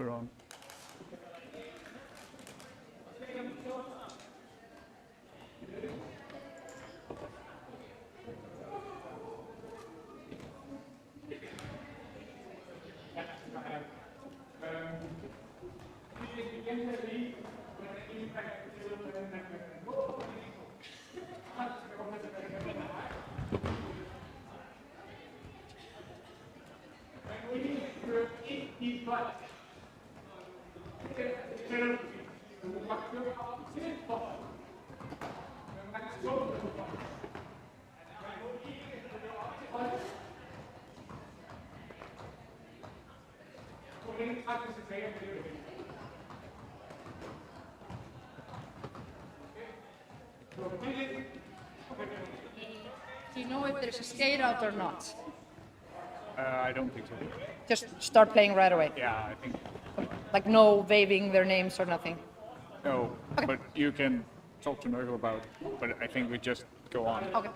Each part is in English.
We're on. Do you know if there's a skate out or not? I don't think so. Just start playing right away. Yeah, I think Like no waving their names or nothing. no. But you can talk to Nurgle about it. But I think we just go on. Okay.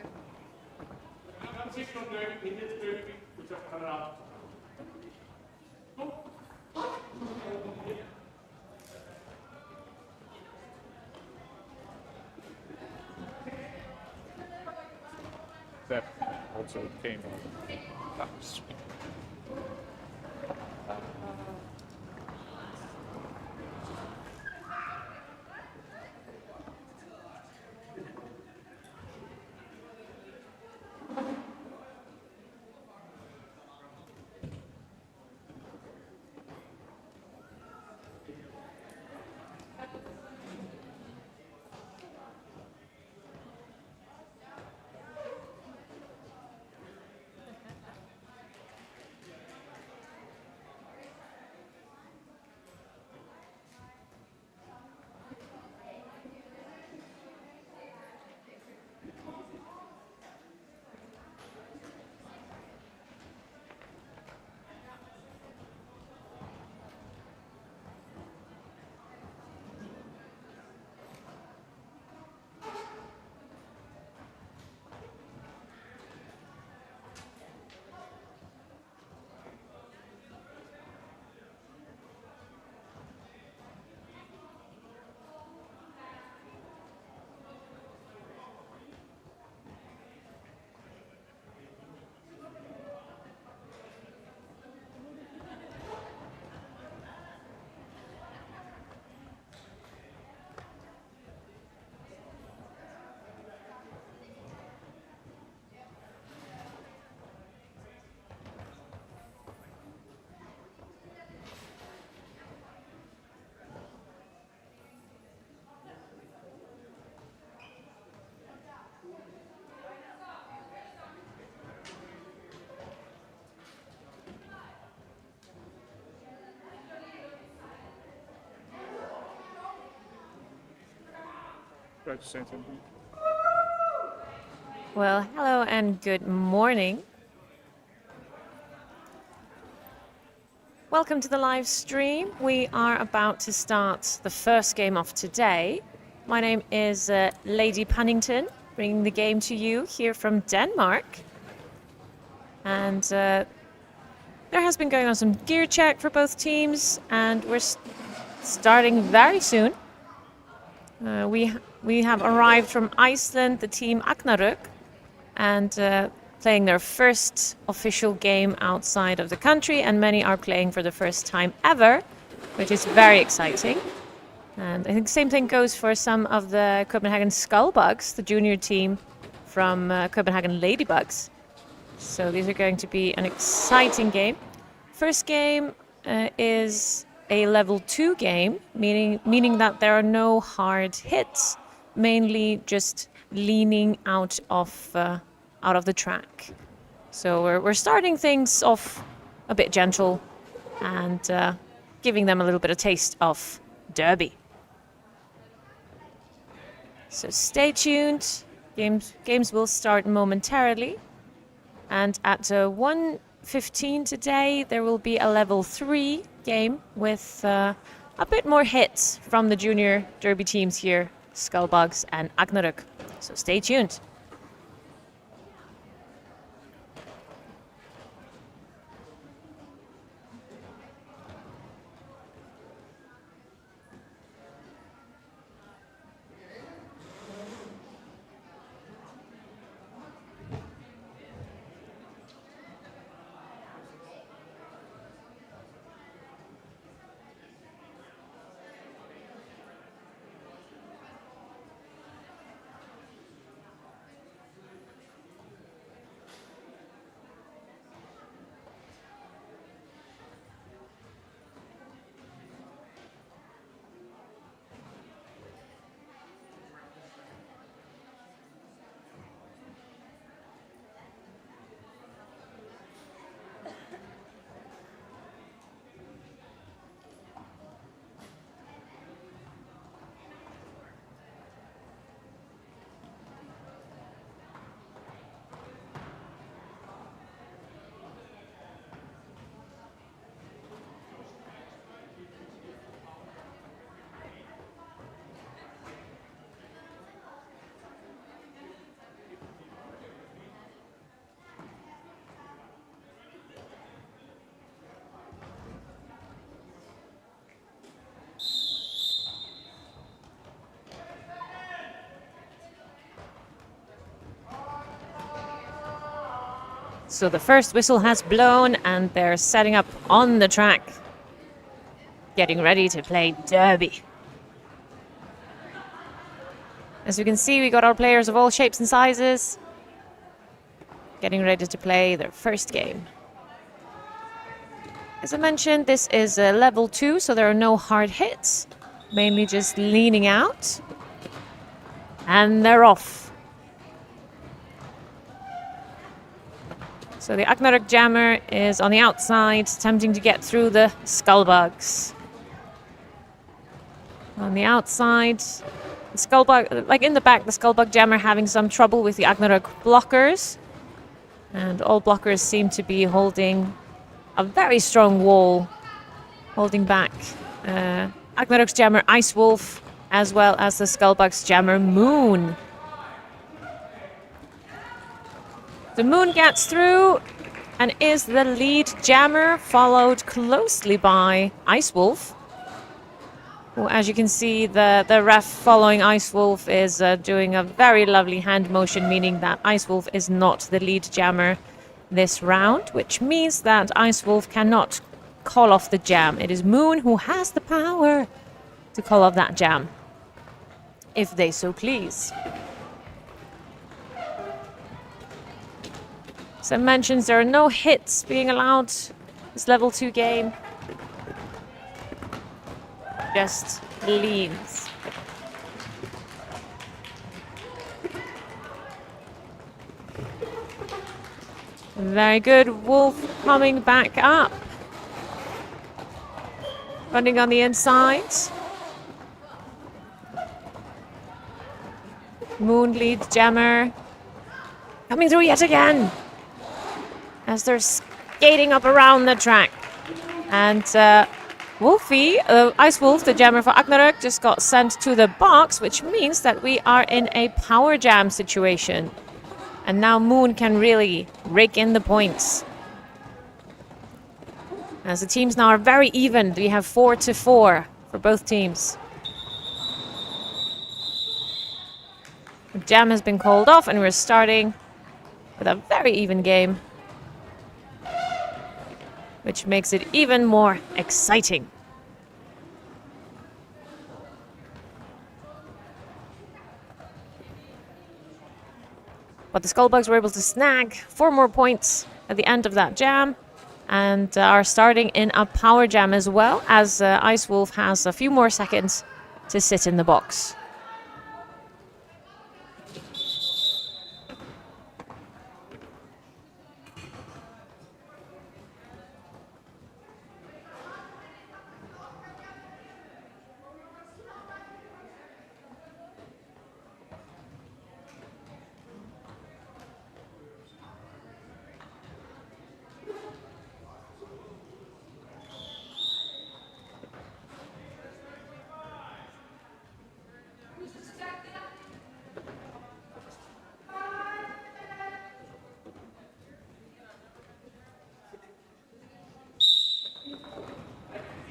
That also came on. That was sweet. Try to say something. Well, hello and good morning. Welcome to the live stream. We are about to start the first game of today. My name is Lady Punnington, bringing the game to you here from Denmark. And there has been going on some gear check for both teams, and we're starting very soon. We have arrived from Iceland, the team Agnarök, and playing their first official game outside of the country, and many are playing for the first time ever, which is very exciting. And I think the same thing goes for some of the Copenhagen Skullbugs, the junior team from Copenhagen Ladybugs. So these are going to be an exciting game. First game is a level 2 game, meaning that there are no hard hits, mainly just leaning out of the track. So we're starting things off a bit gentle and giving them a little bit of taste of Derby. So stay tuned. Games will start momentarily. And at 1:15 today, there will be a level 3 game with a bit more hits from the junior Derby teams here, Skullbugs and Agnarök. So stay tuned. So the first whistle has blown and they're setting up on the track, getting ready to play Derby. As you can see, we got our players of all shapes and sizes getting ready to play their first game. As I mentioned, this is a level 2, so there are no hard hits, mainly just leaning out. And they're off. So the Agnarök jammer is on the outside, attempting to get through the Skullbugs. On the outside, the Skullbug, like in the back, the Skullbug jammer having some trouble with the Agnarök blockers. And all blockers seem to be holding a very strong wall, holding back Agnarök's jammer Ice Wolf, as well as the Skullbug's jammer Moon. The Moon gets through and is the lead jammer, followed closely by Ice Wolf. Who, as you can see, the ref following Ice Wolf is doing a very lovely hand motion, meaning that Ice Wolf is not the lead jammer this round, which means that Ice Wolf cannot call off the jam. It is Moon who has the power to call off that jam, if they so please. As I mentioned, there are no hits being allowed this level 2 game. Just leans. Very good. Wolf coming back up. Running on the inside. Moon lead jammer. Coming through yet again. As they're skating up around the track. And Wolfie, Ice Wolf, the jammer for Agnarök, just got sent to the box, which means that we are in a power jam situation. And now Moon can really rake in the points. As the teams now are very even. We have 4-4 for both teams. The jam has been called off and we're starting with a very even game, which makes it even more exciting. But the Skullbugs were able to snag 4 more points at the end of that jam and are starting in a power jam as well, as Ice Wolf has a few more seconds to sit in the box.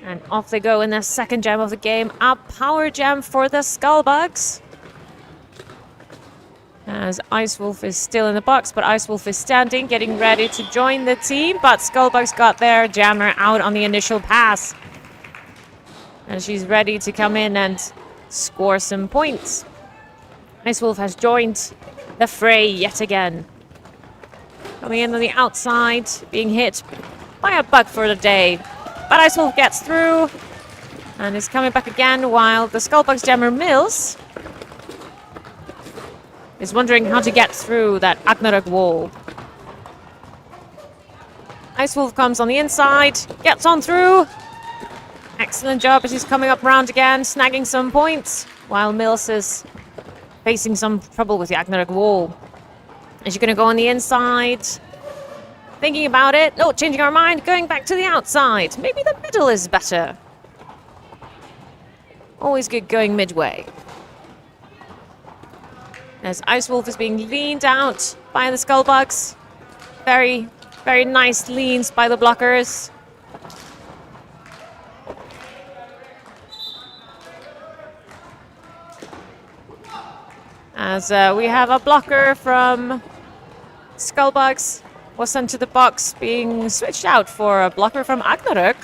And off they go in the second jam of the game. A power jam for the Skullbugs. As Ice Wolf is still in the box, but Ice Wolf is standing, getting ready to join the team. But Skullbugs got their jammer out on the initial pass. And she's ready to come in and score some points. Ice Wolf has joined the fray yet again. Coming in on the outside, being hit by a bug for the day. But Ice Wolf gets through and is coming back again, while the Skullbugs jammer Mills is wondering how to get through that Agnarök wall. Ice Wolf comes on the inside, gets on through. Excellent job as he's coming up around again, snagging some points, while Mills is facing some trouble with the Agnarök wall. Is she going to go on the inside? Thinking about it. No, changing our mind. Going back to the outside. Maybe the middle is better. Always good going midway. As Ice Wolf is being leaned out by the Skullbugs. Very, very nice leans by the blockers. As we have a blocker from Skullbugs was sent to the box, being switched out for a blocker from Agnarök,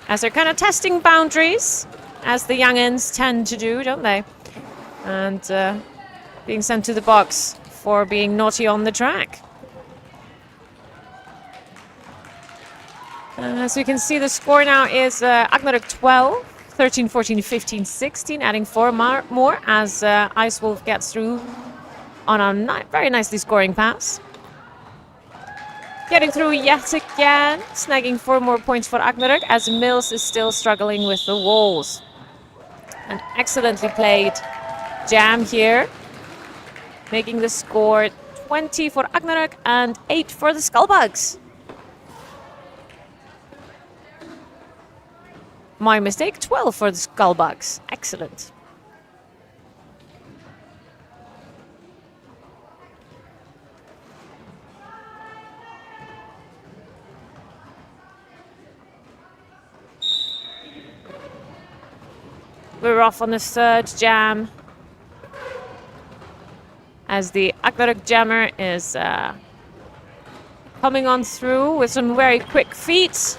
as they're kind of testing boundaries, as the youngins tend to do, don't they? And being sent to the box for being naughty on the track. As we can see, the score now is Agnarök 12, 13, 14, 15, 16, adding 4 more as Ice Wolf gets through on a very nicely scoring pass. Getting through yet again, snagging 4 more points for Agnarök, as Mills is still struggling with the walls. An excellently played jam here, making the score 20 for Agnarök and 8 for the Skullbugs. My mistake, 12 for the Skullbugs. Excellent. We're off on the third jam, as the Agnarök jammer is coming on through with some very quick feet.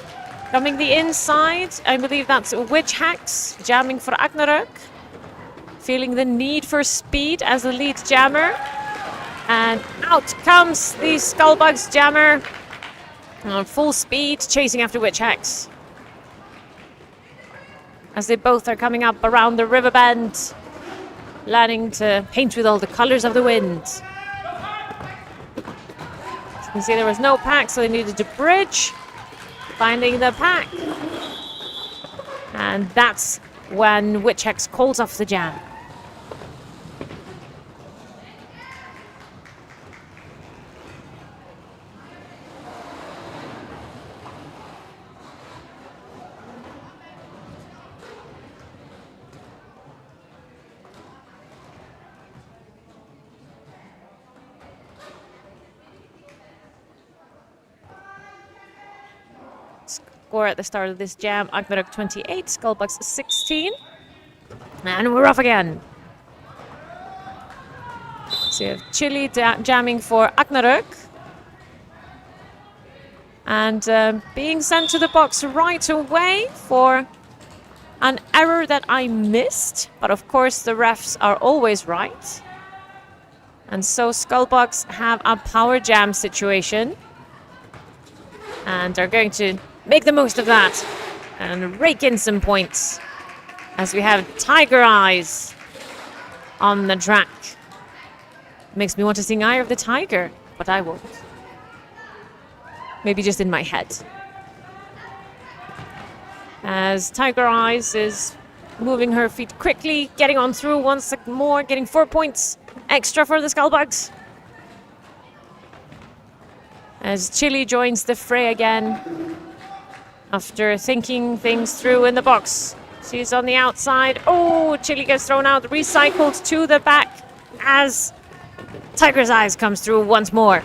Coming the inside, I believe that's Witch Hacks jamming for Agnarök. Feeling the need for speed as the lead jammer. And out comes the Skullbugs jammer on full speed, chasing after Witch Hacks. As they both are coming up around the river bend, learning to paint with all the colors of the wind. As you can see, there was no pack, so they needed to bridge. Finding the pack. And that's when Witch Hex calls off the jam. Score at the start of this jam, Agnarök 28, Skullbugs 16. And we're off again. So you have Chili jamming for Agnarök. And being sent to the box right away for an error that I missed. But of course the refs are always right. And so Skullbugs have a power jam situation. And are going to make the most of that and rake in some points as we have Tiger Eyes on the track. Makes me want to sing Eye of the Tiger, but I won't. Maybe just in my head. As Tiger Eyes is moving her feet quickly, getting on through once more, getting 4 points extra for the Skullbugs. As Chili joins the fray again after thinking things through in the box. She's on the outside. Oh, Chili gets thrown out, recycled to the back as Tiger's Eyes comes through once more.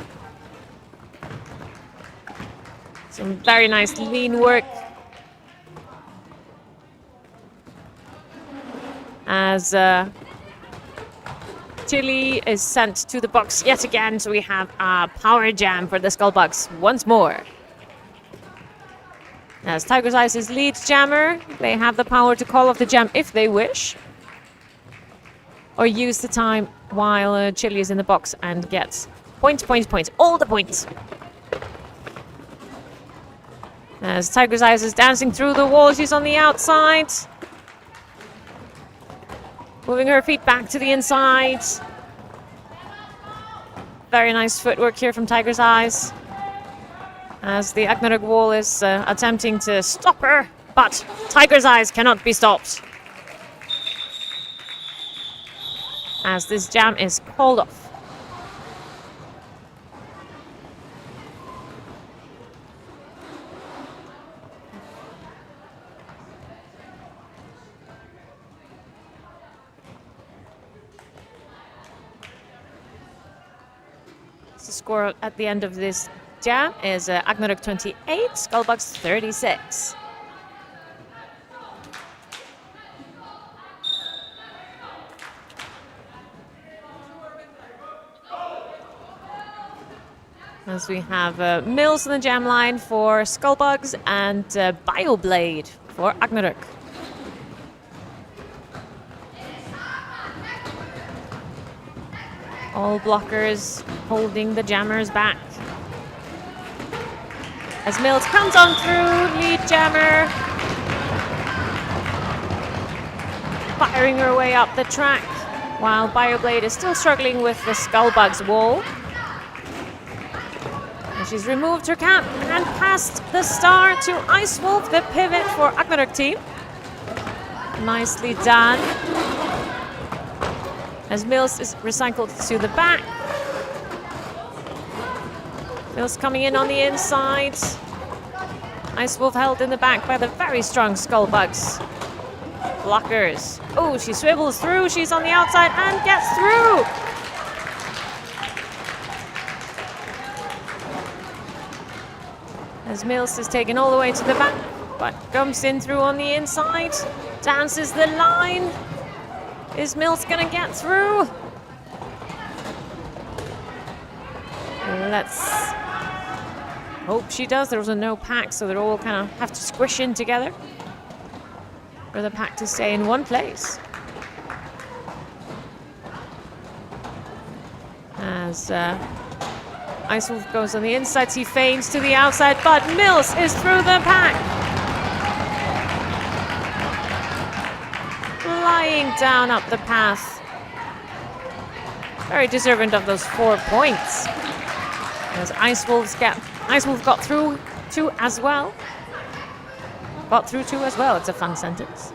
Some very nice lean work. As Chili is sent to the box yet again, so we have a power jam for the Skullbugs once more. As Tiger's Eyes is lead jammer, they have the power to call off the jam if they wish. Or use the time while Chili is in the box and gets points, points, points. All the points. As Tiger's Eyes is dancing through the wall, she's on the outside. Moving her feet back to the inside. Very nice footwork here from Tiger's Eyes. As the Agnarök wall is attempting to stop her, but Tiger's Eyes cannot be stopped. As this jam is called off. The score at the end of this jam is Agnarök 28, Skullbugs 36. As we have Mills in the jam line for Skullbugs and Bioblade for Agnarök. All blockers holding the jammers back. As Mills comes on through, lead jammer. Firing her way up the track, while Bioblade is still struggling with the Skullbugs wall. And she's removed her cap and passed the star to Ice Wolf, the pivot for Agnarök team. Nicely done. As Mills is recycled to the back. Mills coming in on the inside. Ice Wolf held in the back by the very strong Skullbugs. Blockers. Oh, she swivels through. She's on the outside and gets through. As Mills is taken all the way to the back, but comes in through on the inside. Dances the line. Is Mills gonna get through? Let's hope she does. There was a no pack, so they're all kind of have to squish in together for the pack to stay in one place. As Ice Wolf goes on the inside, he feigns to the outside, but Mills is through the pack. Flying down up the path. Very deserving of those 4 points. As Ice Wolf got through too as well. Got through too as well. It's a fun sentence.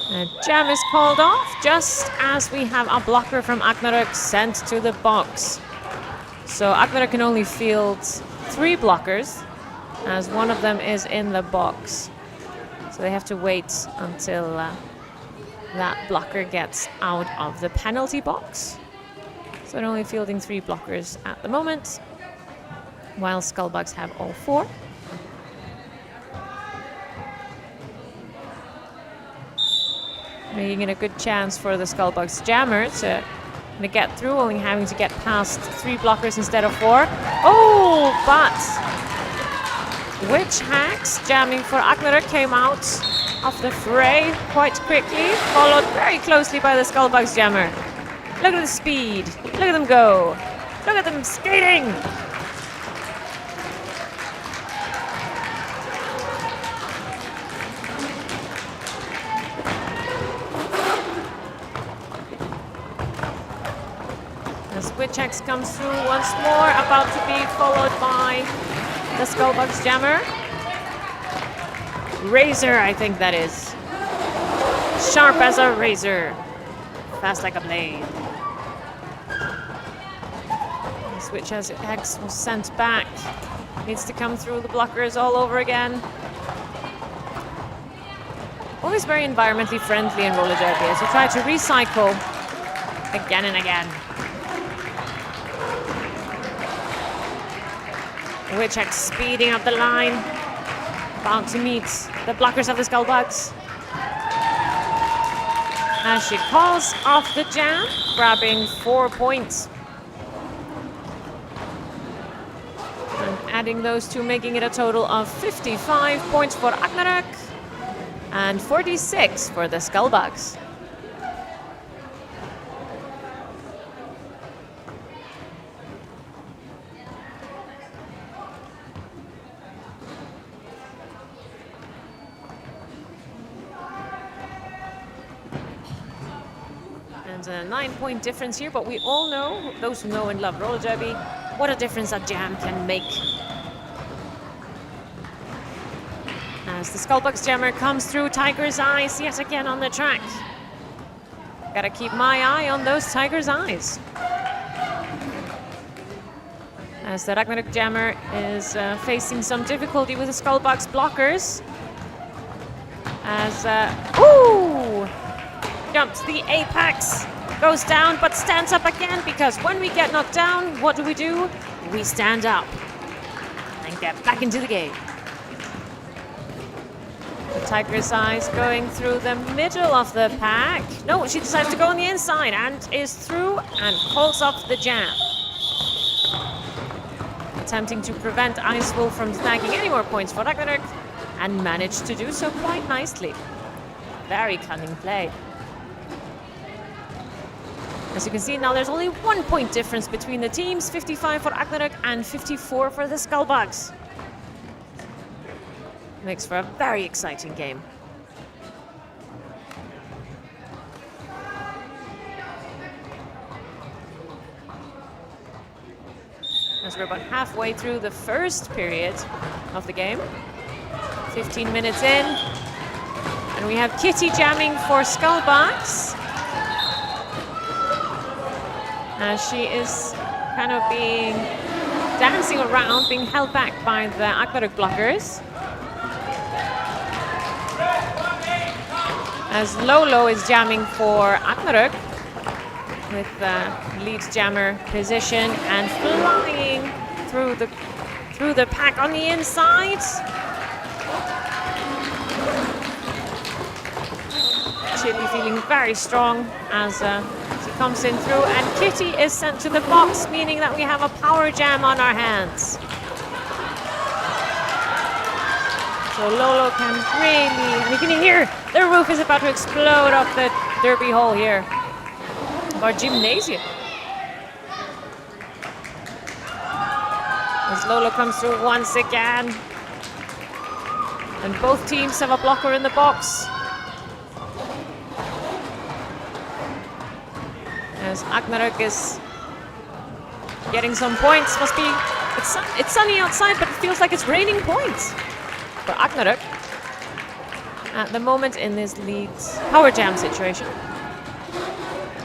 A jam is called off just as we have a blocker from Agnarök sent to the box. So Agnarök can only field 3 blockers, as one of them is in the box. So they have to wait until that blocker gets out of the penalty box. So they're only fielding 3 blockers at the moment, while Skullbugs have all 4. Making it a good chance for the Skullbugs jammer to get through, only having to get past 3 blockers instead of 4. Oh, but Witch Hacks jamming for Agnarök came out of the fray quite quickly, followed very closely by the Skullbugs jammer. Look at the speed. Look at them go. Look at them skating. As Witch Axe comes through once more, about to be followed by the Skullbugs jammer. Razor, I think that is. Sharp as a razor. Fast like a blade. This Witch Axe was sent back. Needs to come through the blockers all over again. Always very environmentally friendly in roller derby, as you try to recycle again and again. Witch Axe speeding up the line, about to meet the blockers of the Skullbugs. As she calls off the jam, grabbing 4 points. And adding those two, making it a total of 55 points for Agnarök and 46 for the Skullbugs. A 9-point difference here, but we all know, those who know and love roller derby, what a difference a jam can make. As the Skullbugs jammer comes through Tiger's Eyes yet again on the track. Gotta keep my eye on those Tiger's Eyes. As the Agnarök jammer is facing some difficulty with the Skullbugs blockers. As, ooh! Jumps the apex, goes down, but stands up again, because when we get knocked down, what do? We stand up and get back into the game. Tiger's Eyes going through the middle of the pack. No, she decides to go on the inside and is through and pulls off the jam. Attempting to prevent Ice Wolf from snagging any more points for Agnarök, and managed to do so quite nicely. Very cunning play. As you can see now, there's only 1 point difference between the teams, 55 for Agnarök and 54 for the Skullbugs. Makes for a very exciting game. As we're about halfway through the first period of the game. 15 minutes in. And we have Kitty jamming for Skullbugs. As she is kind of being dancing around, being held back by the Agnarök blockers. As Lolo is jamming for Agnarök with the lead jammer position and flying through the pack on the inside. Chili feeling very strong as she comes in through, and Kitty is sent to the box, meaning that we have a power jam on our hands. So Lolo can really, and you can hear the roof is about to explode off the derby hole here. Our gymnasium. As Lolo comes through once again. And both teams have a blocker in the box. As Agnarök is getting some points. Must be, it's sunny outside, but it feels like it's raining points for Agnarök at the moment in this lead power jam situation.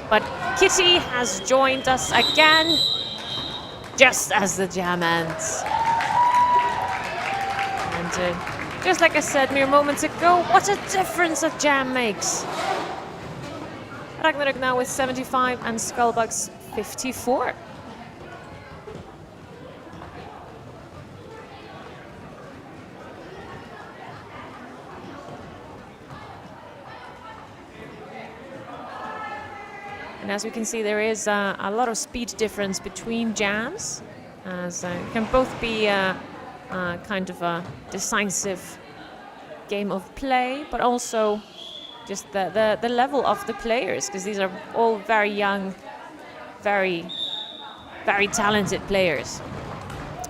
But Kitty has joined us again, just as the jam ends. And just like I said mere moments ago, what a difference a jam makes. Agnarök now with 75 and Skullbugs 54. And as we can see, there is a lot of speed difference between jams, as it can both be kind of a decisive game of play, but also just the level of the players, because these are all very young, very talented players.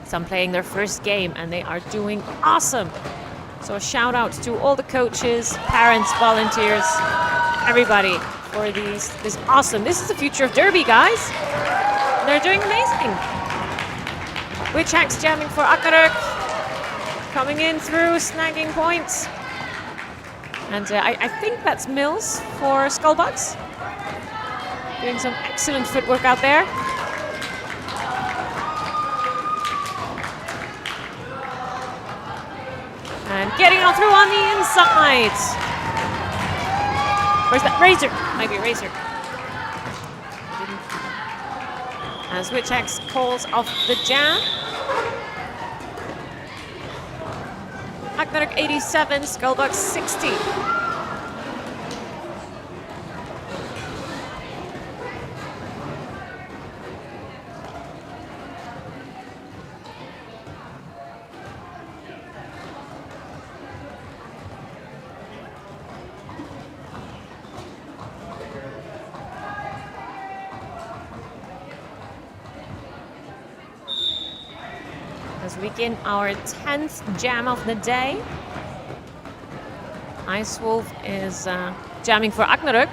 Some playing their first game, and they are doing awesome. So a shout out to all the coaches, parents, volunteers, everybody for this awesome. This is the future of Derby, guys. They're doing amazing. Witch Axe jamming for Agnarök, coming in through, snagging points. And I think that's Mills for Skullbugs. Doing some excellent footwork out there. And getting on through on the inside. Where's that? Razor! Might be Razor. As Witch Axe calls off the jam. Agnarök 87, Skullbugs 60. As we begin our 10th jam of the day. Ice Wolf is jamming for Agnarök.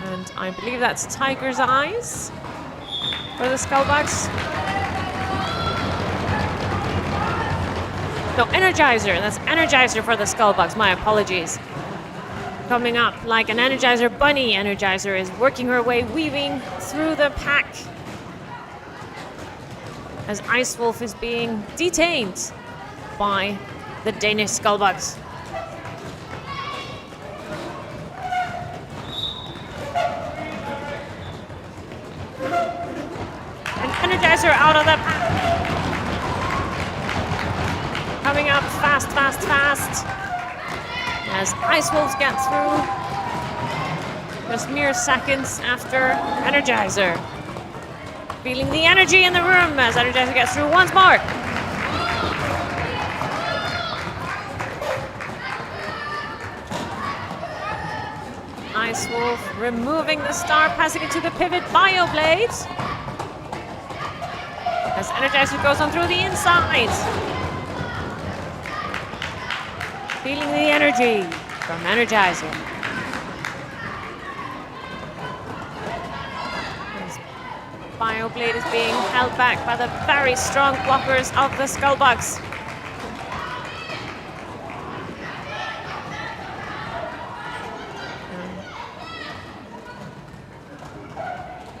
And I believe that's Tiger's Eyes for the Skullbugs. No, Energizer. That's Energizer for the Skullbugs. My apologies. Coming up like an Energizer bunny. Energizer is working her way, weaving through the pack, as Ice Wolf is being detained by the Danish Skullbugs. And Energizer out of the pack. Coming up fast, fast, fast. as Ice Wolves get through. Just mere seconds after Energizer. Feeling the energy in the room as Energizer gets through once more. Ice Wolf removing the star, passing it to the pivot Bioblade. As Energizer goes on through the inside. Feeling the energy from Energizer. As Bioblade is being held back by the very strong blockers of the Skullbugs.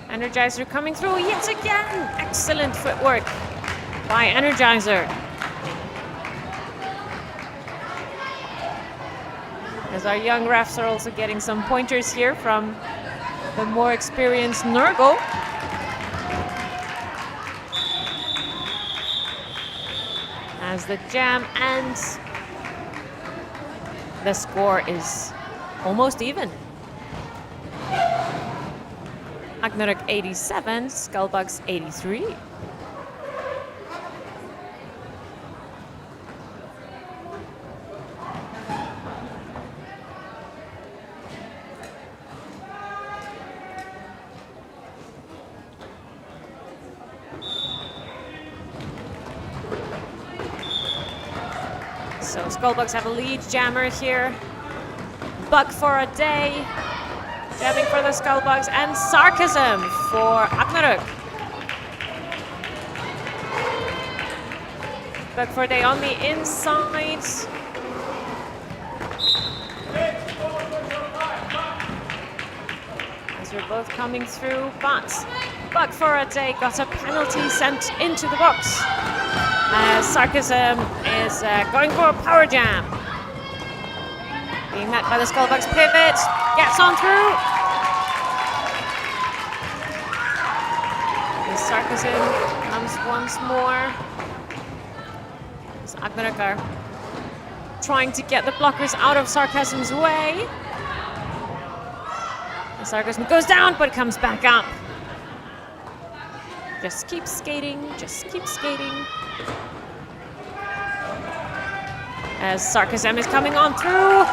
Energizer coming through yet again. Excellent footwork by Energizer. As our young refs are also getting some pointers here from the more experienced Nurgle. As the jam ends, the score is almost even. Agnarök 87, Skullbugs 83. So Skullbugs have a lead jammer here. Bug for a day. Jamming for the Skullbugs and Sarcasm for Agnarök. Bug for a day on the inside. As we're both coming through, but Bug for a day got a penalty sent into the box. As Sarcasm is going for a power jam. Being met by the Skullbugs pivot, gets on through. The Sarcasm comes once more. As Agnarök are trying to get the blockers out of Sarcasm's way. The Sarcasm goes down, but comes back up. Just keep skating, just keep skating. As Sarcasm is coming on through.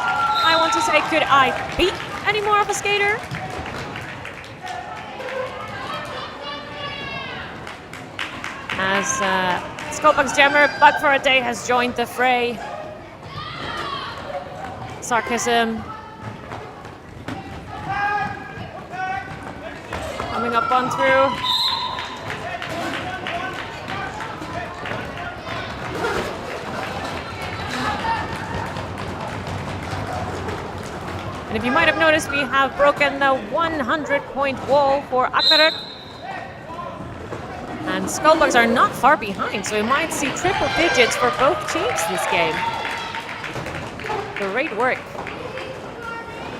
I want to say, could I beat any more of a skater? As Skullbugs jammer, Bug for a Day has joined the fray. Sarcasm coming up on through. And if you might have noticed, we have broken the 100-point wall for Agnarök. And Skullbugs are not far behind, so we might see triple digits for both teams this game. Great work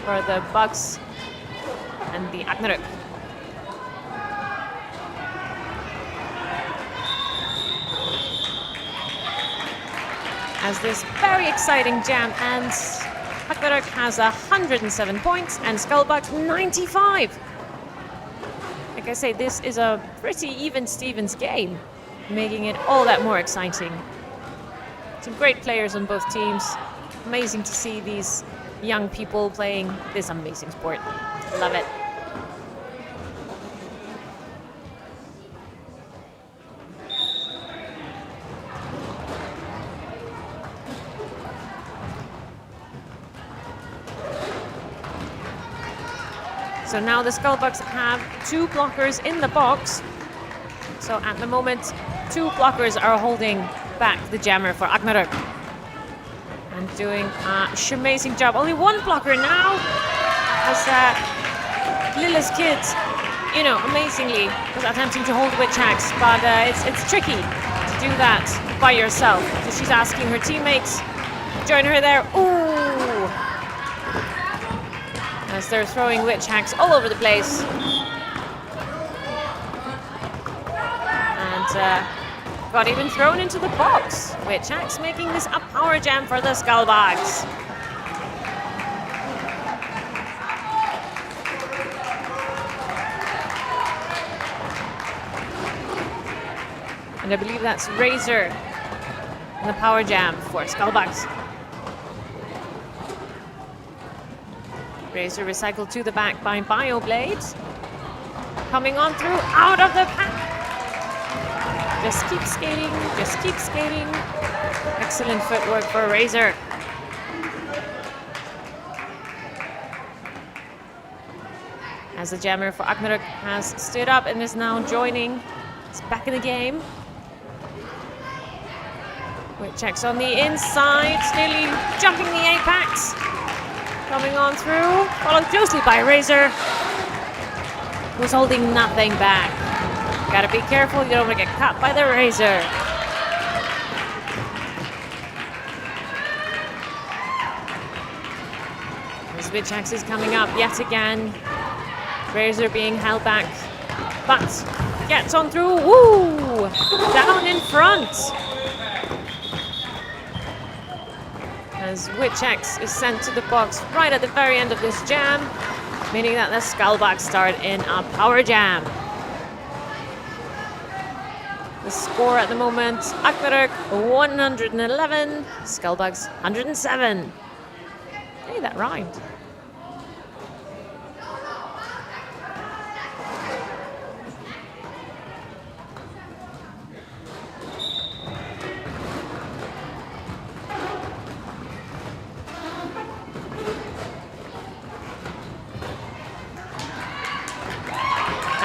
for the Bugs and the Agnarök. As this very exciting jam ends, Agnarök has 107 points and Skullbugs 95. Like I say, this is a pretty even Stevens game, making it all that more exciting. Some great players on both teams. Amazing to see these young people playing this amazing sport. Love it. So now the Skullbugs have 2 blockers in the box. So at the moment, 2 blockers are holding back the jammer for Agnarök. And doing an amazing job. Only 1 blocker now. As Lilla's kid, you know, amazingly was attempting to hold Witch Axe. But it's tricky to do that by yourself. So she's asking her teammates to join her there. Ooh! As they're throwing Witch Hacks all over the place. And got even thrown into the box. Witch Hacks making this a power jam for the Skullbugs. And I believe that's Razor in the power jam for Skullbugs. Razor recycled to the back by Bioblade. Coming on through, out of the pack. Just keep skating, just keep skating. Excellent footwork for Razor. As the jammer for Agnarök has stood up and is now joining. It's back in the game. Witchek's on the inside, nearly jumping the apex. Coming on through, followed closely by Razor, who's holding nothing back. Gotta be careful, you don't want to get caught by the Razor. As Witchex is coming up yet again. Razor being held back, but gets on through. Woo! Down in front. As Witchex is sent to the box right at the very end of this jam, meaning that the Skullbugs start in a power jam. The score at the moment, Agnarök 111, Skullbugs 107. Hey, that rhymed.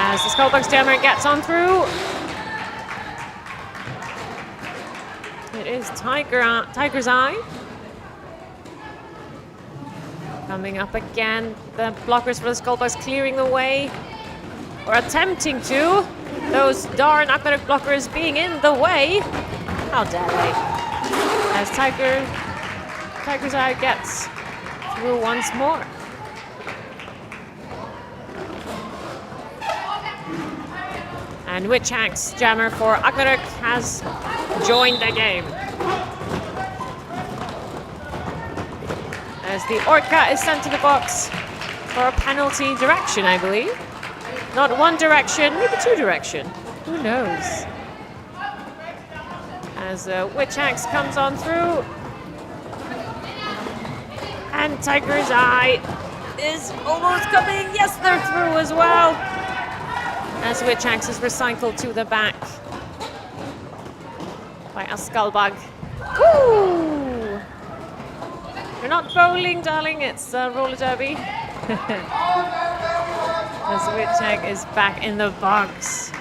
As the Skullbugs jammer gets on through. It is Tiger's Eye. Coming up again. The blockers for the Skullbugs clearing the way. Or attempting to. Those darn Agnarök blockers being in the way. How dare they? As Tiger's Eye gets through once more. And Witchex jammer for Agnarök has joined the game. As the Orca is sent to the box for a penalty direction, I believe. Not one direction, maybe two direction. Who knows? As Witchex comes on through. And Tiger's Eye is almost coming. Yes, they're through as well. As Witchex is recycled to the back by a Skullbug. Woo! You're not bowling, darling, it's roller derby. As Witchex is back in the box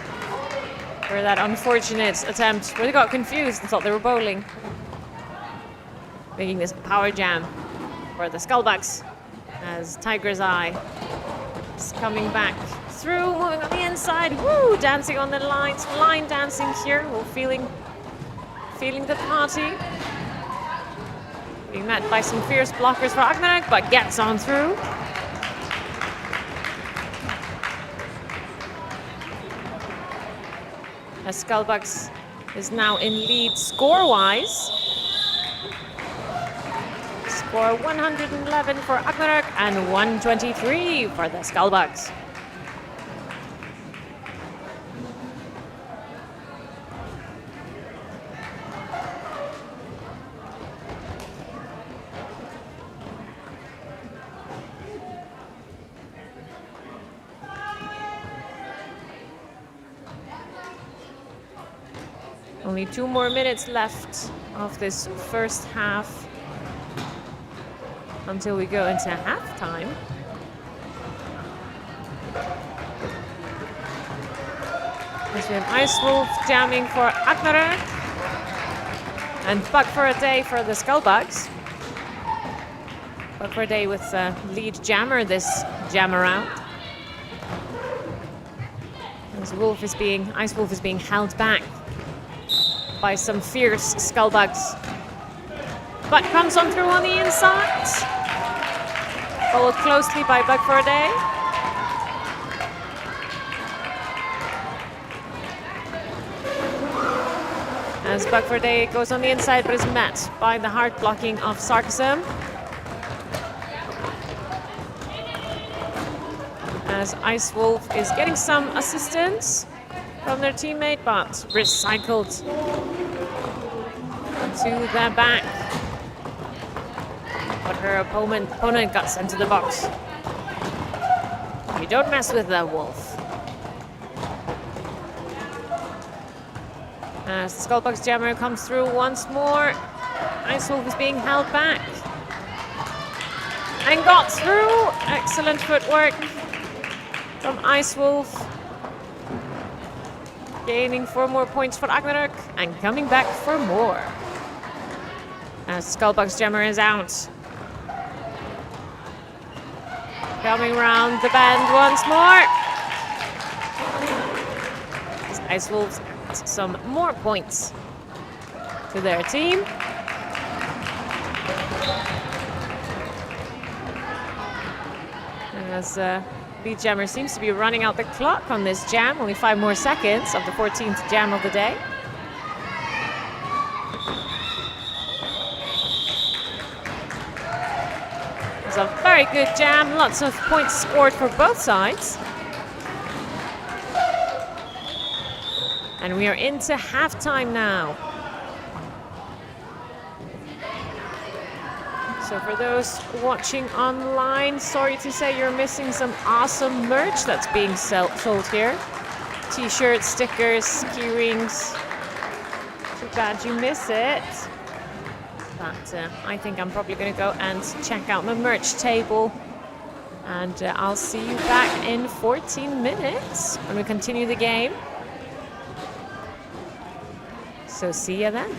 for that unfortunate attempt where they got confused and thought they were bowling. Making this power jam for the Skullbugs as Tiger's Eye is coming back through, moving on the inside. Woo! Dancing on the lines, line dancing here. We're feeling the party. Being met by some fierce blockers for Agnarök, but gets on through. As Skullbugs is now in lead score-wise. Score 111 for Agnarök and 123 for the Skullbugs. Only 2 more minutes left of this first half until we go into halftime. As we have Ice Wolf jamming for Agnarök and Bug for a Day for the Skullbugs. Bug for a Day with lead jammer this jam around. As Ice Wolf is being held back by some fierce Skullbugs. But comes on through on the inside. Followed closely by Bug for a Day. As Bug for a Day goes on the inside but is met by the hard blocking of Sarcasm. As Ice Wolf is getting some assistance. from their teammate, but recycled to their back. But her opponent got sent to the box. You don't mess with that wolf. As the Skullbugs Jammer comes through once more, Ice Wolf is being held back. And got through. Excellent footwork from Ice Wolf. Gaining 4 more points for Agnarök and coming back for more. As Skullbugs Jammer is out. Coming round the bend once more. As Ice Wolves add some more points to their team. As Lead Jammer seems to be running out the clock on this jam. Only 5 more seconds of the 14th jam of the day. It's a very good jam. Lots of points scored for both sides. And we are into halftime now. So for those watching online, sorry to say you're missing some awesome merch that's being sold here. T-shirts, stickers, key rings. Too bad you miss it. But I think I'm probably going to go and check out my merch table. And I'll see you back in 14 minutes when we continue the game. So see you then.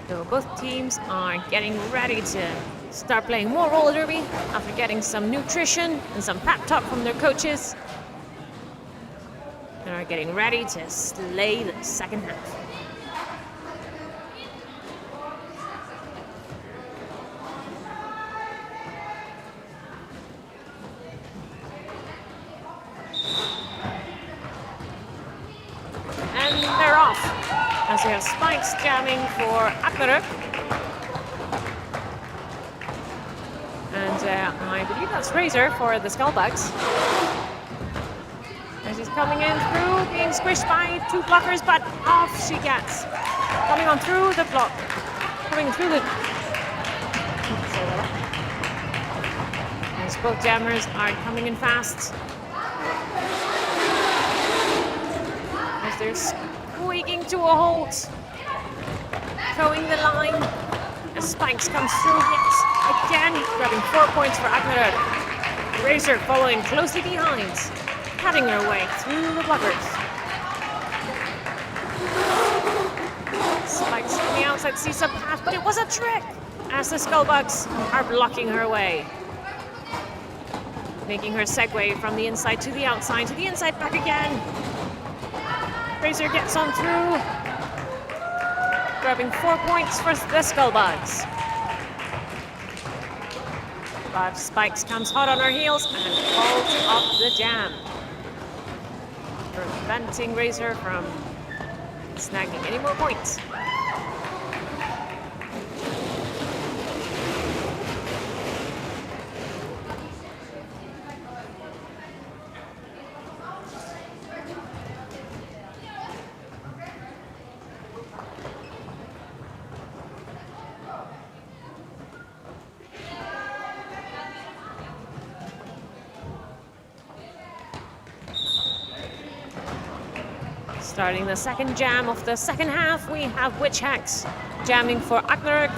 So both teams are getting ready to start playing more roller derby after getting some nutrition and some pep talk from their coaches. And are getting ready to slay the second half. And they're off as we have spikes jamming for Agnarök. And I believe that's Razor for the Skullbugs. As she's coming in through, being squished by two blockers, but off she gets. Coming on through the block. Coming through the... As both jammers are coming in fast. As they're squeaking to a halt. Towing the line. As Spikes comes through yet again, grabbing 4 points for Agnarök. Razor following closely behind, cutting her way through the blockers. Spikes on the outside sees a path, but it was a trick as the Skullbugs are blocking her way. Making her segue from the inside to the outside, back again. Razor gets on through. Grabbing 4 points for the Skullbugs. But Spikes comes hot on her heels and falls off the jam, preventing Razor from snagging any more points. Starting the second jam of the second half, we have Witch Hacks jamming for Agnarök.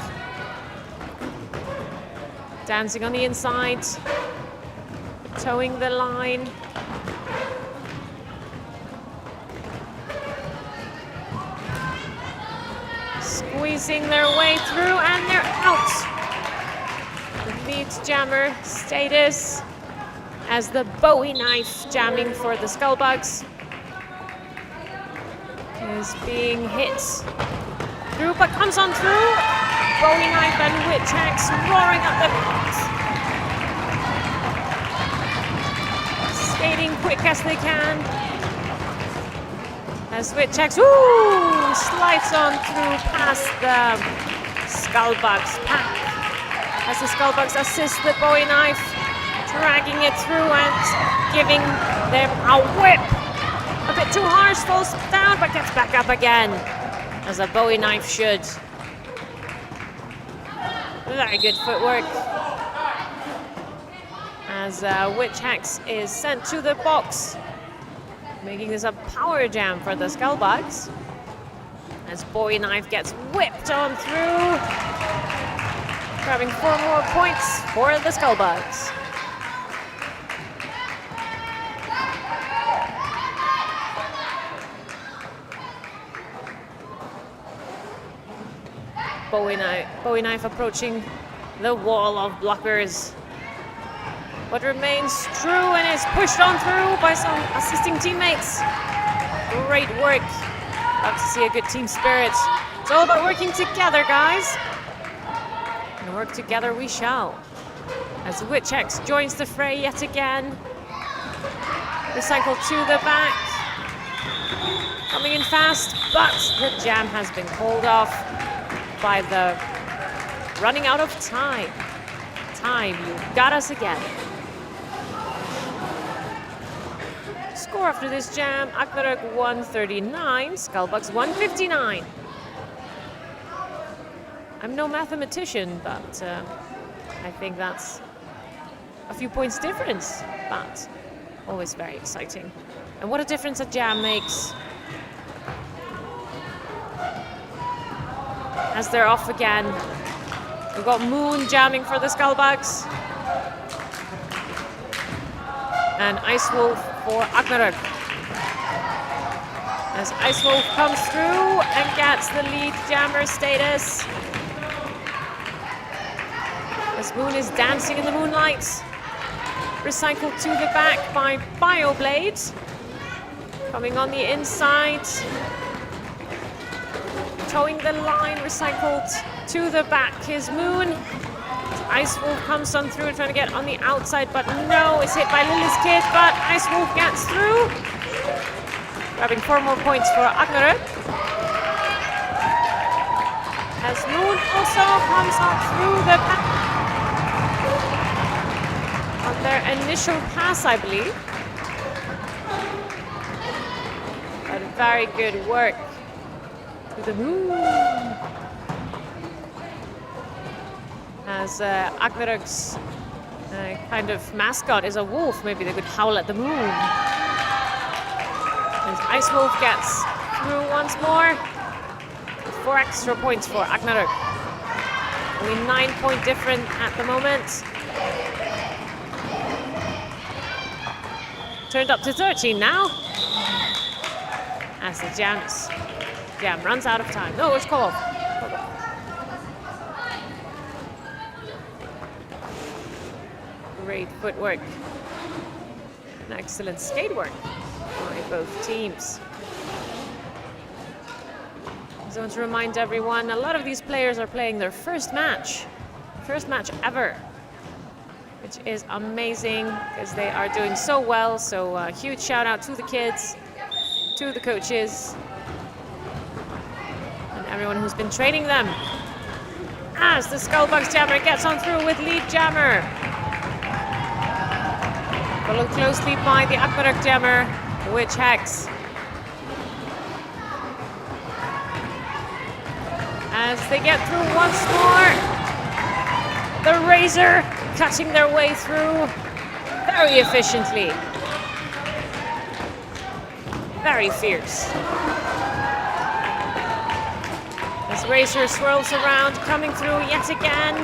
Dancing on the inside, towing the line. Squeezing their way through, and they're out. The lead jammer status as the Bowie knife jamming for the Skullbugs is being hit through, but comes on through. Bowie knife and Witch Hacks roaring up the court. Skating quick as they can. As Witch Hacks, slides on through past the Skullbugs pack. As the Skullbugs assist the Bowie knife, dragging it through and giving them a whip. A bit too harsh, falls down, but gets back up again, as a Bowie knife should. Very good footwork. As Witch Hacks is sent to the box, making this a power jam for the Skullbugs. As Bowie knife gets whipped on through, grabbing 4 more points for the Skullbugs. Bowie knife approaching the wall of blockers, but remains true and is pushed on through by some assisting teammates. Great work. Love to see a good team spirit. It's all about working together, guys. And work together we shall. As Witch Hacks joins the fray yet again. Recycle to the back. Coming in fast, but the jam has been called off by the running out of time. You got us again. Score after this jam, Agnarök 139, Skullbugs 159. I'm no mathematician, but I think that's a few points difference, but always very exciting. And what a difference a jam makes. As they're off again. We've got Moon jamming for the Skullbugs. And Ice Wolf for Agnarök. As Ice Wolf comes through and gets the lead jammer status. As Moon is dancing in the moonlight. Recycled to the back by Bioblade. Coming on the inside. Towing the line, recycled to the back is Moon. Ice Wolf comes on through, trying to get on the outside, but no, it's hit by Lily's Kid, but Ice Wolf gets through. Grabbing 4 more points for Agnarök. As Moon also comes on through the pack. On their initial pass, I believe. But very good work to the Moon. As Agnarök's kind of mascot is a wolf, maybe they could howl at the moon. And Ice Wolf gets through once more. 4 extra points for Agnarök. Only 9-point difference at the moment. Turned up to 13 now. As the jam runs out of time. No, it's called. Great footwork and excellent skate work by both teams. So I want to remind everyone, a lot of these players are playing their first match ever, which is amazing because they are doing so well. So a huge shout out to the kids, to the coaches, and everyone who's been training them. As the Skullbugs jammer gets on through with lead jammer. Followed closely by the Agnarök jammer, Witch Hex. As they get through once more, the Razor cutting their way through very efficiently. Very fierce. As Razor swirls around, coming through yet again.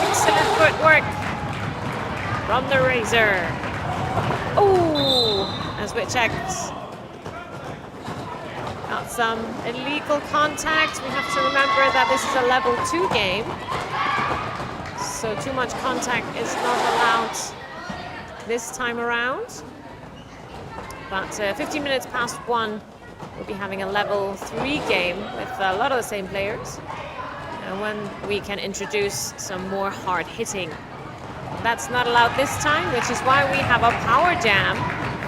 Excellent footwork from the Razor. Oh, as Witch Hex got some illegal contact. We have to remember that this is a level 2 game, so too much contact is not allowed this time around. But 15 minutes past 1, we'll be having a level 3 game with a lot of the same players, and when we can introduce some more hard hitting. That's not allowed this time, which is why we have a power jam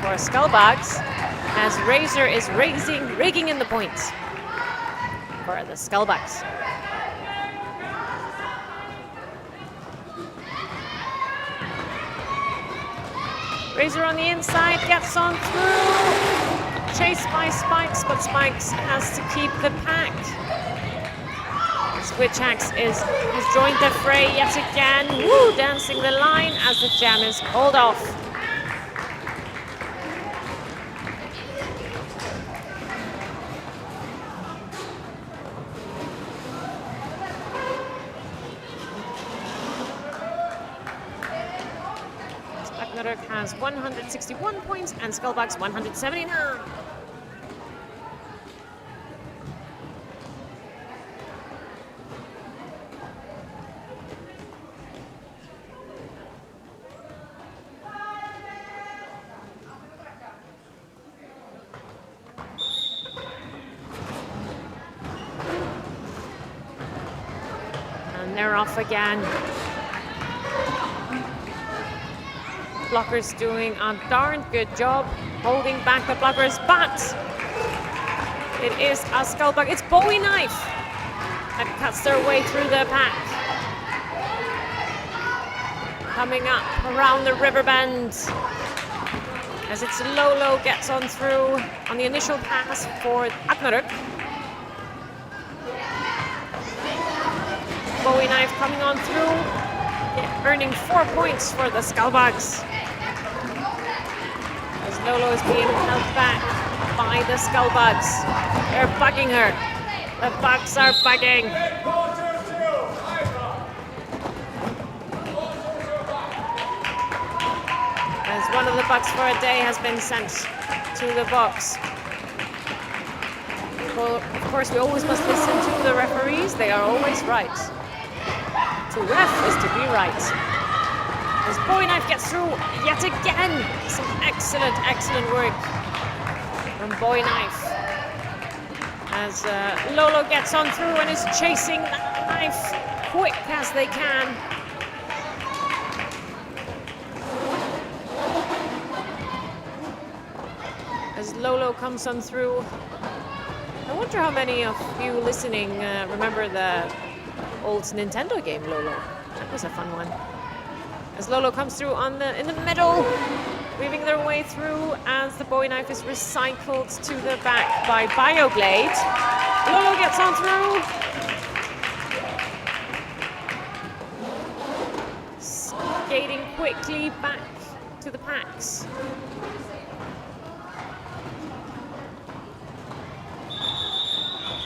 for Skullbugs, as Razor is rigging in the points for the Skullbugs. Razor on the inside, gets on through, chased by Spikes, but Spikes has to keep the pack. Witch Hex has joined the fray yet again. Woo, dancing the line as the jam is called off. Agnarök has 161 points and Skullbugs 179. They're off again. Blockers doing a darn good job holding back the blockers, but it is a Skullbug. It's Bowie Knife that cuts their way through the pack. Coming up around the river bend as it's Lolo gets on through on the initial pass for Agnarök. Bowie Knife coming on through, earning 4 points for the Skullbugs. As Lolo is being held back by the Skullbugs. They're bugging her. The bugs are bugging. As one of the bugs for a day has been sent to the box. Of course, we always must listen to the referees. They are always right. To ref is to be right. As Boy Knife gets through yet again. Some excellent, excellent work from Boy Knife. As Lolo gets on through and is chasing that knife quick as they can. As Lolo comes on through. I wonder how many of you listening remember the old Nintendo game Lolo. That was a fun one. As Lolo comes through in the middle, weaving their way through as the Boy Knife is recycled to the back by BioBlade. Lolo gets on through. Skating quickly back to the packs.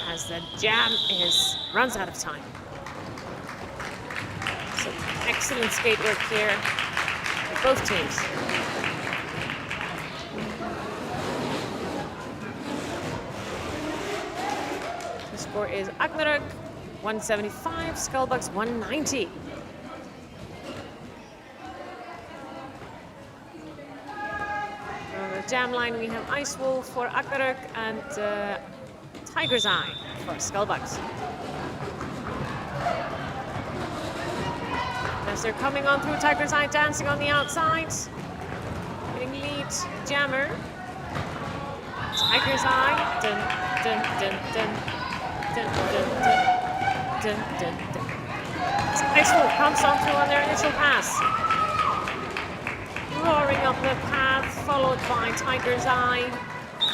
As the jam runs out of time. Some excellent skate work here for both teams. The score is Agnarök 175, Skullbugs 190. On the jam line we have Ice Wolf for Agnarök and Tiger's Eye for Skullbugs. As they're coming on through, Tiger's Eye dancing on the outside. Getting lead, Jammer. Tiger's Eye. Dun, dun, dun, dun. Dun, dun, dun. Dun, dun, dun. As Ice Wolf comes on through on their initial pass. Roaring up the path, followed by Tiger's Eye,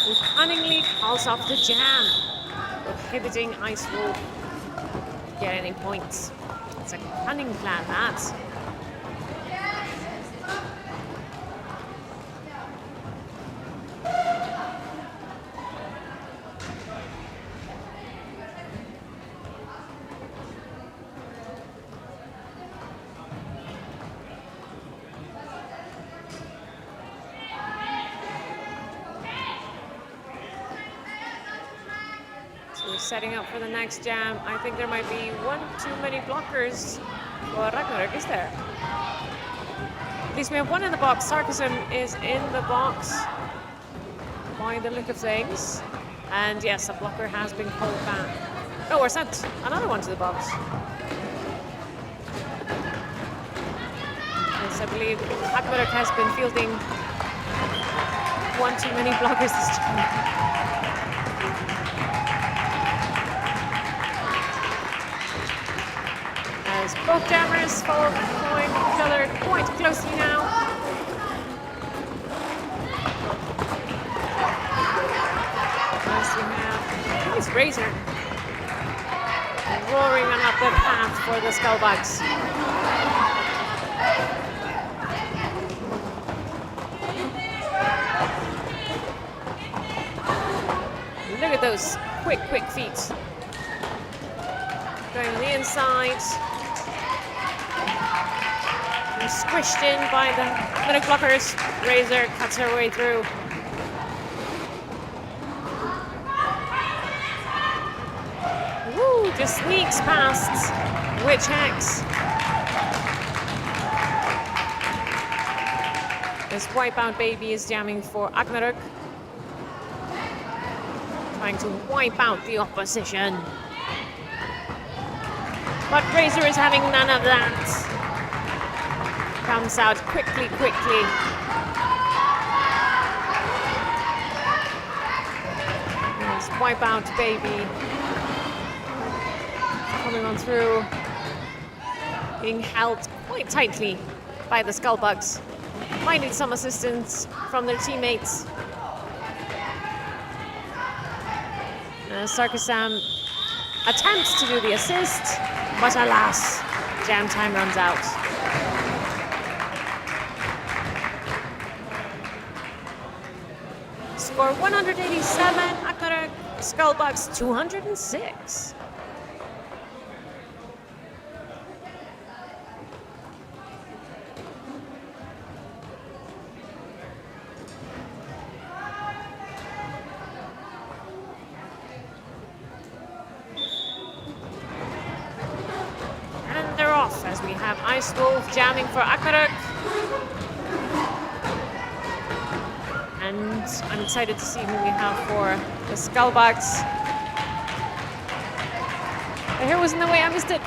who cunningly calls off the jam, prohibiting Ice Wolf get any points. It's a cunning plan, that. Setting up for the next jam. I think there might be one too many blockers for Agnarök, is there? At least we have one in the box. Sarcasm is in the box by the look of things. And yes, a blocker has been called back. Oh, we're sent another one to the box. Yes, I believe Agnarök has been fielding one too many blockers this time. Both jammers follow each other quite closely now. As we have, I think it's Razor, roaring on up the path for the Skullbugs. Look at those quick feet. Going on the inside. Squished in by the Agnarök blockers. Razor cuts her way through. Woo! Just sneaks past Witch Hex. This Wipeout Baby is jamming for Agnarök. Trying to wipe out the opposition. But Razor is having none of that. Comes out quickly. There's Wipeout Baby coming on through, being held quite tightly by the Skullbugs, finding some assistance from their teammates. Sarkasam attempts to do the assist, but alas, jam time runs out. Score 187, Agnarök, Skullbugs 206. off as we have Ice Wolf jamming for Agnarök. And I'm excited to see who we have for the Skullbugs. The hair was in the way, I missed it.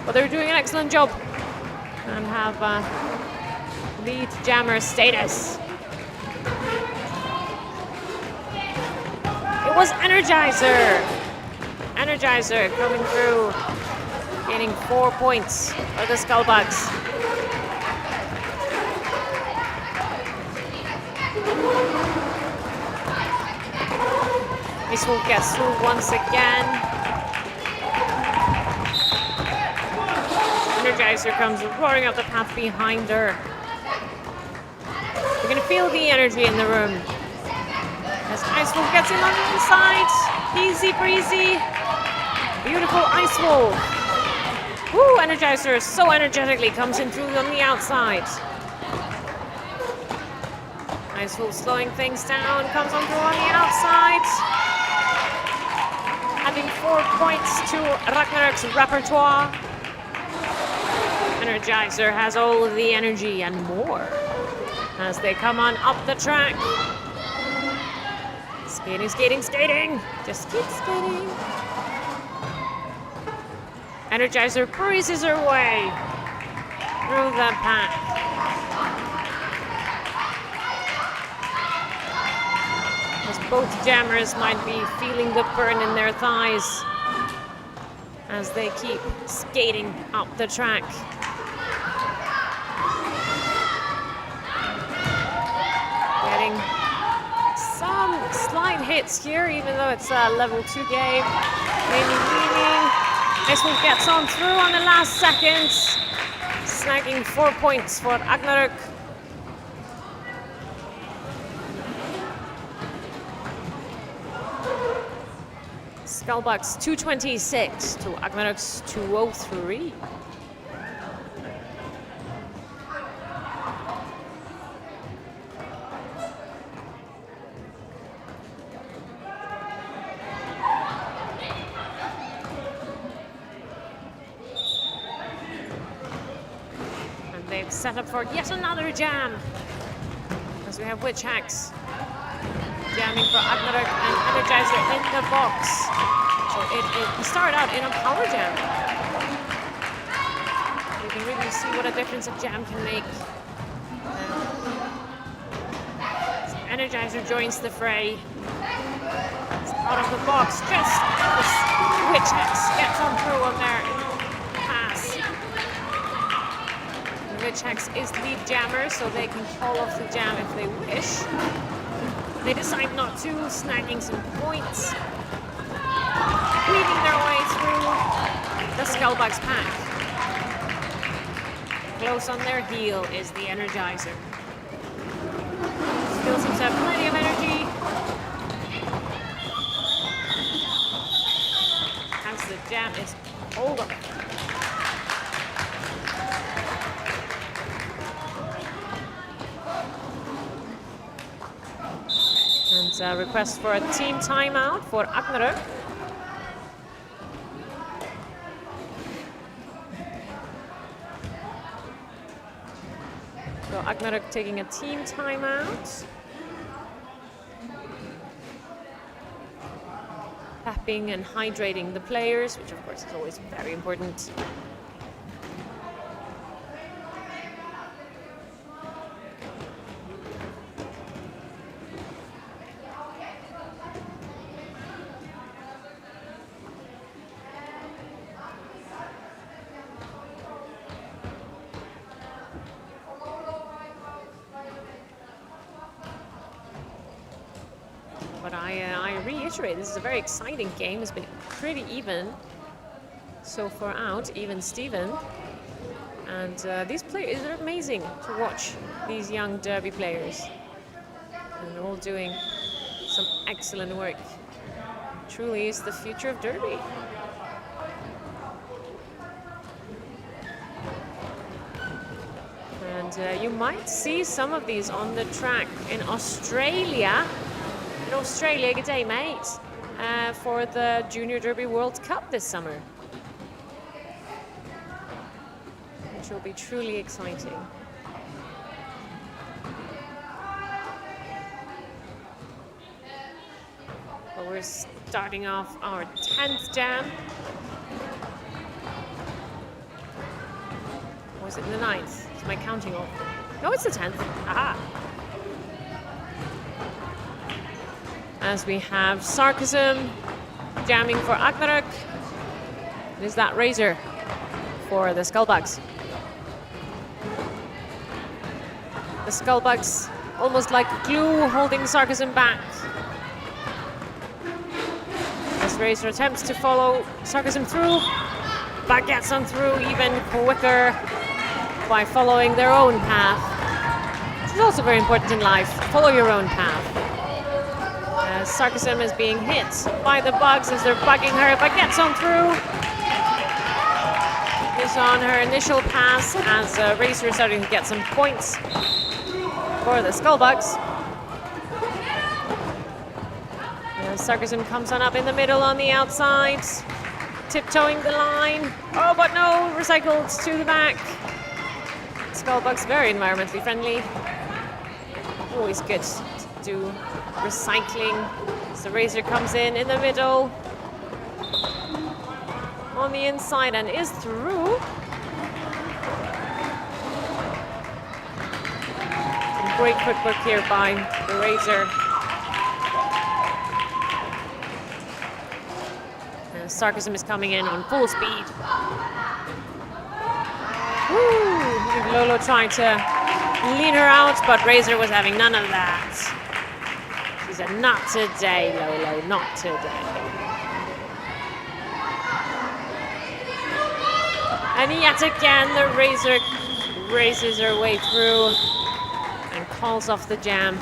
But they're doing an excellent job. And have lead jammer status. It was Energizer. Energizer coming through, gaining 4 points for the Skullbugs. Ice Wolf gets through once again. Energizer comes roaring up the path behind her. You can feel the energy in the room. As Ice Wolf gets in on the inside. Easy breezy. Beautiful Ice Wolf. Woo, Energizer so energetically comes in through on the outside. Ice Wolf slowing things down, comes on through on the outside. Adding 4 points to Ragnarok's repertoire. Energizer has all of the energy and more as they come on up the track. Skating, skating, skating. Just keep skating. Energizer breezes her way through the pack. As both jammers might be feeling the burn in their thighs as they keep skating up the track. Getting some slight hits here, even though it's a level 2 game. Maybe leaning. Ice Wolf gets on through on the last seconds, snagging 4 points for Agnarök. Skullbugs 226 to Agnarök's 203. They've set up for yet another jam. As we have Witch Hacks jamming for Agnarök and Energizer in the box. So it started out in a power jam. You can really see what a difference a jam can make. So Energizer joins the fray. It's out of the box just as Witch Hacks gets on through on there. Witch Hacks is lead jammer, so they can call off the jam if they wish. They decide not to, snagging some points. Weaving their way through the Skullbugs pack. Close on their heel is the Energizer. Still seems to have plenty of energy. As the jam is hold up. And request for a team timeout for Agnarök. So Agnarök taking a team timeout. Tapping and hydrating the players, which of course is always very important. But I reiterate, this is a very exciting game. It's been pretty even so far out, even Steven. And these players are amazing to watch, these young Derby players. And they're all doing some excellent work. Truly is the future of Derby. And you might see some of these on the track in Australia. Good day, mate, for the Junior Derby World Cup this summer. which will be truly exciting. Well, we're starting off our 10th jam. Or is it the 9th? Is my counting off? No, it's the 10th. Aha! As we have Sarcasm jamming for Agnarök. It is that Razor for the Skullbugs. The Skullbugs almost like glue holding Sarcasm back. As Razor attempts to follow Sarcasm through, but gets on through even quicker by following their own path. Which is also very important in life. Follow your own path. As Sarcasm is being hit by the bugs as they're bugging her, but gets on through. Is on her initial pass as Razor is starting to get some points for the Skullbugs. Sarcasm comes on up in the middle on the outside, tiptoeing the line. Oh, but no, recycled to the back. Skullbugs very environmentally friendly. Always good to do recycling. So Razor comes in the middle, on the inside, and is through. Some great footwork here by the Razor. Sarcasm is coming in on full speed. Woo! Lolo trying to lean her out, but Razor was having none of that. She said, not today, Lolo, not today. And yet again, the Razor races her way through and calls off the jam.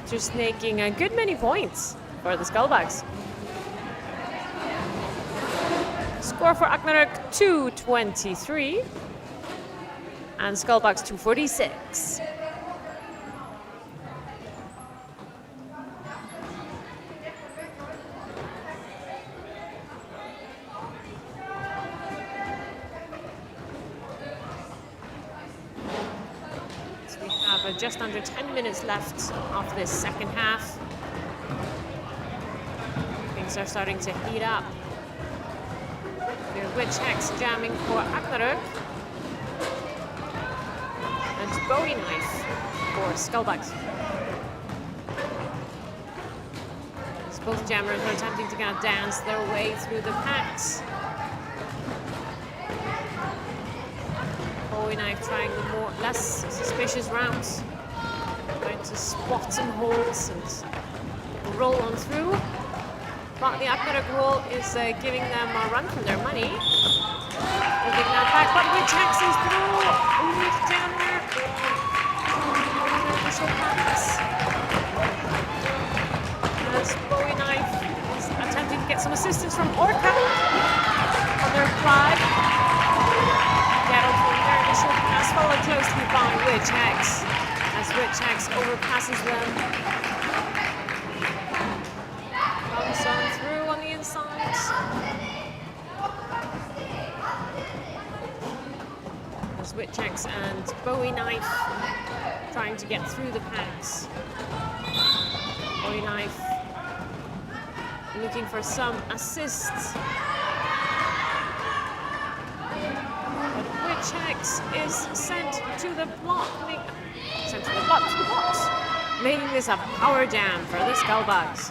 Just making a good many points for the Skullbugs. Score for Agnarök 223 and Skullbugs 246. So we have just under 10 minutes left of this second half. Things are starting to heat up. Witch Hex jamming for Agnarök. And Bowie Knife for Skullbugs. As both jammers are attempting to kind of dance their way through the packs. Bowie Knife trying the less suspicious routes. Trying to spot some holes and roll on through. But the Agnarök wall is giving them a run for their money. They're giving that back, but Witch Hex is through. Lead jammer. Initial pass. As Bowie Knife is attempting to get some assistance from Orca on their flag. Get on from their initial pass, followed closely by Witch Hex. As Witch Hex overpasses them. Comes on through on the inside. As Witch Hex and Bowie Knife trying to get through the packs. Bowie Knife looking for some assists. But Witch Hex is sent to the block. Sent to the box. Making this a power jam for the Skullbugs.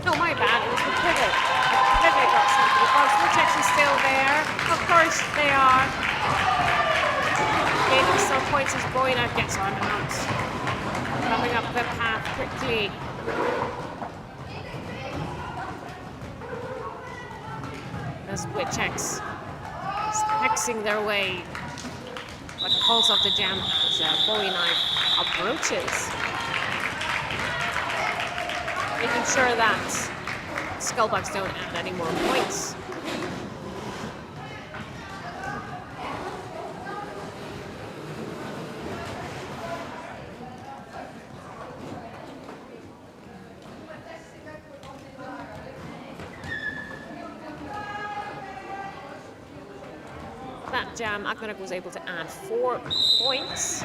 No, my bad, it was the pivot. The pivot got sent to the box. Witch Hex is still there. Of course they are. Gaining some points as Bowie Knife gets on out. Coming up the path quickly. As Witch Hex is hexing their way. But calls off the jam as Bowie Knife approaches. Making sure that Skullbugs don't add any more points. that jam, Agnarök was able to add 4 points.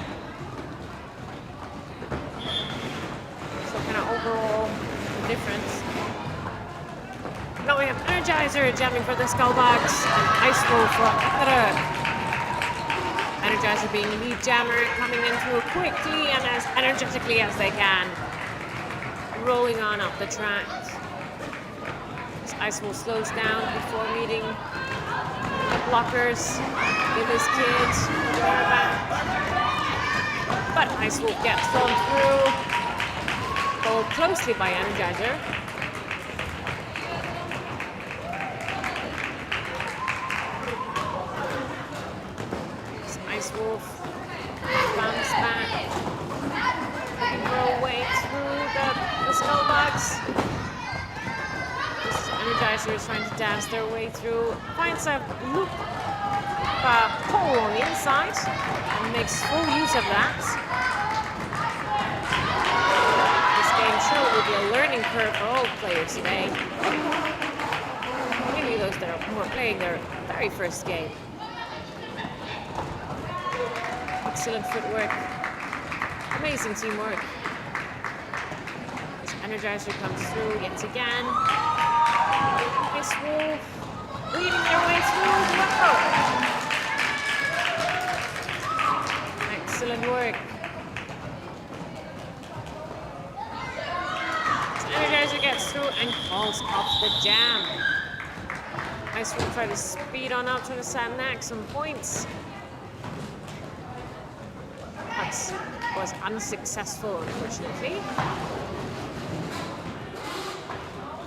So kind of overall difference. Now we have Energizer jamming for the Skullbugs and Ice Wolf for Agnarök. Energizer being lead jammer, coming in through quickly and as energetically as they can. Rolling on up the track. This Ice Wolf slows down before meeting the blockers with his kids. But Ice Wolf gets thrown through. Followed closely by Energizer. This Ice Wolf bounce back. Looking for a way through the Skullbugs. This Energizer is trying to dance their way through. Finds a loop hole on the inside and makes full use of that. This game sure will be a learning curve for all players today. Maybe those that are more playing their very first game. Excellent footwork. Amazing teamwork. This Energizer comes through yet again. Ice Wolf leading their way through. Whoa. Excellent work. This Energizer gets through and calls off the jam. Ice Wolf try to speed on up to the snag some points. That was unsuccessful, unfortunately.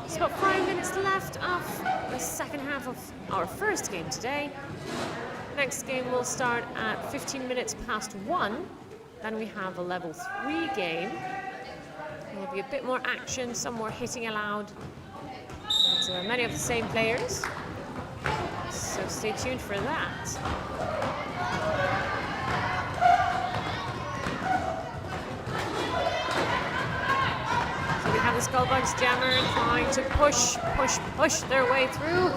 There's about 5 minutes left of the second half of our first game today. Next game will start at 15 minutes past 1. Then we have a level 3 game. There will be a bit more action, some more hitting allowed. And, many of the same players. So stay tuned for that. The Skullbugs jammer trying to push their way through.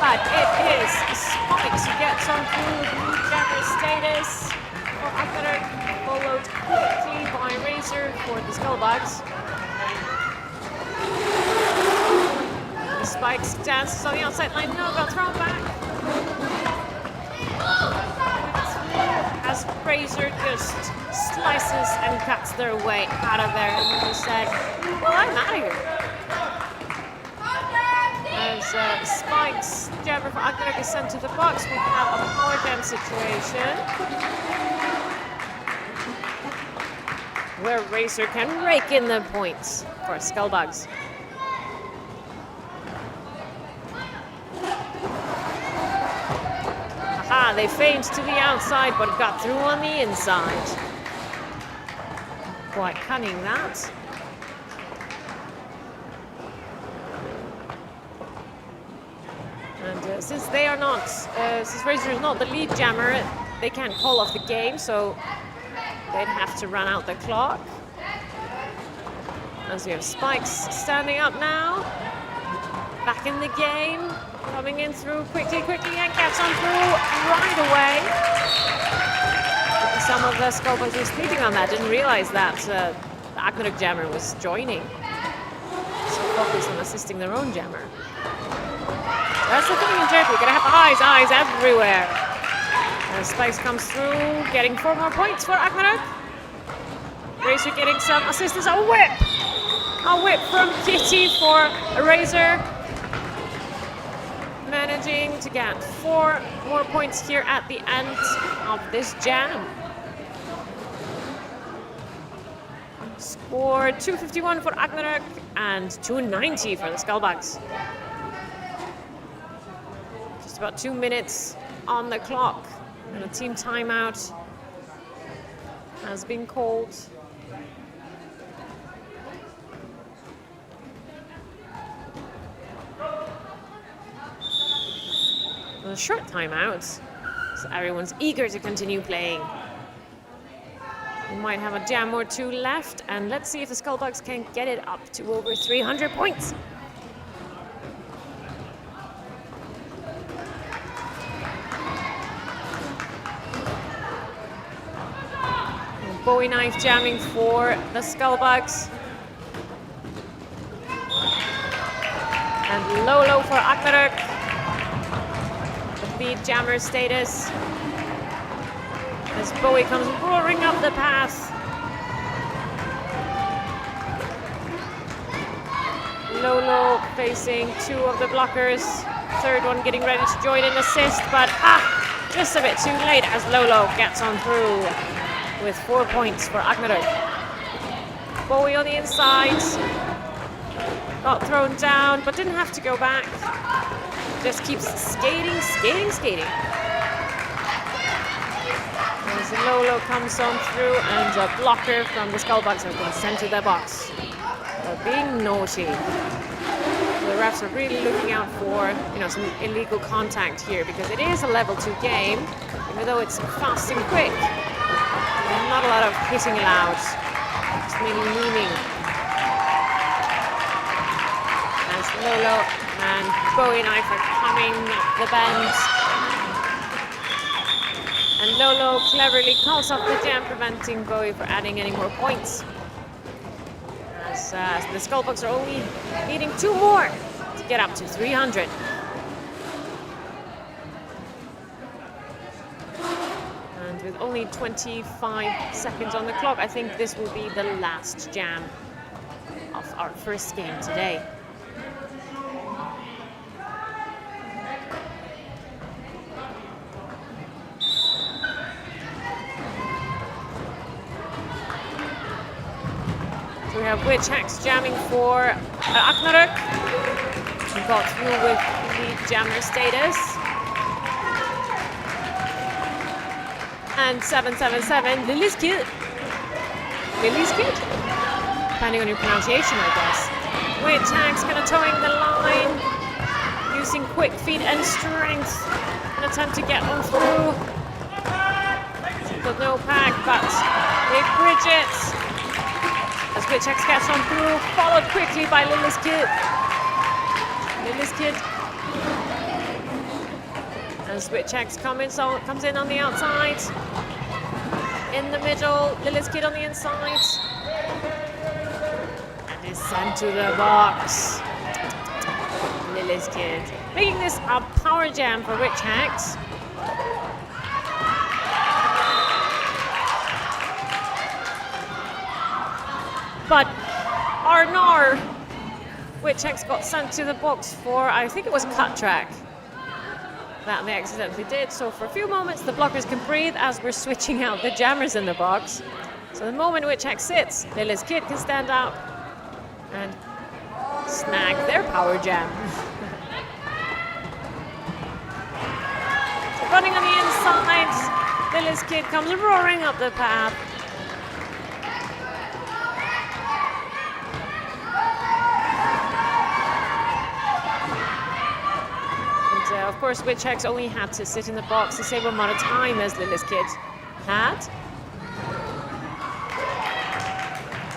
But it is Spikes who gets on through with lead jammer status for Agnarök, followed quickly by Razor for the Skullbugs. The Spikes dances on the outside line, no, got thrown back. As Razor just slices and cuts their way out of there, and he said, well, I'm out of here. As Spikes, jammer for Agnarök is sent to the box, we have a power jam situation where Razor can rake in the points for Skullbugs. Aha, they feigned to the outside but got through on the inside. Quite cunning, that. And since they are not, since Razor is not the lead jammer, they can't call off the game, so they'd have to run out the clock. As we have Spikes standing up now, back in the game, coming in through quickly, and gets on through right away. Some of the Skullbugs were speeding on that, didn't realize that the Agnarök jammer was joining. So focused on assisting their own jammer. That's the thing in Jeopardy, you're gonna have eyes everywhere. And Spikes comes through, getting 4 more points for Agnarök. Razor getting some assistance, a whip! A whip from Kitty for Razor. Managing to get 4 more points here at the end of this jam. Score 251 for Agnarök and 290 for the Skullbugs. Just about 2 minutes on the clock, and a team timeout has been called. A short timeout, so everyone's eager to continue playing. We might have a jam or 2 left, and let's see if the Skullbugs can get it up to over 300 points. Bowie knife jamming for the Skullbugs. And low for Agnarök. The lead jammer status. As Bowie comes roaring up the path. Lolo facing two of the blockers. Third one getting ready to join in assist, but just a bit too late as Lolo gets on through with 4 points for Agnarök. Bowie on the inside. Got thrown down, but didn't have to go back. Just keeps skating. As Lolo comes on through and a blocker from the Skullbugs are being sent to their box. They're being naughty. The refs are really looking out for, some illegal contact here because it is a level 2 game, even though it's fast and quick. Not a lot of hitting allowed, just mainly leaning. As Lolo and Bowie knife are coming up the bend. And Lolo cleverly calls off the jam, preventing Bowie from adding any more points. As the Skullbugs are only needing 2 more to get up to 300. And with only 25 seconds on the clock, I think this will be the last jam of our first game today. We have Witch Axe jamming for Agnarök. We got through with lead jammer status. And 777, Lily's Kid. Depending on your pronunciation, I guess. Witch Axe gonna towing the line, using quick feet and strength. An attempt to get on through. Got no pack, but Big Bridget. As Witch Axe gets on through, followed quickly by Lily's Kid. As Witch Axe comes in on the outside. In the middle, Lily's Kid on the inside. And is sent to the box. Lily's Kid. Making this a power jam for Witch Axe. But Arnar, Witch Axe got sent to the box for, I think it was cut track that they accidentally did. So for a few moments, the blockers can breathe as we're switching out the jammers in the box. So the moment Witch Axe sits, Lily's Kid can stand up and snag their power jam. Running on the inside, Lily's Kid comes roaring up the path. Of course, Witch Axe only had to sit in the box the same amount of time as Lily's Kid had.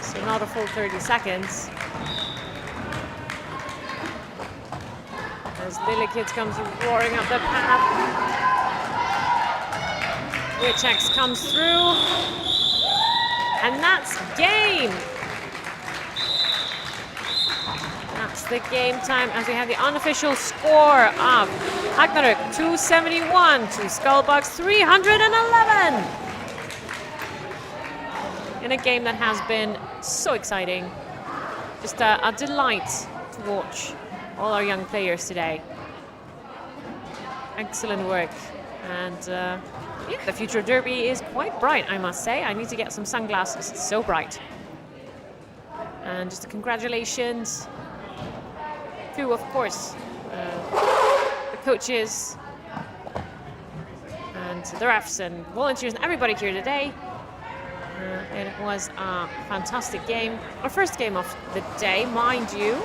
So not a full 30 seconds. As Lily Kid comes roaring up the path. Witch Axe comes through. And that's game! That's the game time as we have the unofficial score of Agnarök 271 to Skullbugs 311. In a game that has been so exciting. Just a delight to watch all our young players today. Excellent work. And the future derby is quite bright, I must say. I need to get some sunglasses, it's so bright. And just a congratulations to, of course, the coaches and the refs and volunteers and everybody here today. It was a fantastic game. Our first game of the day, mind you.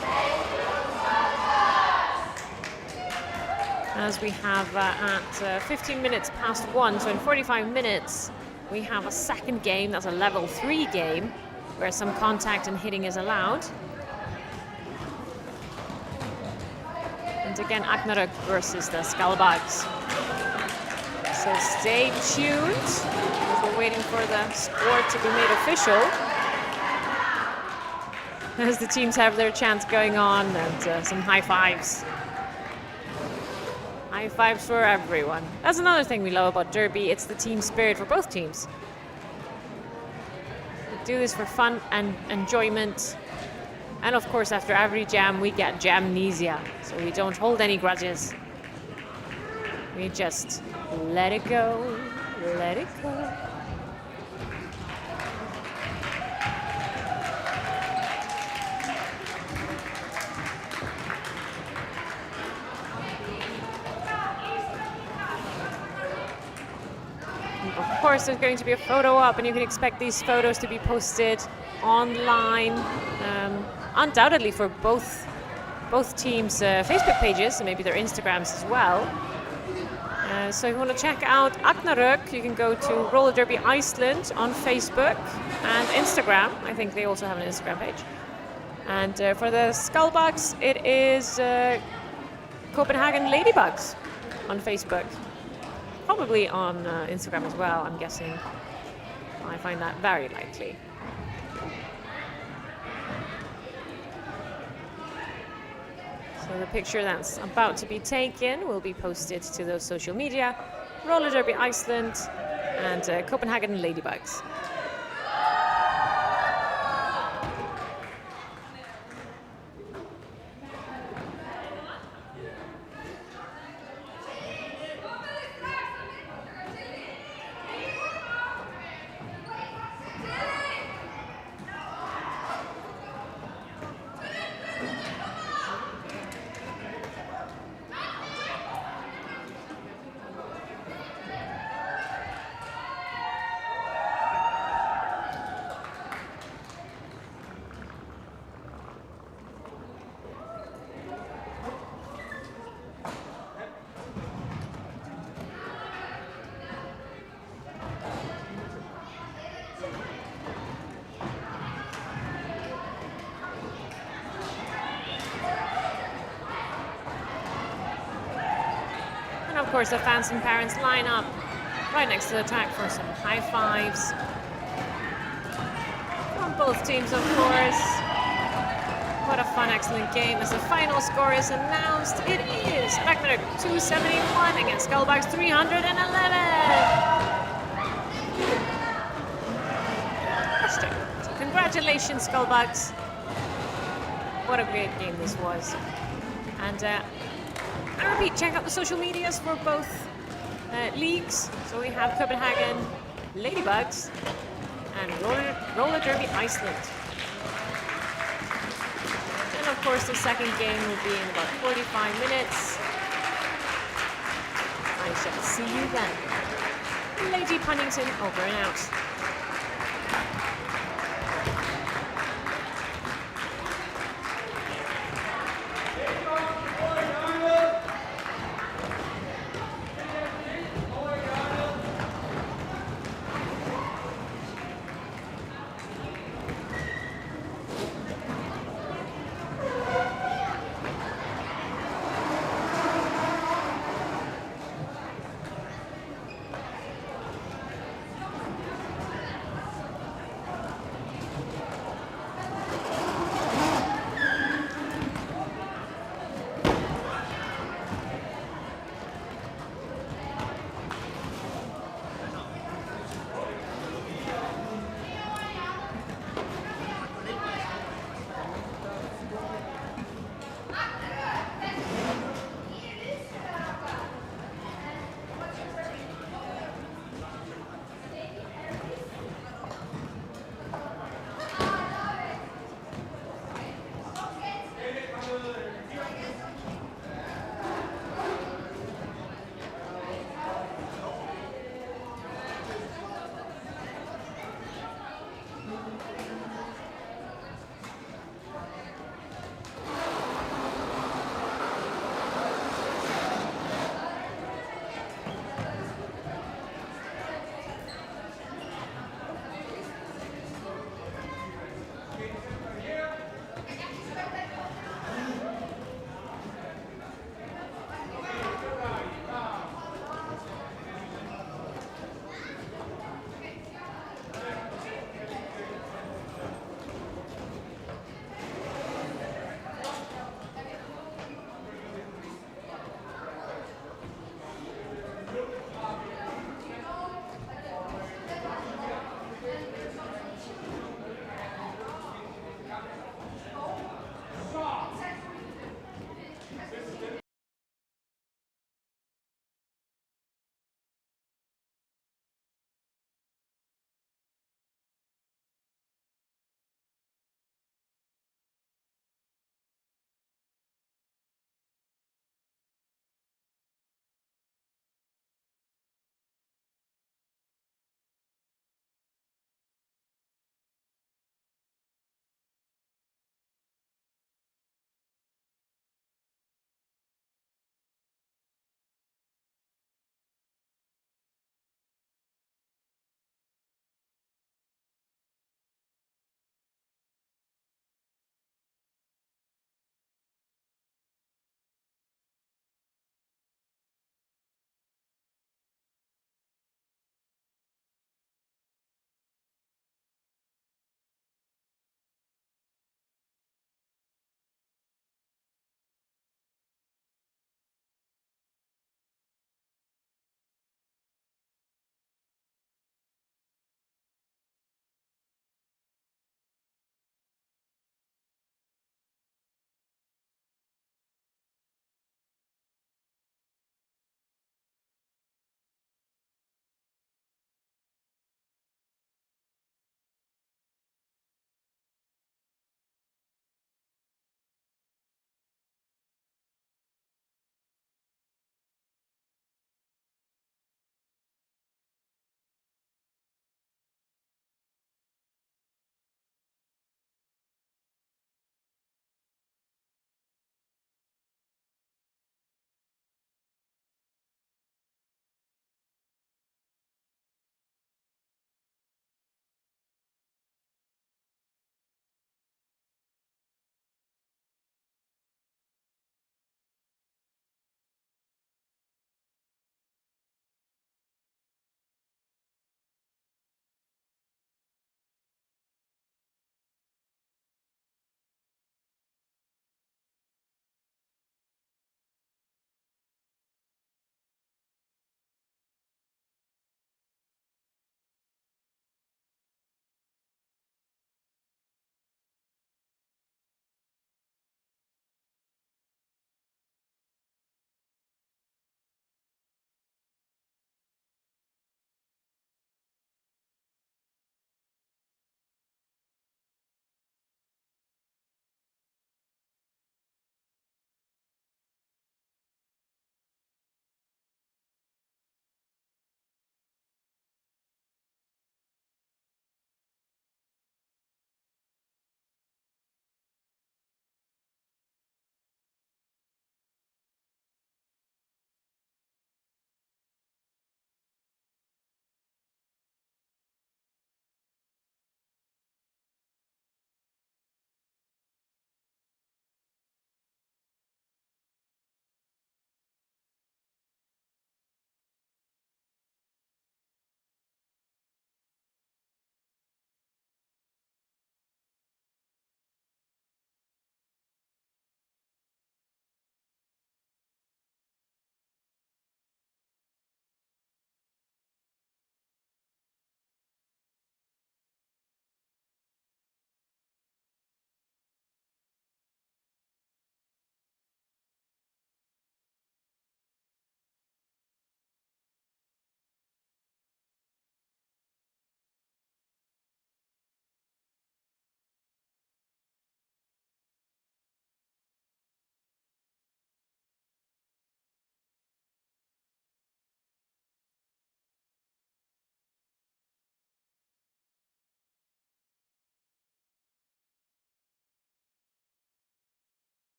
As we have at 15 minutes past 1, so in 45 minutes, we have a second game. That's a level 3 game where some contact and hitting is allowed. And again, Agnarök versus the Skullbugs. So stay tuned as we're waiting for the score to be made official. As the teams have their chants going on and some high fives. High fives for everyone. That's another thing we love about Derby. It's the team spirit for both teams. We do this for fun and enjoyment. And of course, after every jam, we get jamnesia. So we don't hold any grudges. We just let it go, let it go. Of course, there's going to be a photo up, and you can expect these photos to be posted online, undoubtedly for both teams' Facebook pages and maybe their Instagrams as well. So if you want to check out Agnarök, you can go to Roller Derby Iceland on Facebook and Instagram. I think they also have an Instagram page. And for the Skullbugs, it is Copenhagen Ladybugs on Facebook. Probably on Instagram as well, I'm guessing. I find that very likely. So the picture that's about to be taken will be posted to those social media, Roller Derby Iceland and Copenhagen Ladybugs. Of course, the fans and parents line up right next to the track for some high fives from both teams, of course. What a fun, excellent game. As the final score is announced, it is Agnarök 271 against Skullbugs 311. So congratulations, Skullbugs. What a great game this was. And I repeat, check out the social medias for both leagues. So we have Copenhagen Ladybugs and Roller Derby Iceland. And of course, the second game will be in about 45 minutes. I shall see you then. Lady Punnington over and out.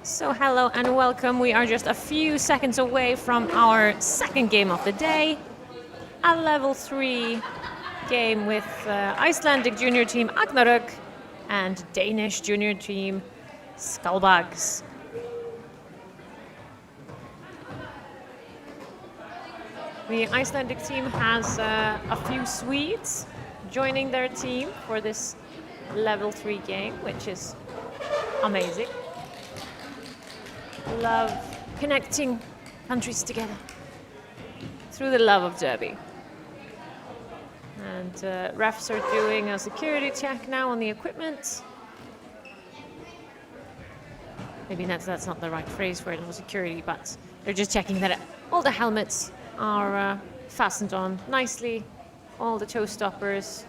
So hello and welcome. We are just a few seconds away from our second game of the day. A level 3 game with Icelandic junior team Agnarök and Danish junior team Ladybugs. The Icelandic team has a few Swedes joining their team for this level 3 game, which is amazing. Love connecting countries together through the love of derby. And refs are doing a security check now on the equipment. Maybe that's not the right phrase for it, it was security, but they're just checking that all the helmets are fastened on nicely. All the toe stoppers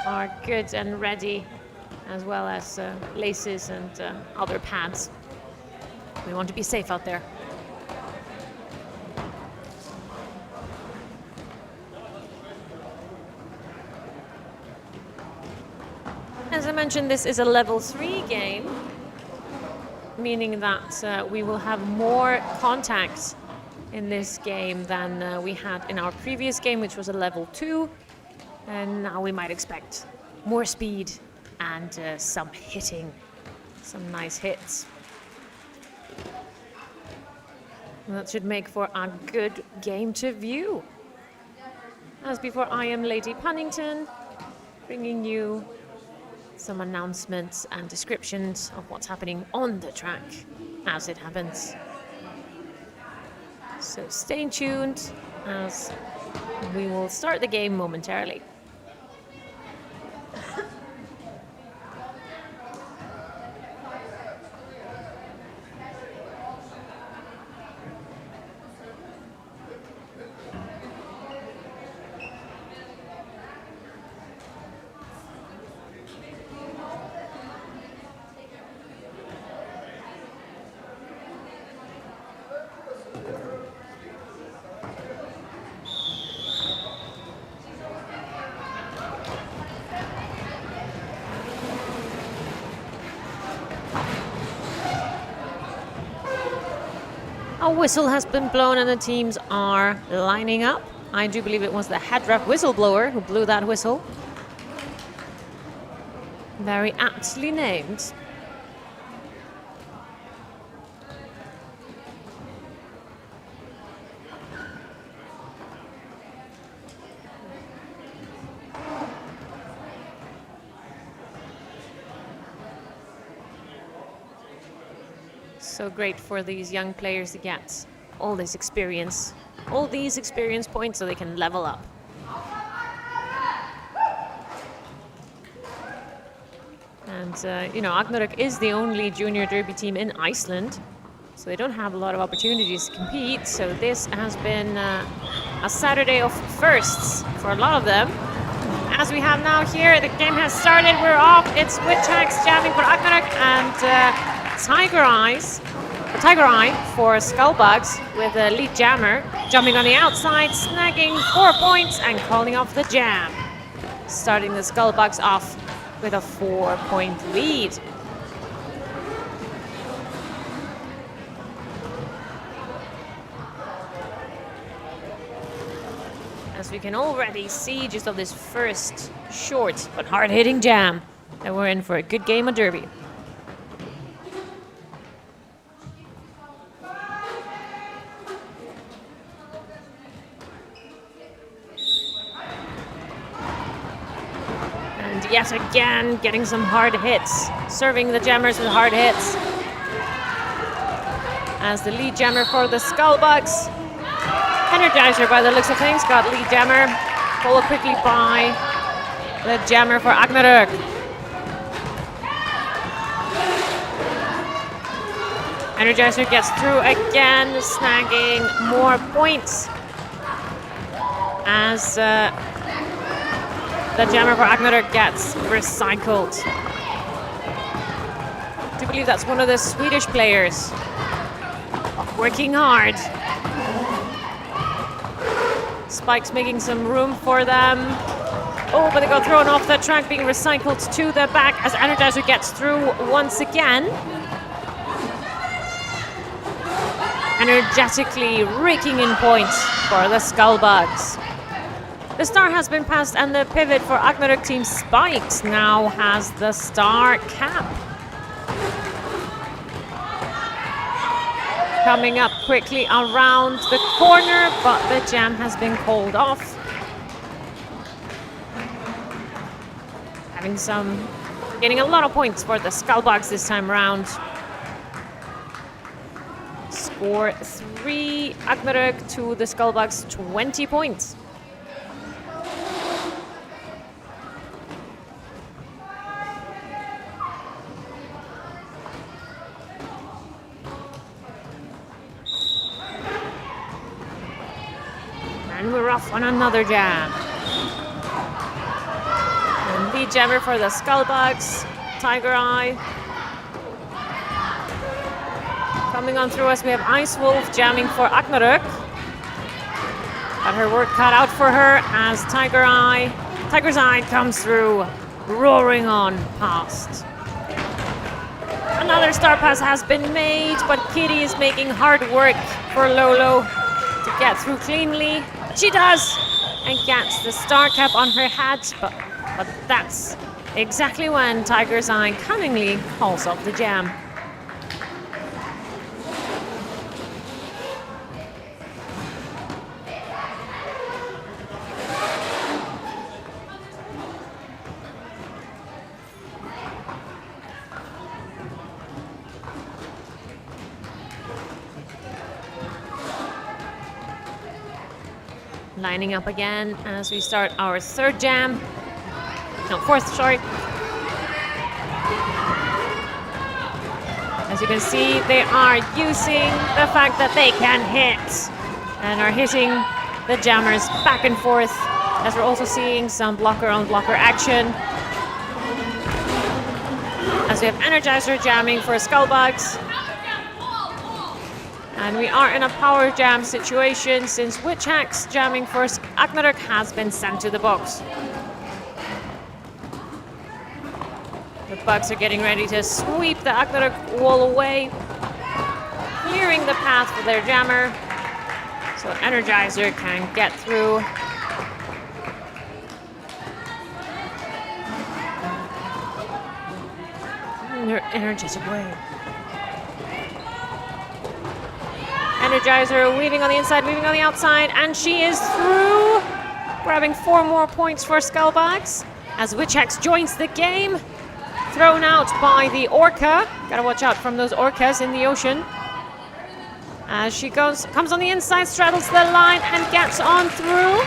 are good and ready, as well as laces and other pads. We want to be safe out there. As I mentioned, this is a level 3 game, meaning that we will have more contact in this game than we had in our previous game, which was a level 2. And now we might expect more speed and some hitting, some nice hits. That should make for a good game to view. As before, I am Lady Punnington, bringing you some announcements and descriptions of what's happening on the track as it happens. So stay tuned as we will start the game momentarily. A whistle has been blown and the teams are lining up. I do believe it was the head ref whistleblower who blew that whistle. Very aptly named. So great for these young players to get all these experience points so they can level up. And, Agnarök is the only junior derby team in Iceland, so they don't have a lot of opportunities to compete. So this has been a Saturday of firsts for a lot of them. As we have now here, the game has started, we're off. It's Witchax jamming for Agnarök and Tiger Eye for Ladybugs with a lead jammer jumping on the outside, snagging 4 points and calling off the jam, starting the Ladybugs off with a 4-point lead. As we can already see just of this first short but hard-hitting jam that we're in for a good game of derby. Yet again, getting some hard hits, serving the jammers with hard hits. As the lead jammer for the Ladybugs, Energizer by the looks of things, got lead jammer, followed quickly by the jammer for Agnarök. Energizer gets through again, snagging more points as the jammer for Agnarök gets recycled. I do believe that's one of the Swedish players working hard. Spike's making some room for them. Oh, but they got thrown off the track, being recycled to the back as Energizer gets through once again. energetically raking in points for the Skullbugs. The star has been passed and the pivot for Agnarök team Spikes now has the star cap. Coming up quickly around the corner, but the jam has been called off. Getting a lot of points for the Skullbugs this time round. Score 3 Agnarök to the Skullbugs 20 points. And we're off on another jam. And lead jammer for the Skullbugs, Tiger Eye. Coming on through us, we have Ice Wolf jamming for Agnarök. Got her work cut out for her as Tiger's Eye comes through, roaring on past. Another star pass has been made, but Kitty is making hard work for Lolo to get through cleanly. She does, and gets the star cap on her hat, but that's exactly when Tiger's Eye cunningly calls off the jam. Lining up again as we start our fourth jam. As you can see, they are using the fact that they can hit and are hitting the jammers back and forth, as we're also seeing some blocker on blocker action. As we have Energizer jamming for Skullbugs. And we are in a power jam situation since Witch Axe jamming for Agnarök has been sent to the box. The Bugs are getting ready to sweep the Agnarök wall away, clearing the path for their jammer, so Energizer can get through. In their energetic way. Energizer weaving on the inside, weaving on the outside, and she is through, grabbing 4 more points for Skullbugs as Witch Axe joins the game. Thrown out by the Orca. Gotta watch out from those Orcas in the ocean. As she comes on the inside, straddles the line, and gets on through.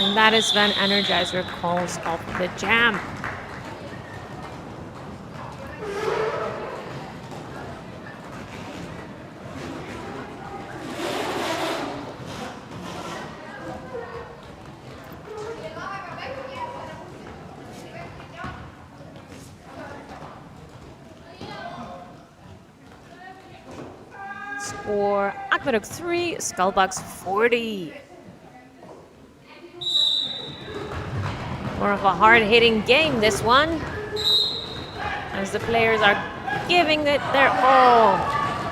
And that is when Energizer calls off the jam. For Agnarök 3, Skullbugs 40. More of a hard-hitting game, this one, as the players are giving it their all.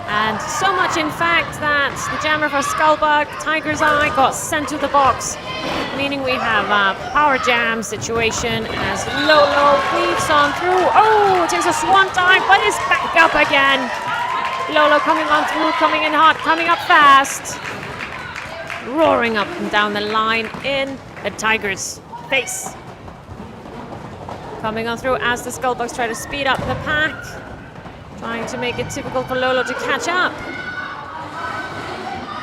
And so much, in fact, that the jammer for Skullbug, Tiger's Eye, got sent to the box, meaning we have a power jam situation as Lolo weaves on through. Oh, takes a swan dive, but is back up again. Lolo coming on through, coming in hot, coming up fast. Roaring up and down the line in the Tiger's face. Coming on through as the Skullbugs try to speed up the pack. Trying to make it difficult for Lolo to catch up.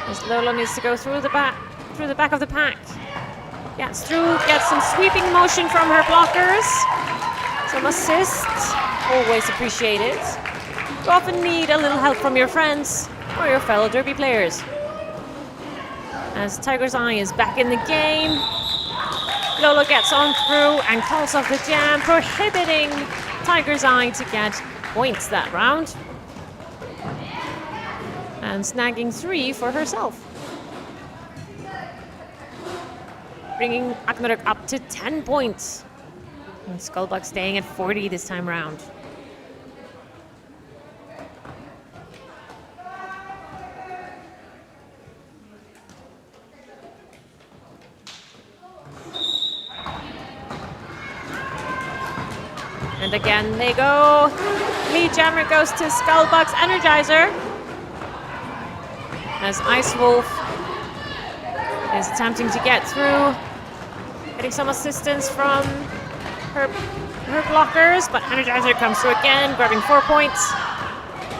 As Lolo needs to go through the back of the pack. Gets through, gets some sweeping motion from her blockers. Some assists, always appreciated. You often need a little help from your friends or your fellow derby players. As Tiger's Eye is back in the game, Lolo gets on through and calls off the jam, prohibiting Tiger's Eye to get points that round. And snagging 3 for herself. Bringing Agnarök up to 10 points. And Skullbug staying at 40 this time round. And again they go. Lead Jammer goes to Skullbugs Energizer. As Ice Wolf is attempting to get through. Getting some assistance from her blockers, but Energizer comes through again, grabbing 4 points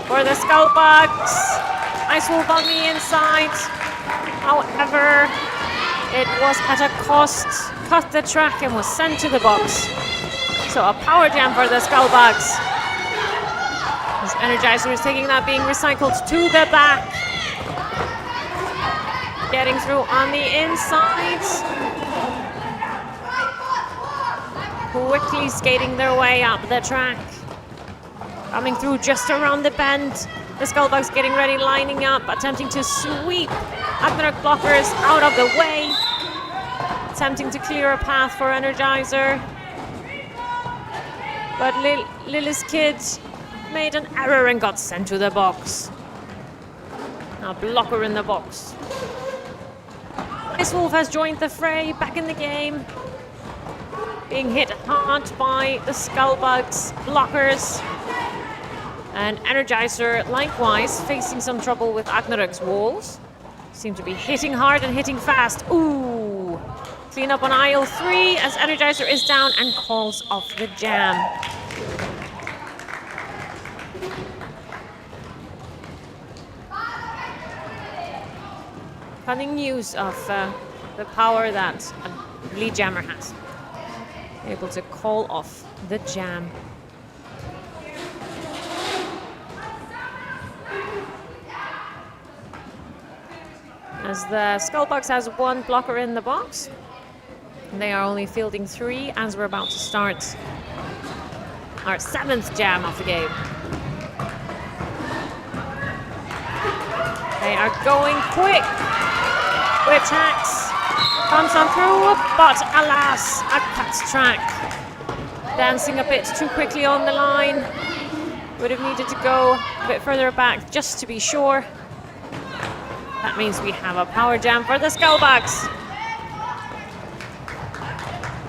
for the Skullbugs. Ice Wolf on the inside. However, it was at a cost. Cut the track and was sent to the box. So a power jam for the Skullbugs. As Energizer is taking that, being recycled to the back. Getting through on the inside. Quickly skating their way up the track. Coming through just around the bend. The Skullbugs getting ready, lining up, attempting to sweep Agnarök blockers out of the way. Attempting to clear a path for Energizer. But Lily's kid made an error and got sent to the box. A blocker in the box. Ice Wolf has joined the fray, back in the game. Being hit hard by the Skullbugs blockers. And Energizer, likewise, facing some trouble with Agnarök's walls. Seem to be hitting hard and hitting fast. Ooh! Clean up on aisle 3 as Energizer is down and calls off the jam. Cunning use of the power that a lead jammer has. Able to call off the jam. As the Skullbugs has 1 blocker in the box. They are only fielding 3 as we're about to start our 7th jam of the game. They are going quick. Which Axe comes on through, but alas, a cut track. Dancing a bit too quickly on the line. Would have needed to go a bit further back just to be sure. That means we have a power jam for the Skullbugs.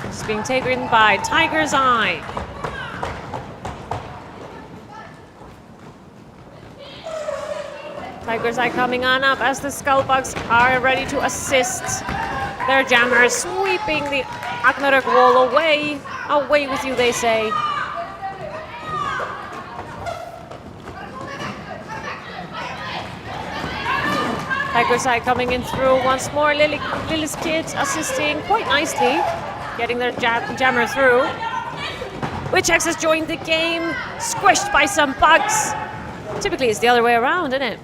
It's being taken by Tiger's Eye. Tiger's Eye coming on up as the Skullbugs are ready to assist their jammer, sweeping the Agnarök wall away. Away with you, they say. Tiger's Eye coming in through once more. Lily's kids assisting quite nicely, getting their jammer through. Witch-Axe has joined the game, squished by some bugs. Typically it's the other way around, isn't it?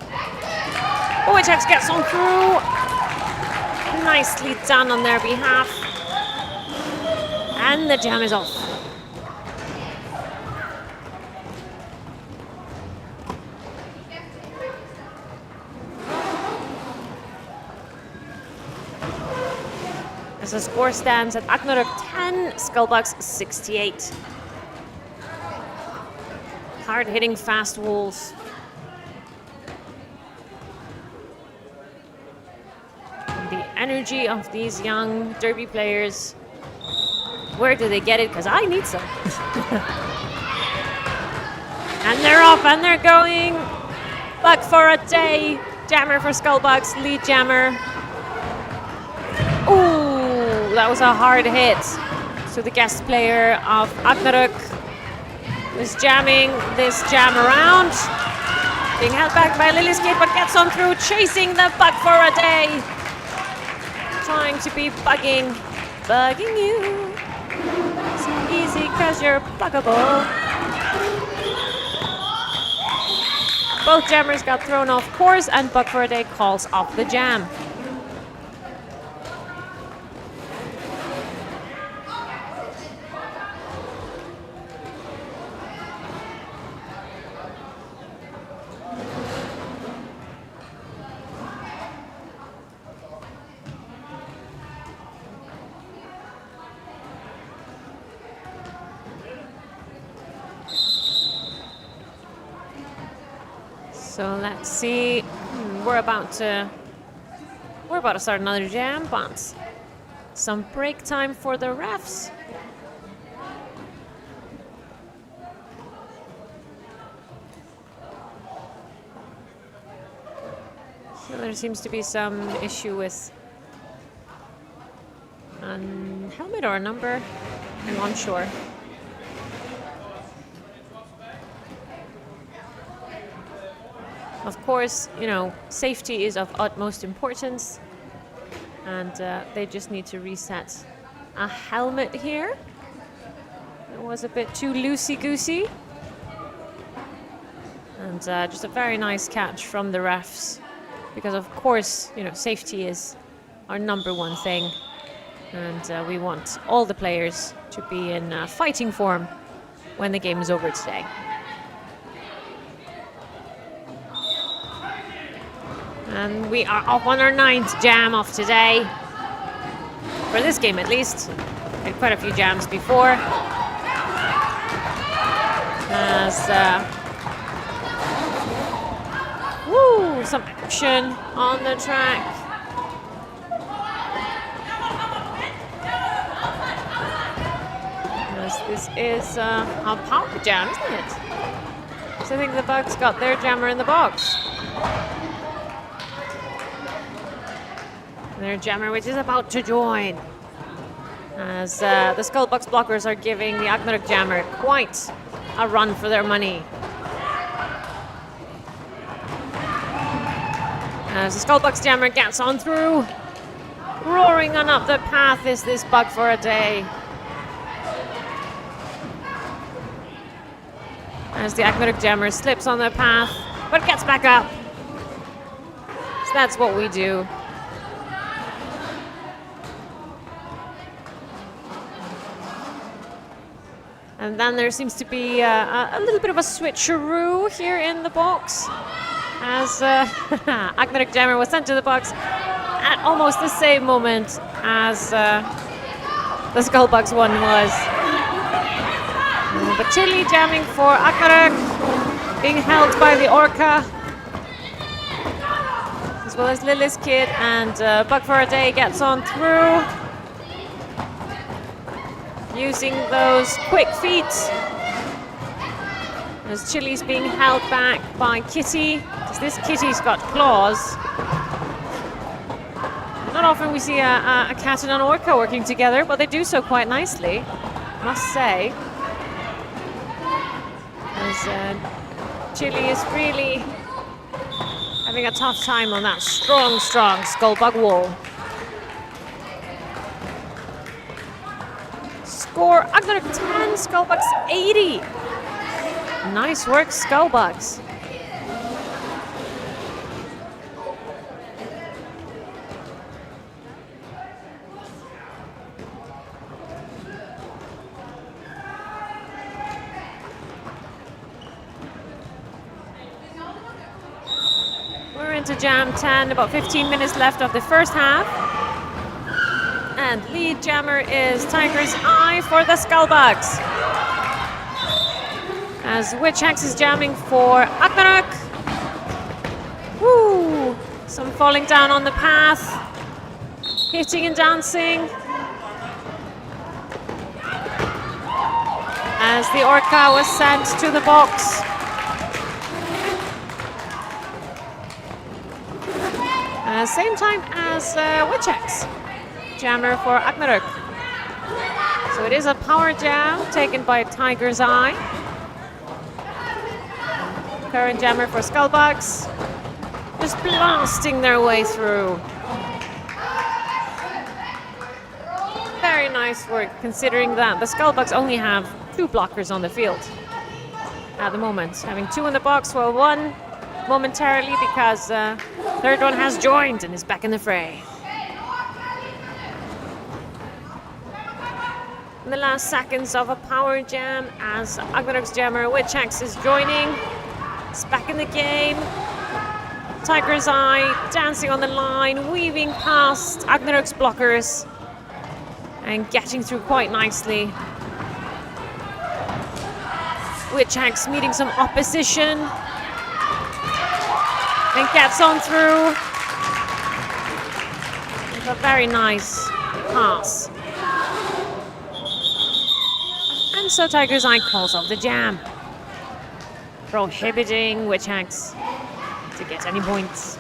But Witch-Axe gets on through. Nicely done on their behalf. And the jam is off. As the score stands at Agnarök 10, Skullbugs 68. Hard-hitting fast walls. And the energy of these young derby players. Where do they get it? Because I need some. And they're off and they're going. Bug for a day. Jammer for Skullbugs, lead jammer. Ooh, that was a hard hit. So the guest player of Agnarök is jamming this jam around. Being held back by Lily's kid, but gets on through, chasing the bug for a day. Trying to be bugging you. It's easy cause you're buggable. Both jammers got thrown off course and Bug for a Day calls off the jam. So let's see. We're about to start another jam, but some break time for the refs. There seems to be some issue with a helmet or a number. I'm unsure. Of course, you know, safety is of utmost importance, and they just need to reset a helmet here. It was a bit too loosey-goosey. And just a very nice catch from the refs, because of course, you know, safety is our number one thing, and we want all the players to be in fighting form when the game is over today. And we are off on our 9th jam of today, for this game at least. We had quite a few jams before. As some action on the track. As this is a power jam, isn't it? So I think the Bugs got their jammer in the box. Their jammer, which is about to join, as the Skullbugs blockers are giving the Agnarök jammer quite a run for their money. As the Skullbugs jammer gets on through, roaring on up the path is this Bug for a Day. As the Agnarök jammer slips on the path, but gets back up. So that's what we do. And then there seems to be a little bit of a switcheroo here in the box, as Agnarök jammer was sent to the box at almost the same moment as the Skullbugs one was. But Chili jamming for Agnarök, being held by the Orca, as well as Lily's Kid, and Bug for a Day gets on through, using those quick feet, as Chili's being held back by Kitty, because this Kitty's got claws. Not often we see a cat and an orca working together, but they do so quite nicely, must say. As Chili is really having a tough time on that strong Skullbug wall. Score Agnarök 10, Skullbugs 80. Nice work, Skullbugs. We're into Jam 10, about 15 minutes left of the first half. And lead jammer is Tiger's Eye for the Skullbugs, as Witch-Axe is jamming for Agnarök. Woo! Some falling down on the path, hitting and dancing, as the Orca was sent to the box. Same time as Witch-Axe, jammer for Agnarök. So it is a power jam taken by Tiger's Eye. Current jammer for Skullbugs, just blasting their way through. Very nice work, considering that the Skullbugs only have 2 blockers on the field at the moment, having 2 in the box, while 1 momentarily, because third one has joined and is back in the fray. In the last seconds of a power jam, as Agnarök's jammer Witch-Axe is joining. It's back in the game. Tiger's Eye dancing on the line, weaving past Agnarök's blockers and getting through quite nicely. Witch-Axe meeting some opposition and gets on through with a very nice pass. And so Tiger's Eye calls off the jam, prohibiting Witch-Axe to get any points.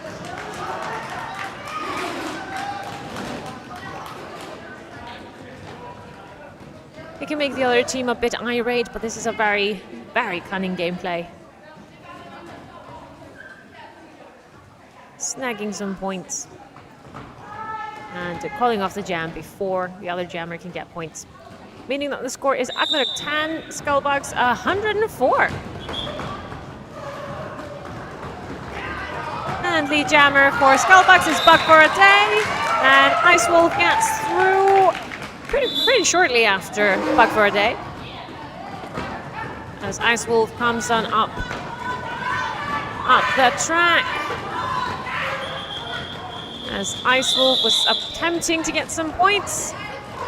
It can make the other team a bit irate, but this is a very, very cunning gameplay. Snagging some points. And calling off the jam before the other jammer can get points. Meaning that the score is Agnarök 10, Skullbugs 104. And lead jammer for Skullbugs is Bug for a Day. And Ice Wolf gets through pretty shortly after Bug for a Day. As Ice Wolf comes on up the track. As Ice Wolf was attempting to get some points.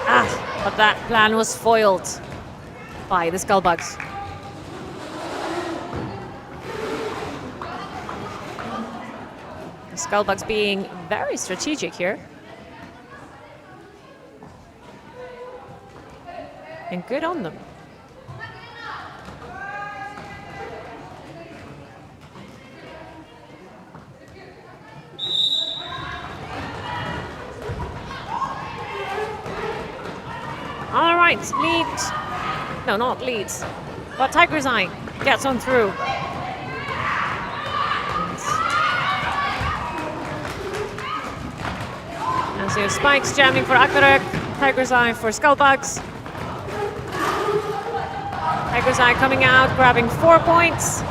But that plan was foiled by the Skullbugs. The Skullbugs being very strategic here. And good on them. All right, lead. No, not leads. But Tiger's Eye gets on through. And so Spikes jamming for Agnarök, Tiger's Eye for Skullbugs. Tiger's Eye coming out, grabbing 4 points.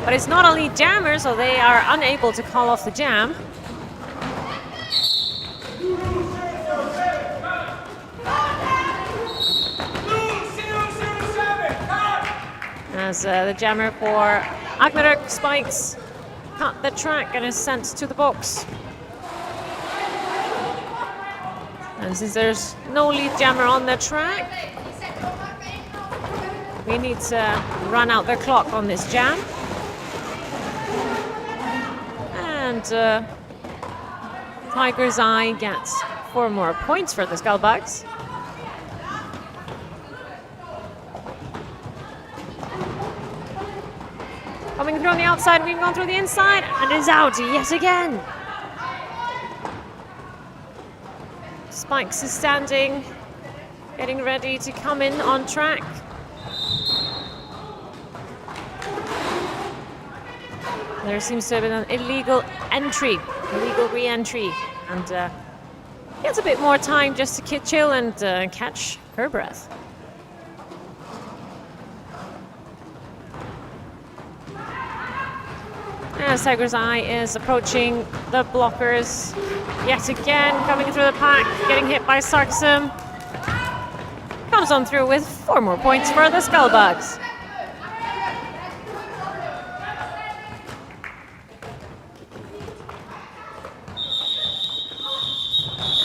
But it's not a lead jammer, so they are unable to call off the jam. As the jammer for Agnarök Spikes cut the track and is sent to the box. And since there's no lead jammer on the track, we need to run out the clock on this jam. And Tiger's Eye gets 4 more points for the Skullbugs. Coming through on the outside, we've gone through the inside, and is out yet again. Spikes is standing, getting ready to come in on track. There seems to have been an illegal re-entry, and gets a bit more time just to chill and catch her breath. As Tiger's Eye is approaching the blockers yet again, coming through the pack, getting hit by Sarksum. Comes on through with 4 more points for the Skullbugs.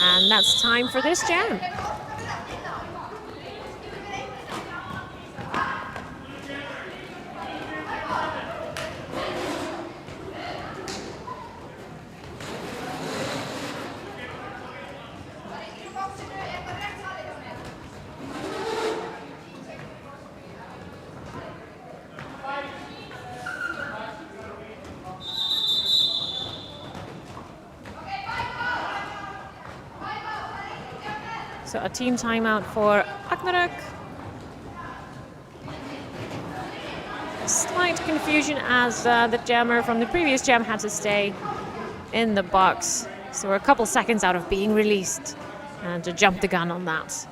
And that's time for this jam. So a team timeout for Agnarök. Slight confusion as the jammer from the previous jam had to stay in the box. So we're a couple seconds out of being released and to jump the gun on that.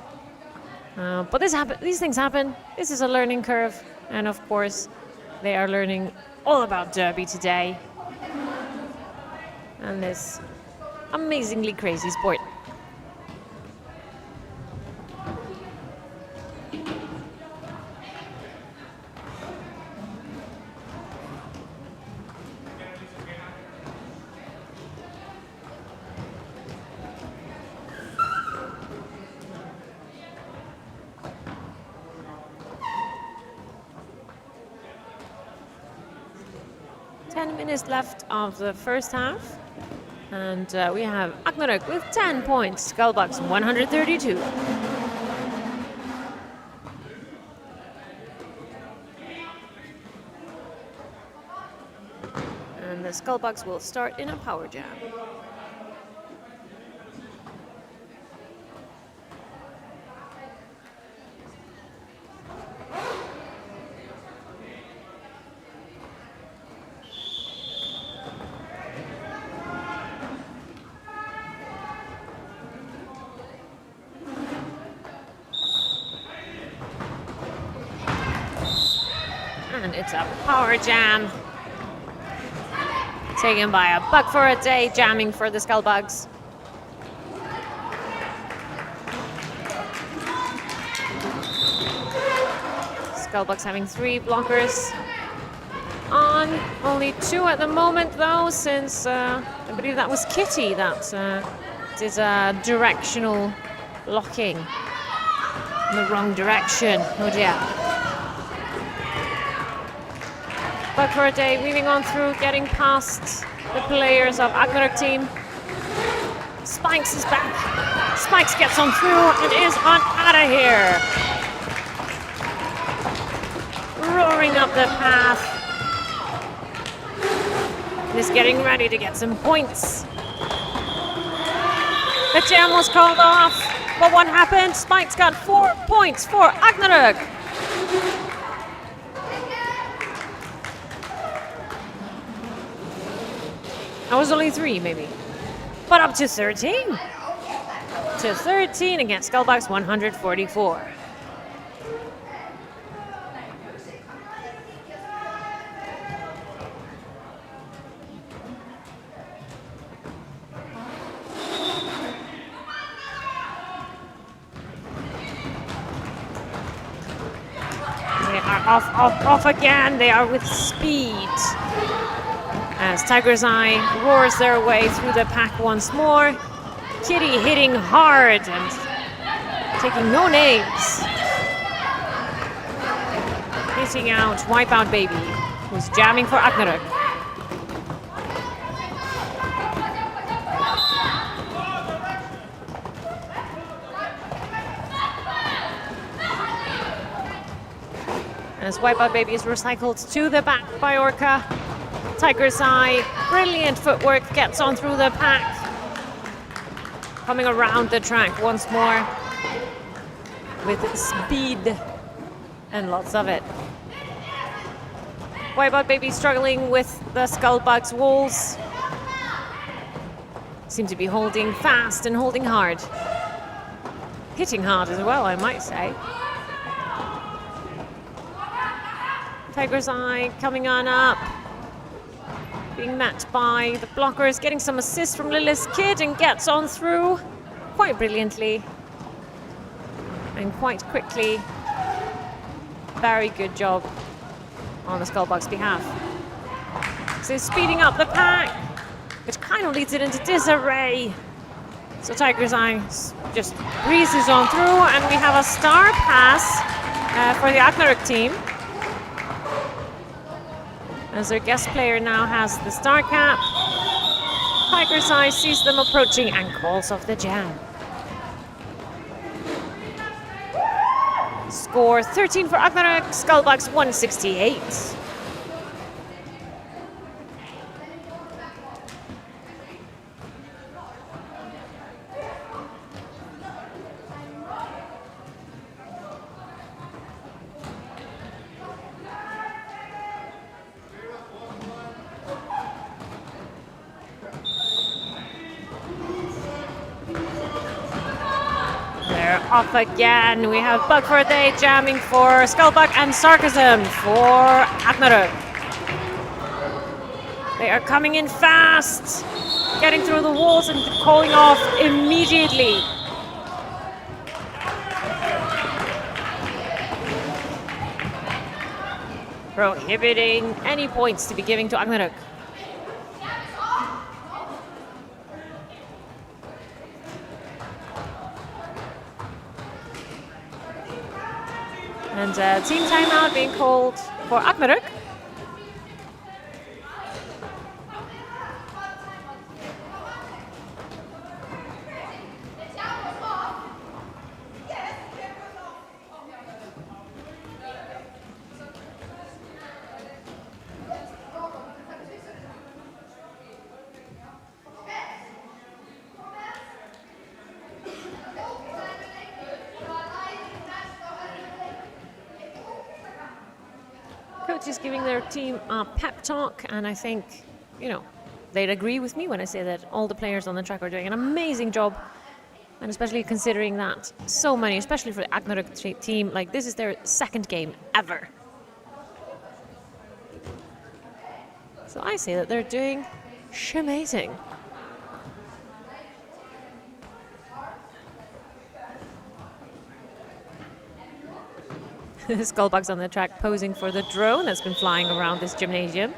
But these things happen. This is a learning curve. And of course, they are learning all about Derby today. And this amazingly crazy sport. Minutes left of the first half, and we have Agnarök with 10 points, Skullbugs 132. And the Skullbugs will start in a power jam. And it's a power jam. Taken by a buck for a day, jamming for the Skullbugs. Skullbugs having 3 blockers on. Only 2 at the moment though, since I believe that was Kitty that did a directional blocking in the wrong direction. Oh dear. Buck for a day, weaving on through, getting past the players of Agnarök team. Spikes is back. Spikes gets on through and is on out of here. Roaring up the path. Is getting ready to get some points. The jam was called off, but what happened? Spikes got 4 points for Agnarök. That was only 3, maybe. But up to 13. To 13 against Skullbugs, 144. They are off again. They are with speed. As Tiger's Eye roars their way through the pack once more. Kitty hitting hard and taking no names. Hitting out Wipeout Baby, who's jamming for Agnarök. As Wipeout Baby is recycled to the back by Orca. Tiger's Eye, brilliant footwork, gets on through the pack. Coming around the track once more with speed and lots of it. Wipeout Baby struggling with the Skullbugs walls. Seem to be holding fast and holding hard. Hitting hard as well, I might say. Tiger's Eye coming on up. Being met by the blockers, getting some assist from Lilith's Kid and gets on through quite brilliantly and quite quickly. Very good job on the Skullbugs' behalf. So speeding up the pack, which kind of leads it into disarray. So Tiger's Eye just breezes on through, and we have a star pass for the Agnarök team. As their guest player now has the star cap. Tiger's Eye sees them approaching and calls off the jam. Score 13 for Agnarök, Skullbugs 168. Off again. We have Bug for a Day jamming for Skullbug and Sarcasm for Agnarök. They are coming in fast, getting through the walls and calling off immediately. Prohibiting any points to be given to Agnarök. And team timeout being called for Agnarök. Coach is giving their team a pep talk, and I think, you know, they'd agree with me when I say that all the players on the track are doing an amazing job, and especially considering that so many, especially for the Agnarök team, like this is their second game ever. So I say that they're doing amazing. Skullbugs on the track posing for the drone that's been flying around this gymnasium.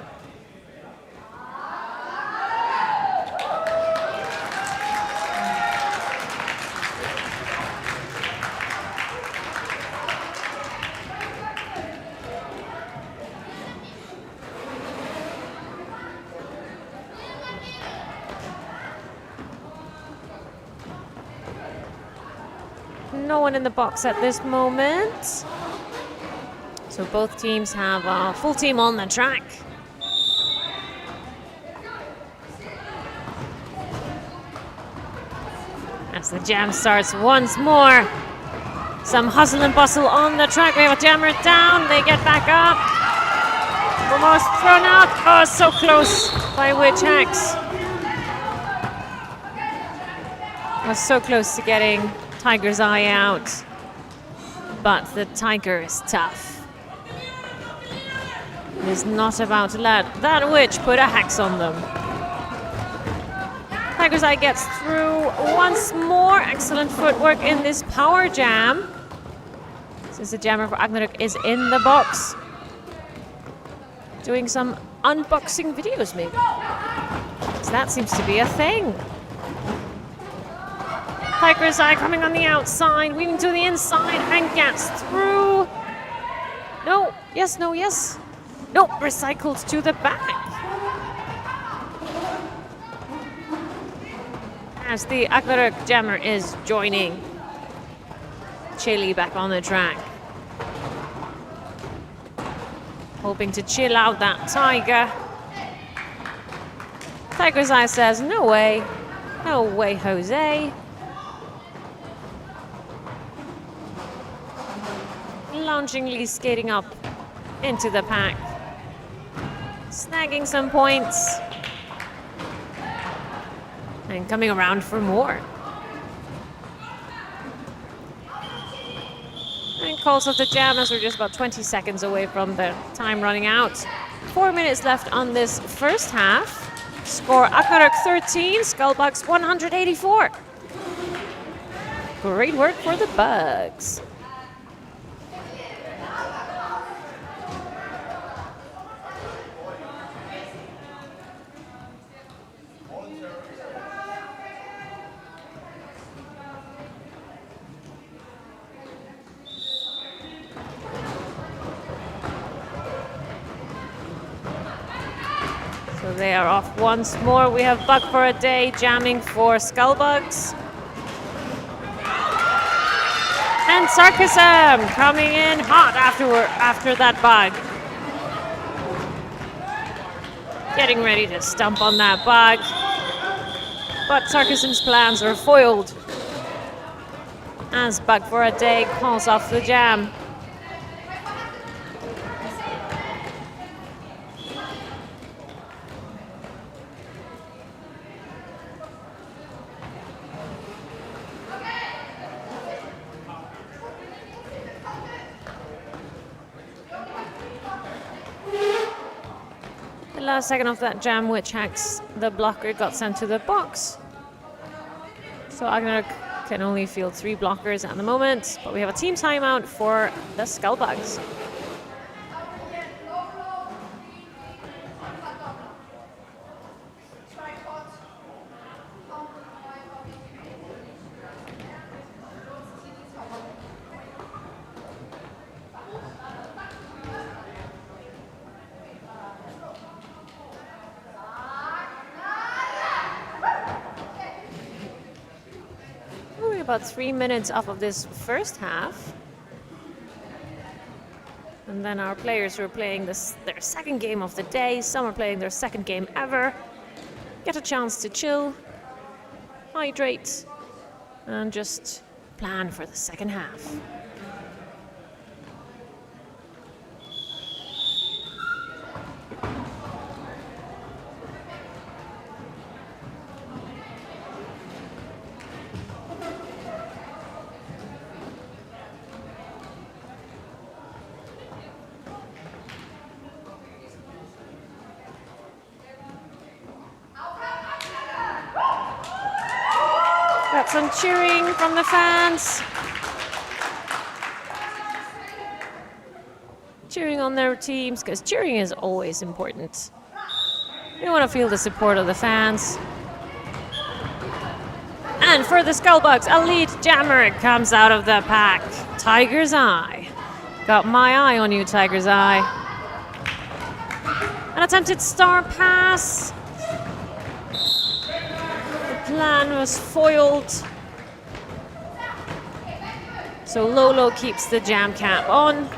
No one in the box at this moment. So both teams have a full team on the track. As the jam starts once more. Some hustle and bustle on the track. We have a jammer down. They get back up. Almost thrown out. Oh, so close by Witch Hacks. Was so close to getting Tiger's Eye out. But the Tiger is tough. It is not about to let that witch put a hex on them. Tiger's Eye gets through once more. Excellent footwork in this power jam. Since the jammer for Agnarök is in the box. Doing some unboxing videos maybe. So that seems to be a thing. Tiger's Eye coming on the outside, weaving to the inside and gets through. No, yes, no, yes. Nope, recycled to the back. As the Agnarök jammer is joining Chili back on the track. Hoping to chill out that Tiger. Tiger's Eye says, no way. No way, Jose. Loungingly skating up into the pack. Snagging some points. And coming around for more. And calls off the jam as we're just about 20 seconds away from the time running out. 4 minutes left on this first half. Score Agnarök 13, Skullbugs 184. Great work for the Bugs. So they are off once more. We have Bug for a Day jamming for Skullbugs. And Sarcasm coming in hot after that bug. Getting ready to stump on that bug. But Sarcasm's plans are foiled as Bug for a Day calls off the jam. Last second of that jam, Witch Hacks, the blocker got sent to the box. So Agnarök can only field 3 blockers at the moment, but we have a team timeout for the Skullbugs. About 3 minutes off of this first half. And then our players who are playing their second game of the day, some are playing their second game ever, get a chance to chill, hydrate, and just plan for the second half. got some cheering from the fans. Cheering on their teams, because cheering is always important. You want to feel the support of the fans. And for the Skullbugs, a lead jammer comes out of the pack. Tiger's Eye. Got my eye on you, Tiger's Eye. An attempted star pass. The plan was foiled. So Lolo keeps the jam cap on.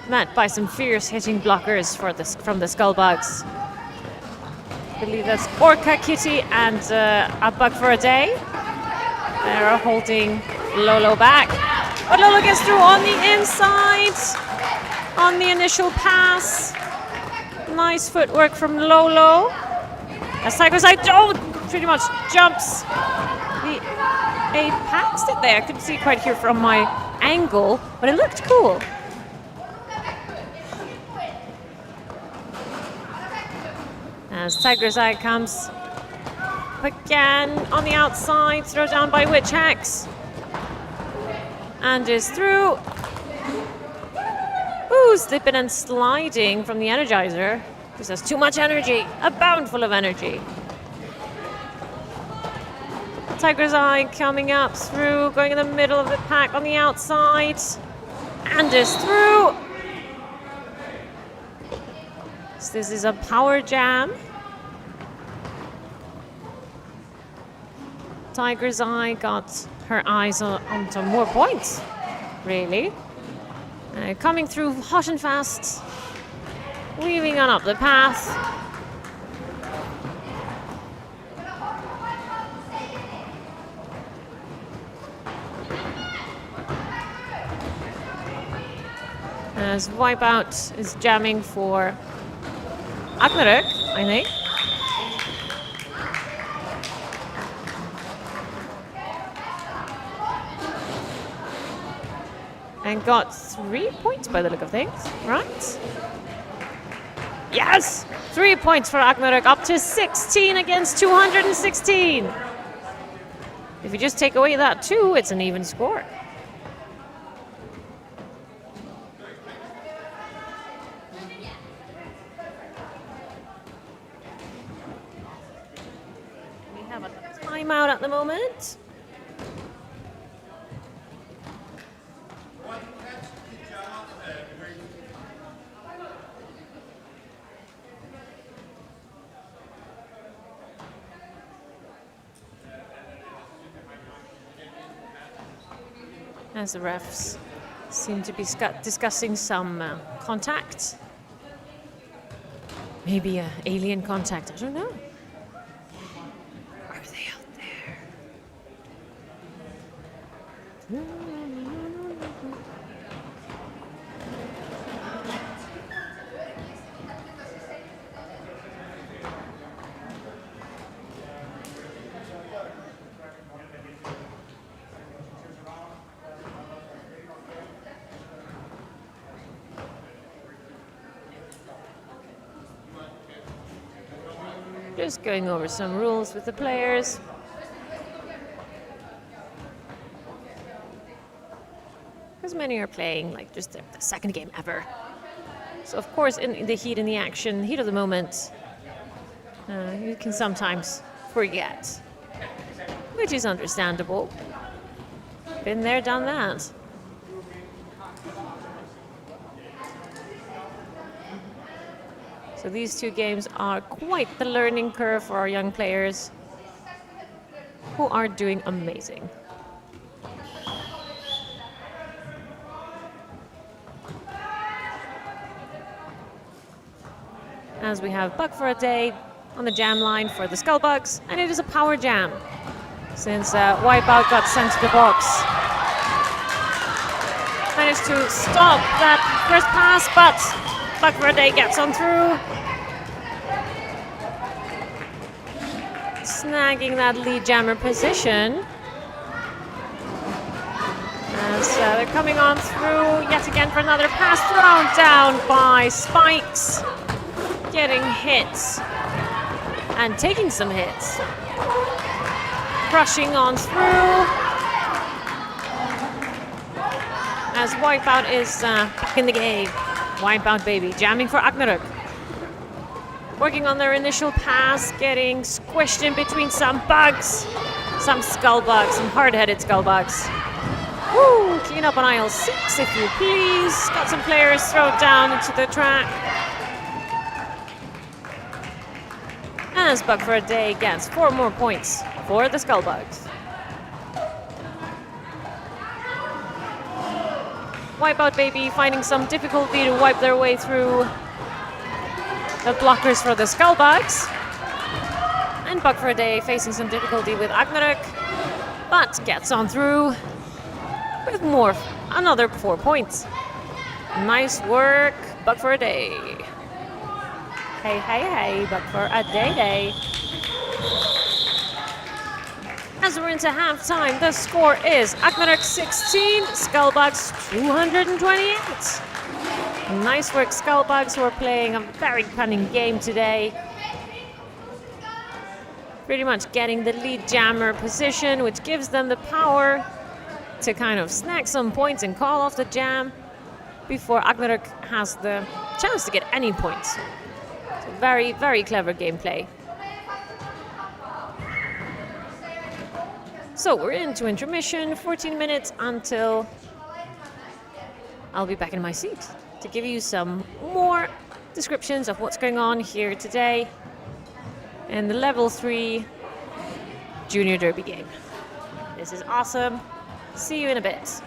Met by some fierce hitting blockers from the Skullbugs. I believe that's Orca, Kitty, and a Bug for a Day. They're holding Lolo back. But Lolo gets through on the inside on the initial pass. Nice footwork from Lolo. As Tiger's Eye pretty much jumps. The apex it there. I couldn't see it quite here from my angle, but it looked cool. As Tiger's Eye comes again on the outside, throw down by Witch Hex. And is through. Ooh, slipping and sliding from the Energizer. This has too much energy, a bound full of energy. Tiger's Eye coming up through, going in the middle of the pack on the outside. And is through. So this is a power jam. Tiger's Eye got her eyes on some more points, really. Coming through hot and fast, weaving on up the path. As Wipeout is jamming for Agnarök, I think. And got 3 points by the look of things, right? Yes! 3 points for Agnarök, up to 16 against 216. If you just take away that 2, it's an even score. We have a timeout at the moment. As the refs seem to be discussing some contact. Maybe an alien contact, I don't know. Are they out there? Just going over some rules with the players. Because many are playing like just the second game ever. So of course in the heat and the action, heat of the moment, you can sometimes forget. Which is understandable. Been there, done that. So these 2 games are quite the learning curve for our young players who are doing amazing. As we have Bug for a Day on the jam line for the Skullbugs, and it is a power jam since Wipeout got sent to the box. Managed to stop that first pass, but Bug for a Day gets on through. Snagging that lead jammer position. As they're coming on through yet again for another pass, thrown down by Spikes. Getting hits and taking some hits. crushing on through. As Wipeout is back in the game. Wipeout baby, jamming for Agnarök. Working on their initial pass, getting squished in between some bugs. Some skull bugs, some hard-headed skull bugs. Woo! Clean up on aisle 6, if you please. Got some players thrown down into the track. As Bug for a Day gets 4 more points for the skull bugs. Wipeout baby finding some difficulty to wipe their way through the blockers for the skull bugs. And Bug for a Day facing some difficulty with Agnarök, but gets on through with another 4 points. Nice work, Bug for a Day. Hey, hey, hey, Bug for a Day. As we're into halftime, the score is Agnarök 16, Skullbugs 228. Nice work, Skullbugs, who are playing a very cunning game today. Pretty much getting the lead jammer position, which gives them the power to kind of snag some points and call off the jam before Agnarök has the chance to get any points. So very, very clever gameplay. So we're into intermission, 14 minutes until I'll be back in my seat to give you some more descriptions of what's going on here today in the level 3 Junior Derby game. This is awesome. See you in a bit.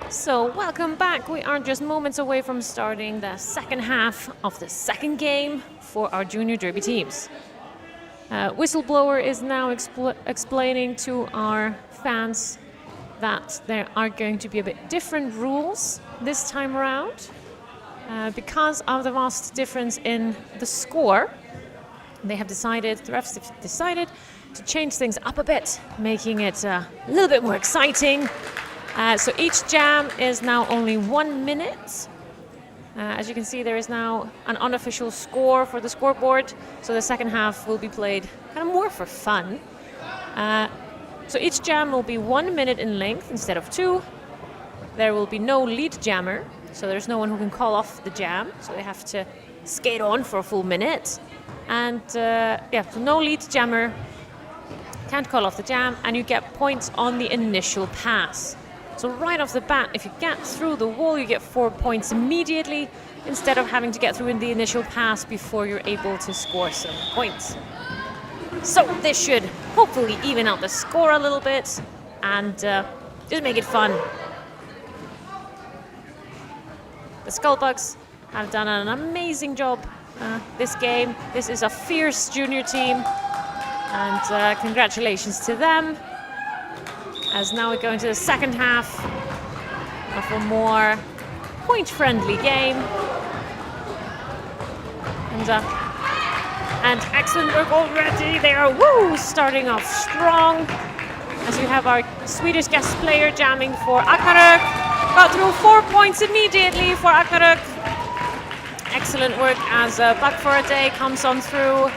So welcome back. We are just moments away from starting the second half of the second game for our junior derby teams. Whistleblower is now explaining to our fans that there are going to be a bit different rules this time around because of the vast difference in the score. The refs have decided to change things up a bit, making it a little bit more exciting. So each jam is now only 1 minute. As you can see, there is now an unofficial score for the scoreboard. So the second half will be played kind of more for fun. So each jam will be 1 minute in length instead of 2. There will be no lead jammer, so there's no one who can call off the jam. So they have to skate on for a full minute. And so no lead jammer, can't call off the jam, and you get points on the initial pass. So right off the bat, if you get through the wall, you get 4 points immediately, instead of having to get through in the initial pass before you're able to score some points. So this should hopefully even out the score a little bit and just make it fun. The Skullbugs have done an amazing job this game. This is a fierce junior team, and congratulations to them. As now we go into the second half of a more point-friendly game. And excellent work already. They are starting off strong. As we have our Swedish guest player jamming for Agnarök. Got through 4 points immediately for Agnarök. Excellent work as Buck for a Day comes on through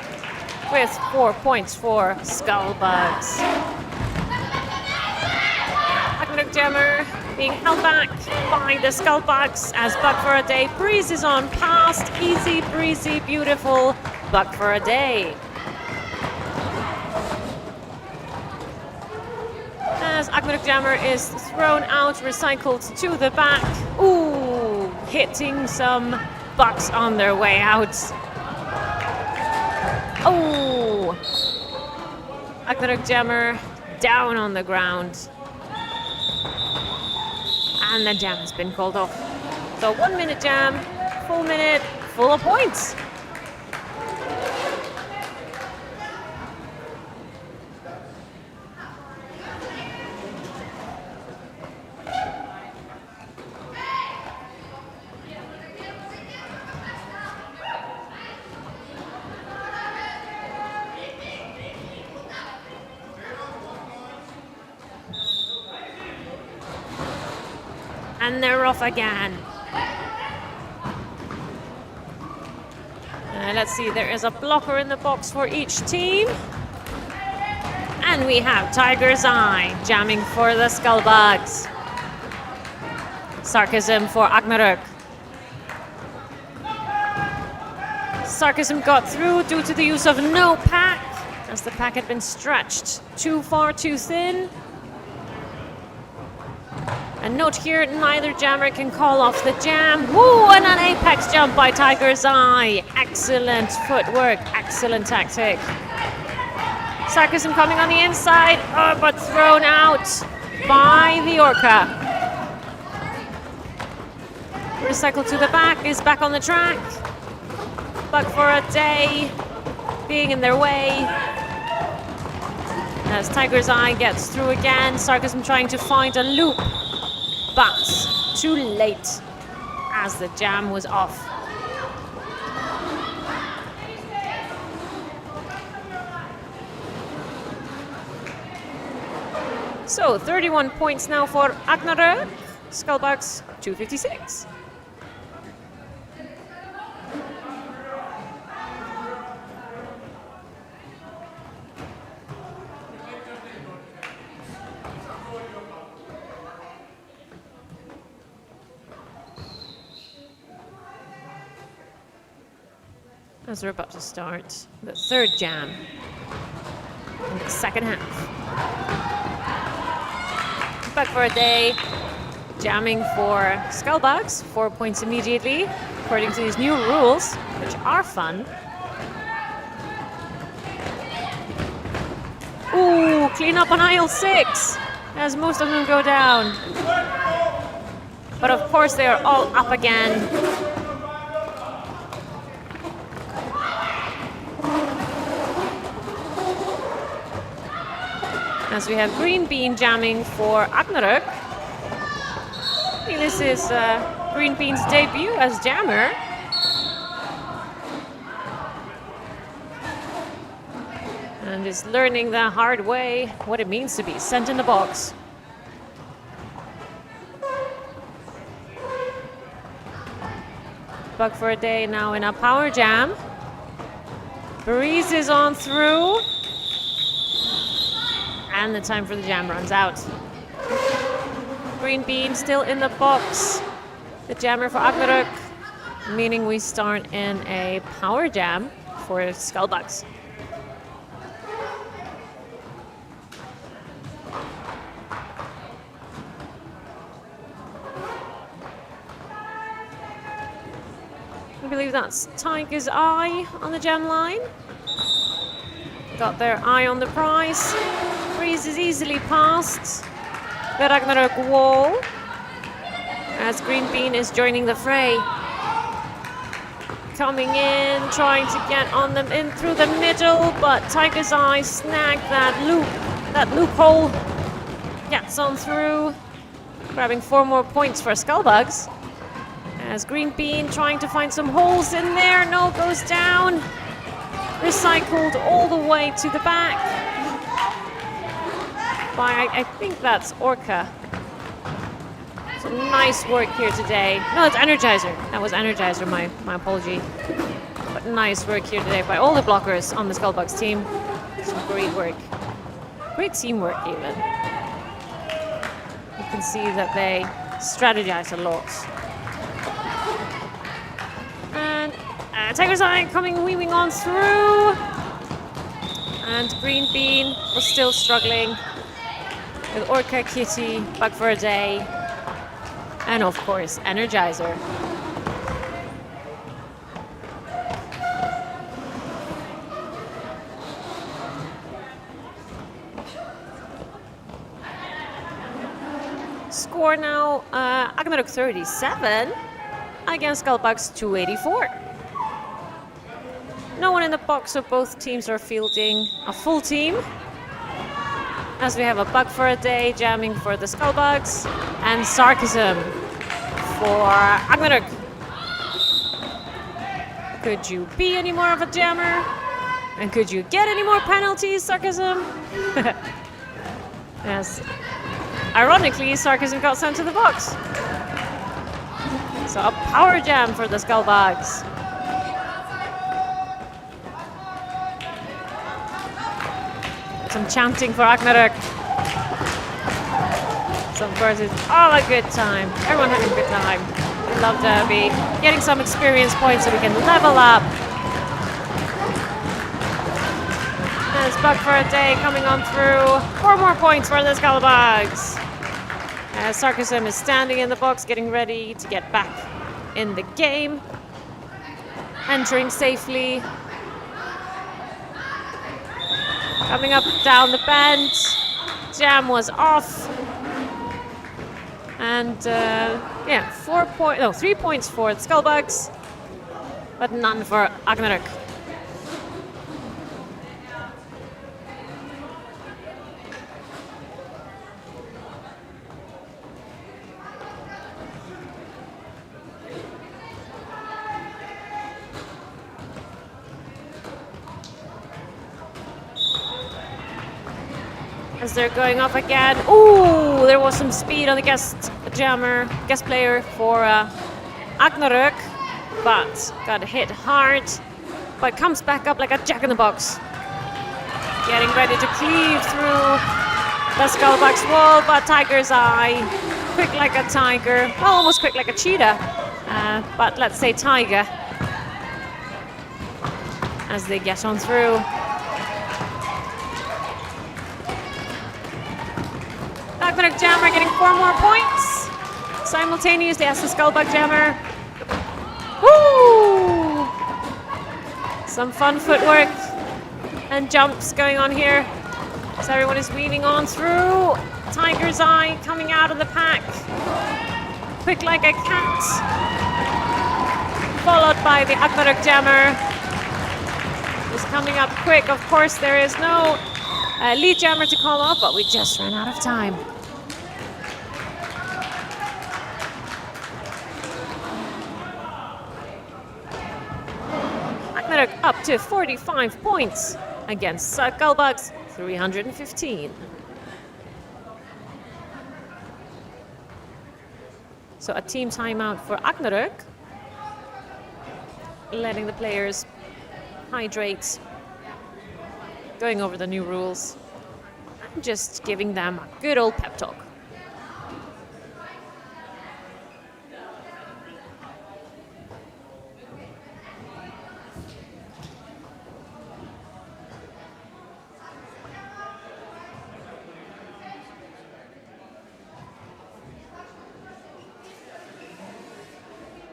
with 4 points for Skullbugs. Agnarök jammer being held back by the Skullbugs as Buck for a Day breezes on past. Easy, breezy, beautiful Buck for a Day. As Agnarök jammer is thrown out, recycled to the back. Ooh, hitting some Bucks on their way out. Oh, Agnarök jammer down on the ground. And the jam has been called off. So 1 minute jam, full minute, full of points. And they're off again. Let's see, there is a blocker in the box for each team. And we have Tiger's Eye jamming for the Skullbugs. Sarcasm for Agnarök. Sarcasm got through due to the use of no pack, as the pack had been stretched too far, too thin. And note here, neither jammer can call off the jam. Woo, and an apex jump by Tiger's Eye. Excellent footwork, excellent tactic. Sarcasm coming on the inside, but thrown out by the Orca. Recycle to the back, is back on the track. Buck for a Day being in their way. As Tiger's Eye gets through again, Sarcasm trying to find a loop. But too late as the jam was off. So 31 points now for Agnarök. Skullbugs 256. As we're about to start the third jam in the second half. Buck for a Day jamming for Skullbugs, 4 points immediately, according to these new rules, which are fun. Ooh, clean up on aisle 6, as most of them go down. But of course they are all up again. As we have Green Bean jamming for Agnarök. This is Green Bean's debut as jammer. And is learning the hard way what it means to be sent in the box. Buck for a Day now in a power jam. Breezes on through. And the time for the jam runs out. Green Bean still in the box. The jammer for Agnarök, meaning we start in a power jam for Skullbugs. I believe that's Tiger's Eye on the jam line. Got their eye on the prize. Breezes easily past the Agnarök wall as Green Bean is joining the fray. Coming in, trying to get on them in through the middle, but Tiger's Eye snagged that loophole. gets on through, grabbing 4 more points for Skullbugs. As Green Bean trying to find some holes in there. No, goes down. Recycled all the way to the back. By, I think that's Orca. So nice work here today. No, it's Energizer. That was Energizer, my apology. But nice work here today by all the blockers on the Skullbugs team. Some great work. Great teamwork even. You can see that they strategize a lot. And Tiger's Eye coming, weaving on through. And Green Bean was still struggling with Orca, Kitty, Bug for a Day, and of course Energizer. Score now, Agnarök 37 against Skullbugs 284. No one in the box, so both teams are fielding a full team. As we have a Bug for a Day jamming for the Skullbugs and Sarcasm for Agnarök. Could you be any more of a jammer? And could you get any more penalties, Sarcasm? Yes. Ironically, Sarcasm got sent to the box. So a power jam for the Skullbugs. Some chanting for Agnarök. So of course it's all a good time. Everyone having a good time. We love Derby. Getting some experience points so we can level up. There's Bug for a Day coming on through. 4 more points for the Skullbugs. As Sarcasm is standing in the box, getting ready to get back in the game. Entering safely. Coming up down the bend. Jam was off. And yeah, 3 points for the Skullbugs, but none for Agnarök. As they're going off again. Ooh, there was some speed on the guest player for Agnarök, but got hit hard, but comes back up like a jack-in-the-box. Getting ready to cleave through the Skullbugs wall, but Tiger's Eye, quick like a tiger, well, almost quick like a cheetah, but let's say tiger, as they get on through. Agnarök Jammer getting 4 more points. Simultaneously as the Skullbug Jammer. Woo! Some fun footwork and jumps going on here. So everyone is weaving on through. Tiger's Eye coming out of the pack. Quick like a cat. Followed by the Agnarök Jammer. Is coming up quick. Of course, there is no lead jammer to call up, but we just ran out of time. Agnarök up to 45 points against Skullbugs 315. So a team timeout for Agnarök, letting the players hydrate, going over the new rules, and just giving them a good old pep talk.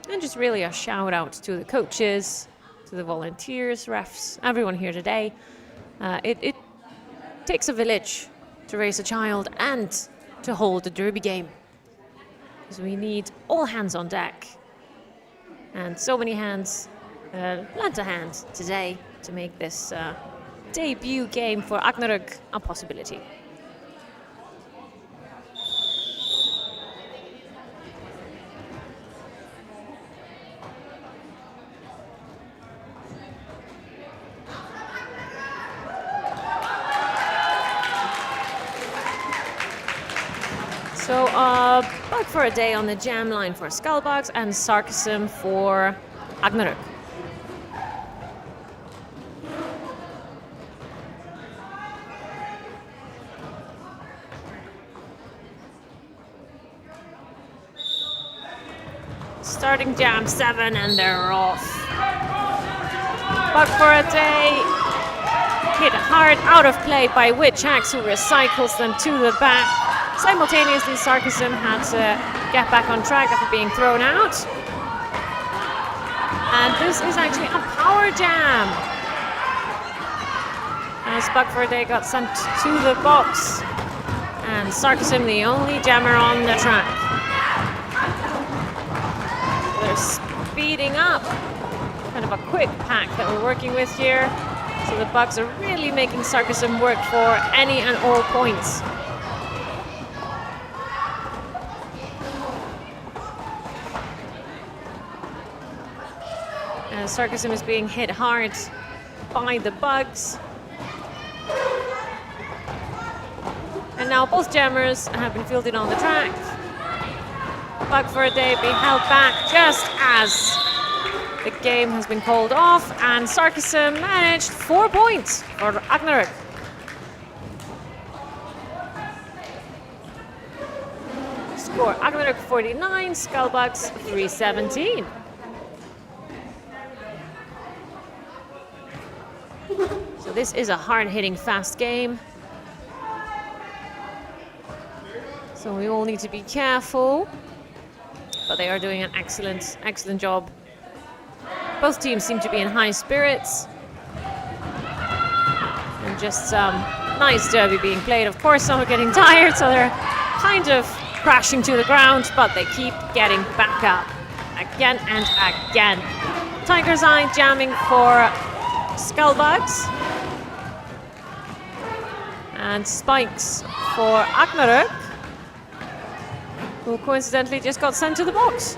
And just really a shout out to the coaches, to the volunteers, refs, everyone here today. It takes a village to raise a child and to hold the derby game. So we need all hands on deck. And so many hands lent a hand today to make this debut game for Agnarök a possibility. So Bug for a Day on the jam line for Skullbugs and Sarcasm for Agnarök. Starting jam 7 and they're off. Bug for a Day hit hard out of play by Witch Axe, who recycles them to the back. Simultaneously, Sarcasm had to get back on track after being thrown out. And this is actually a power jam, as Bug for a Day got sent to the box. And Sarcasm, the only jammer on the track. They're speeding up. Kind of a quick pack that we're working with here. So the Bugs are really making Sarcasm work for any and all points. And Sarcasm is being hit hard by the Bugs. And now both jammers have been fielded on the track. Bug for a Day being held back just as the game has been called off, and Sarcasm managed 4 points for Agnarök. Score Agnarök 49, Skullbugs 317. So this is a hard-hitting, fast game. So we all need to be careful, but they are doing an excellent, excellent job. Both teams seem to be in high spirits. And just some nice derby being played. Of course, some are getting tired, so they're kind of crashing to the ground, but they keep getting back up again and again. Tiger's Eye jamming for Skullbugs. And Spikes for Agnarök, who coincidentally just got sent to the box.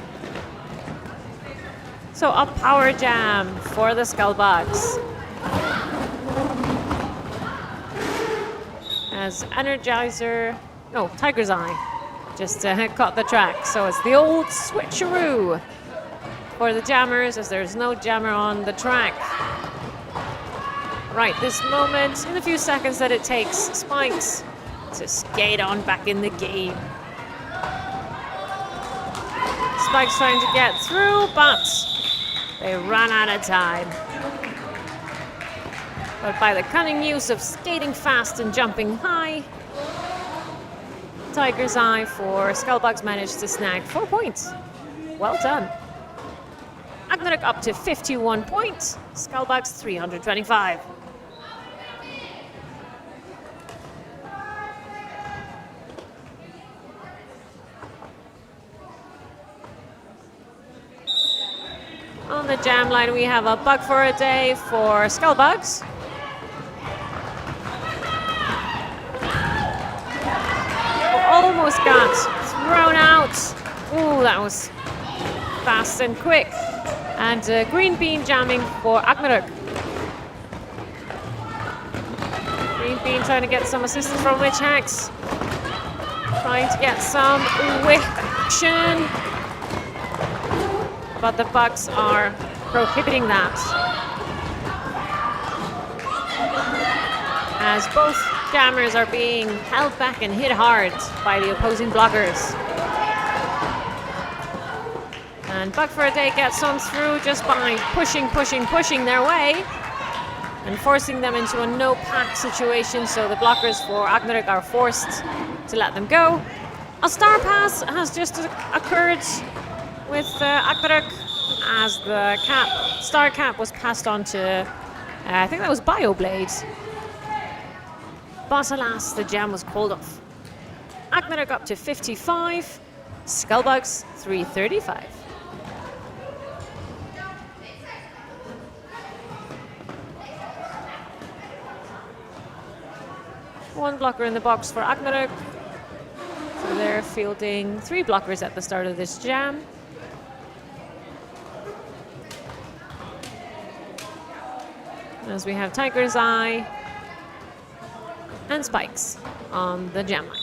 So a power jam for the Skullbugs. As Tiger's Eye just caught the track. So it's the old switcheroo for the jammers, as there's no jammer on the track. Right, this moment, in the few seconds that it takes Spikes to skate on back in the game. Spikes trying to get through, but they ran out of time. But by the cunning use of skating fast and jumping high, Tiger's Eye for Skullbugs managed to snag 4 points. Well done. Agnarök up to 51 points, Skullbugs 325. On the jam line, we have a Bug for a Day for Skullbugs. Almost got thrown out. Ooh, that was fast and quick. And Green Bean jamming for Agnarök. Green Bean trying to get some assistance from Witch Axe. Trying to get some whip action. But the Bugs are prohibiting that. As both jammers are being held back and hit hard by the opposing blockers. And Bug for a Day gets on through just by pushing their way and forcing them into a no-pack situation, so the blockers for Agnarök are forced to let them go. A star pass has just occurred with Agnarök, as the star cap was passed on to, I think that was Bioblade. But alas, the jam was called off. Agnarök up to 55, Skullbugs 335. One blocker in the box for Agnarök. So they're fielding 3 blockers at the start of this jam. As we have Tiger's Eye and Spikes on the jam line.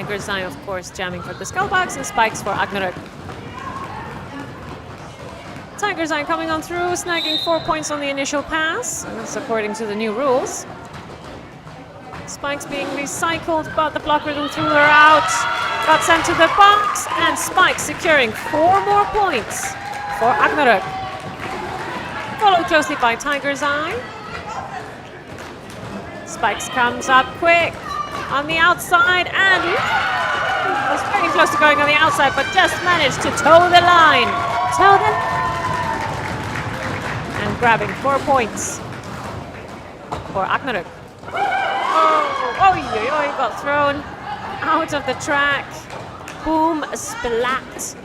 Tiger's Eye, of course, jamming for the Skullbugs, and spikes for Agnarök. Tiger's Eye coming on through, snagging 4 points on the initial pass, and that's according to the new rules. Spikes being recycled, but the block rhythm threw her out. Got sent to the box, and Spikes securing 4 more points for Agnarök. Followed closely by Tiger's Eye. Spikes comes up quick on the outside, and was very close to going on the outside, but just managed to toe the line. And grabbing 4 points for Agnarök. Oh, got thrown out of the track. Boom, splat.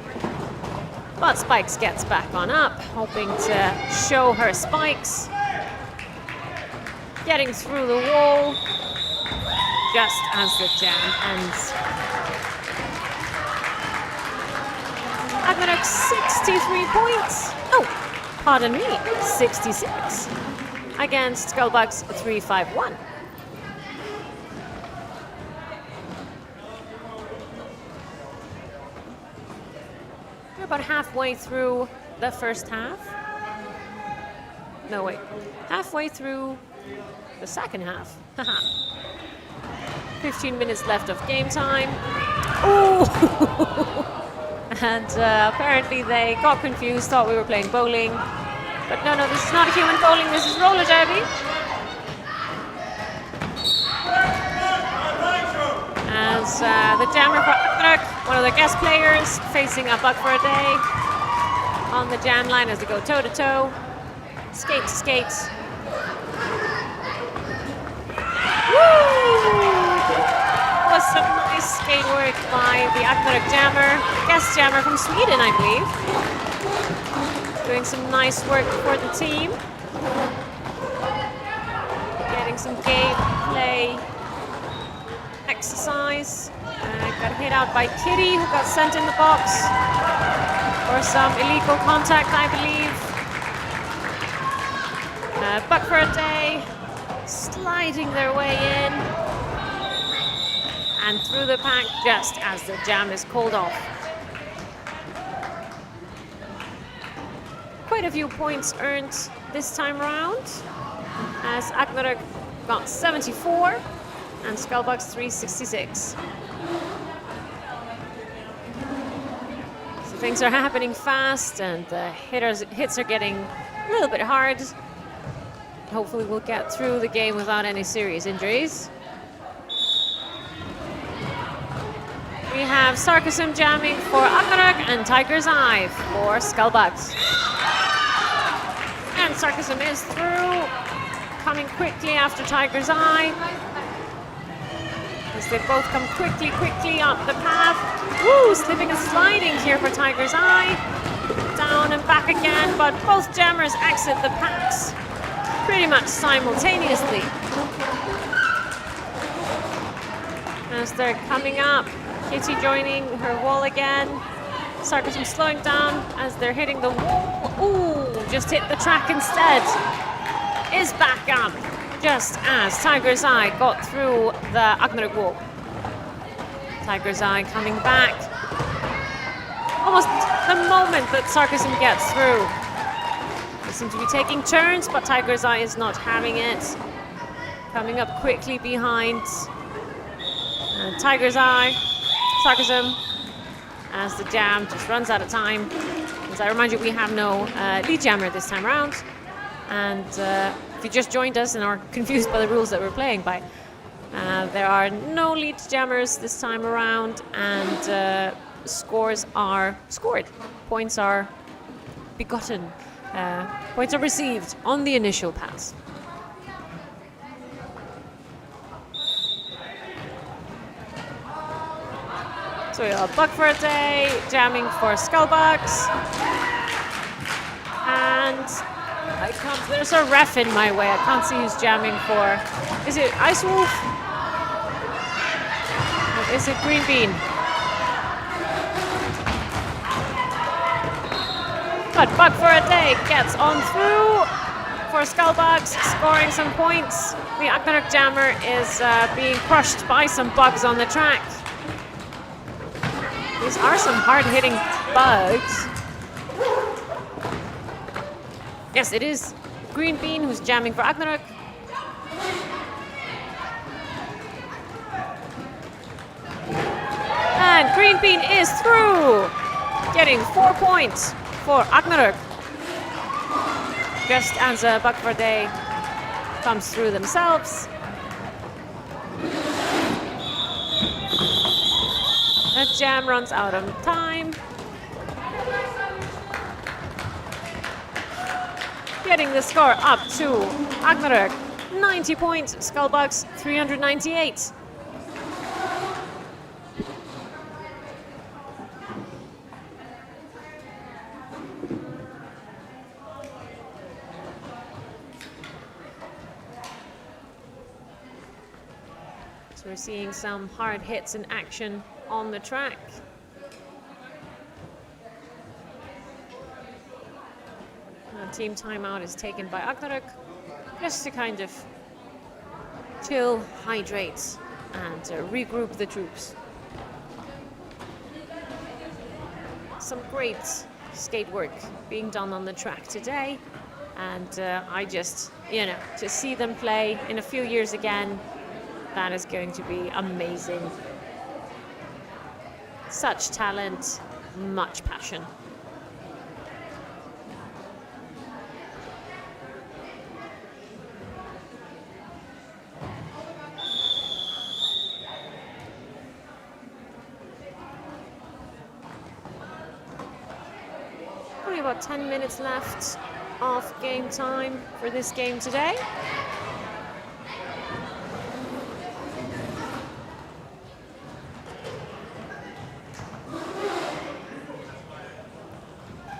But Spikes gets back on up, hoping to show her spikes. Getting through the wall just as the jam ends. Agnarök 63 points. Oh, pardon me, 66 against Skullbugs 351. We're about halfway through the first half. No, wait. Halfway through the second half. 15 minutes left of game time. Ooh! And apparently they got confused, thought we were playing bowling. But no, this is not human bowling, this is roller derby. As the jammer for Agnarök, one of the guest players, facing a buck for a day on the jam line as they go toe to toe. Skate to skate. Woo! Was some nice skate work by the Agnarök jammer, guest jammer from Sweden, I believe. Doing some nice work for the team. Getting some game play exercise. Got hit out by Kitty, who got sent in the box for some illegal contact, I believe. Buck for a day, sliding their way in and through the pack just as the jam is called off. Quite a few points earned this time round, as Agnarök got 74 and Skullbugs 366. So things are happening fast, and the hits are getting a little bit hard. Hopefully we'll get through the game without any serious injuries. We have Sarcasm jamming for Agnarök and Tiger's Eye for Skullbugs. And Sarcasm is through, coming quickly after Tiger's Eye. As they both come quickly up the path. Woo, slipping and sliding here for Tiger's Eye. Down and back again, but both jammers exit the packs pretty much simultaneously. As they're coming up, Kitty joining her wall again. Sarcasm slowing down as they're hitting the wall. Ooh, just hit the track instead. Is back up, just as Tiger's Eye got through the Agnarök wall. Tiger's Eye coming back. Almost the moment that Sarcasm gets through. They seem to be taking turns, but Tiger's Eye is not having it. Coming up quickly behind. And Tiger's Eye, Sarcasm, as the jam just runs out of time. As I remind you, we have no lead jammer this time around. And if you just joined us and are confused by the rules that we're playing by, there are no lead jammers this time around, and scores are scored. Points are begotten. Points are received on the initial pass. So we have Buck for a day, jamming for Skullbugs. And there's a ref in my way. I can't see who's jamming for. Is it Ice Wolf? Or is it Green Bean? But Buck for a day gets on through for Skullbugs, scoring some points. The Agnarök jammer is being crushed by some bugs on the track. These are some hard-hitting bugs. Yes, it is Green Bean who's jamming for Agnarök. And Green Bean is through, getting 4 points for Agnarök. Just as Bug for a Day comes through themselves. The jam runs out of time. Getting the score up to Agnarök, 90 points, Skullbugs 398. So we're seeing some hard hits in action on the track. Team timeout is taken by Agnarök just to kind of chill, hydrate, and regroup the troops. Some great skate work being done on the track today, and I just, to see them play in a few years again, that is going to be amazing. Such talent, much passion. About 10 minutes left of game time for this game today.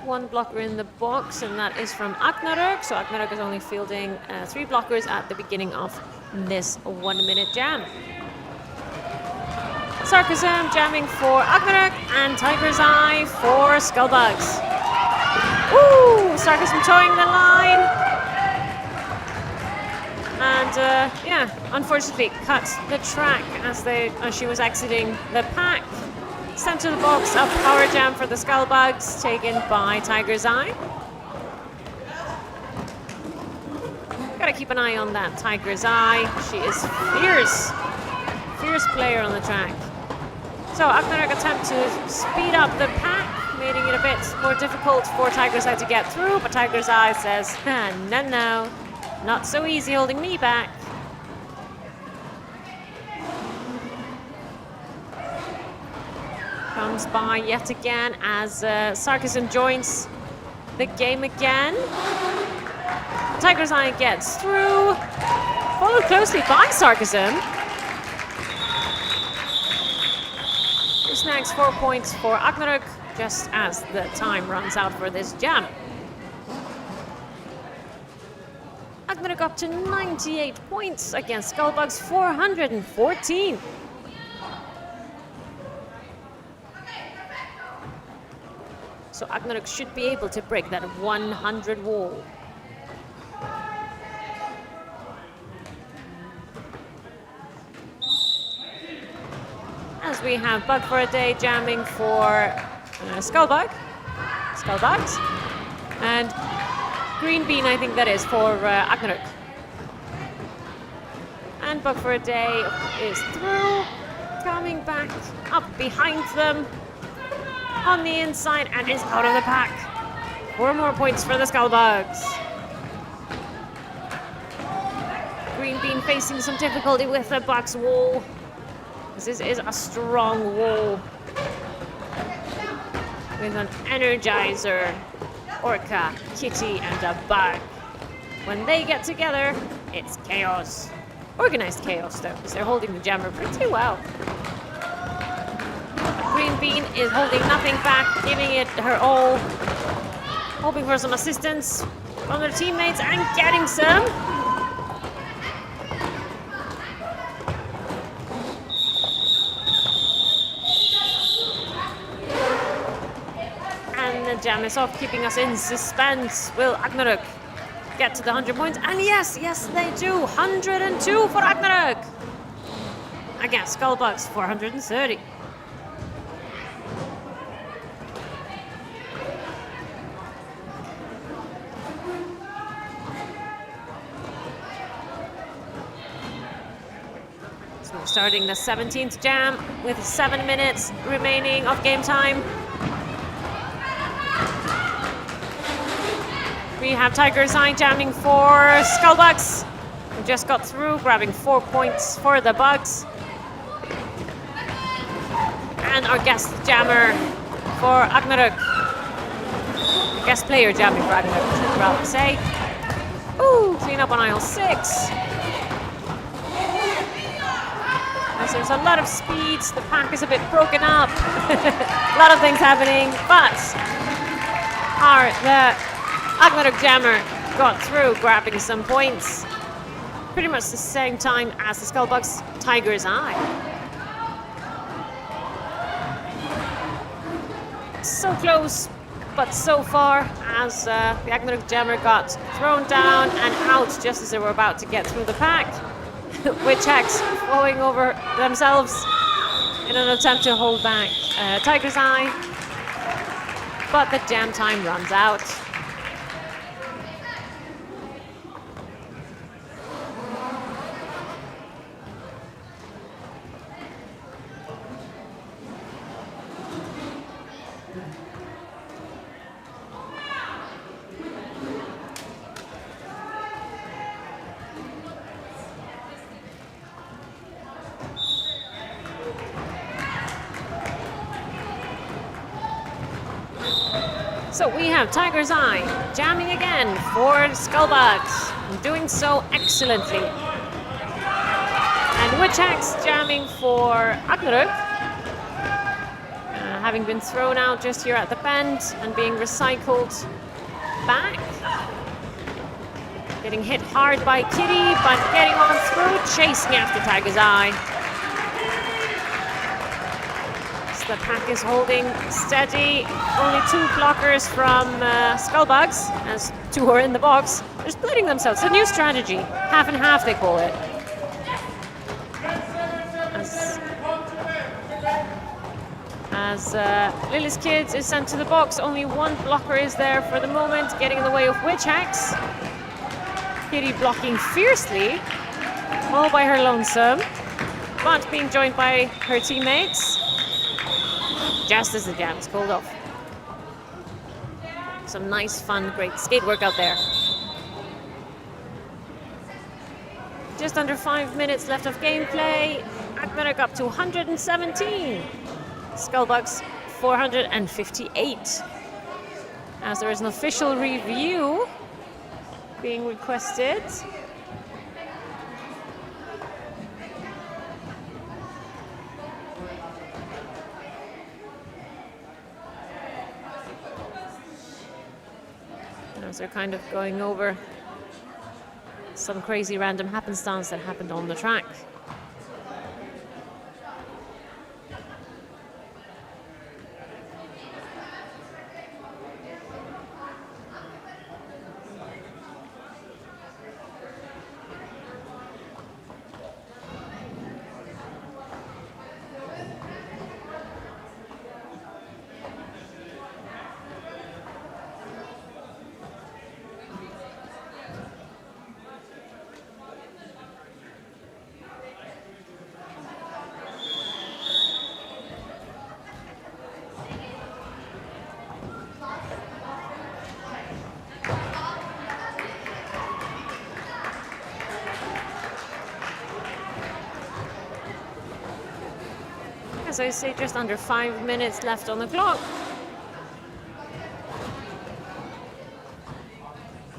One blocker in the box, and that is from Agnarök. So Agnarök is only fielding 3 blockers at the beginning of this 1-minute jam. Sarcasm jamming for Agnarök and Tiger's Eye for Skullbugs. Ooh, Sarcasm towing the line. And unfortunately cut the track as she was exiting the pack. Sent to the box, a power jam for the Skullbugs, taken by Tiger's Eye. Gotta keep an eye on that Tiger's Eye. She is fierce player on the track. So Agnarök attempt to speed up the pack, making it a bit more difficult for Tiger's Eye to get through, but Tiger's Eye says, no, not so easy holding me back. Comes by yet again as Sarcasm joins the game again. Tiger's Eye gets through, followed closely by Sarcasm. Who snags 4 points for Agnarök, just as the time runs out for this jam. Agnarök up to 98 points against Skullbugs 414. So Agnarök should be able to break that 100 wall. As we have Bug for a Day jamming for Skullbugs. And Green Bean, I think that is, for Agnarök. And Bug for a Day is through, coming back up behind them on the inside and is out of the pack. 4 more points for the Skullbugs. Green Bean facing some difficulty with the box wall. This is a strong wall with an Energizer, Orca, Kitty, and a Bug. When they get together, it's chaos. Organized chaos, though, because they're holding the jammer pretty well. Green Bean is holding nothing back, giving it her all, hoping for some assistance from their teammates and getting some. And the jam is off, keeping us in suspense. Will Agnarök get to the 100 points? And yes, they do. 102 for Agnarök against Skullbugs 430. starting the 17th jam with 7 minutes remaining of game time. We have Tiger's Eye jamming for Skullbugs, who just got through, grabbing 4 points for the Bugs. And our guest jammer for Agnarök. Guest player jamming for Agnarök, I should rather say. Ooh, clean up on aisle 6. As there's a lot of speeds, the pack is a bit broken up. A lot of things happening, but the Agnarök jammer got through, grabbing some points. Pretty much the same time as the Skullbugs Tiger's Eye. So close, but so far, as the Agnarök jammer got thrown down and out just as they were about to get through the pack. Witch Hacks falling over themselves in an attempt to hold back Tiger's Eye, but the jam time runs out. So we have Tiger's Eye jamming again for Skullbugs, doing so excellently. And Witch Hacks jamming for Agnarök, having been thrown out just here at the bend and being recycled back. Getting hit hard by Kitty, but getting on through, chasing after Tiger's Eye. The pack is holding steady. Only 2 blockers from Skullbugs, as 2 are in the box. They're splitting themselves. It's a new strategy. Half and half, they call it. As Lily's Kids is sent to the box, only 1 blocker is there for the moment, getting in the way of Witch Hacks. Kitty blocking fiercely, all by her lonesome, but being joined by her teammates. Just as the jam is called off. Some nice, fun, great skate work out there. Just under 5 minutes left of gameplay. Agnarök up to 117. Skullbugs 458. As there is an official review being requested. As they're kind of going over some crazy random happenstance that happened on the track. As I say, just under 5 minutes left on the clock.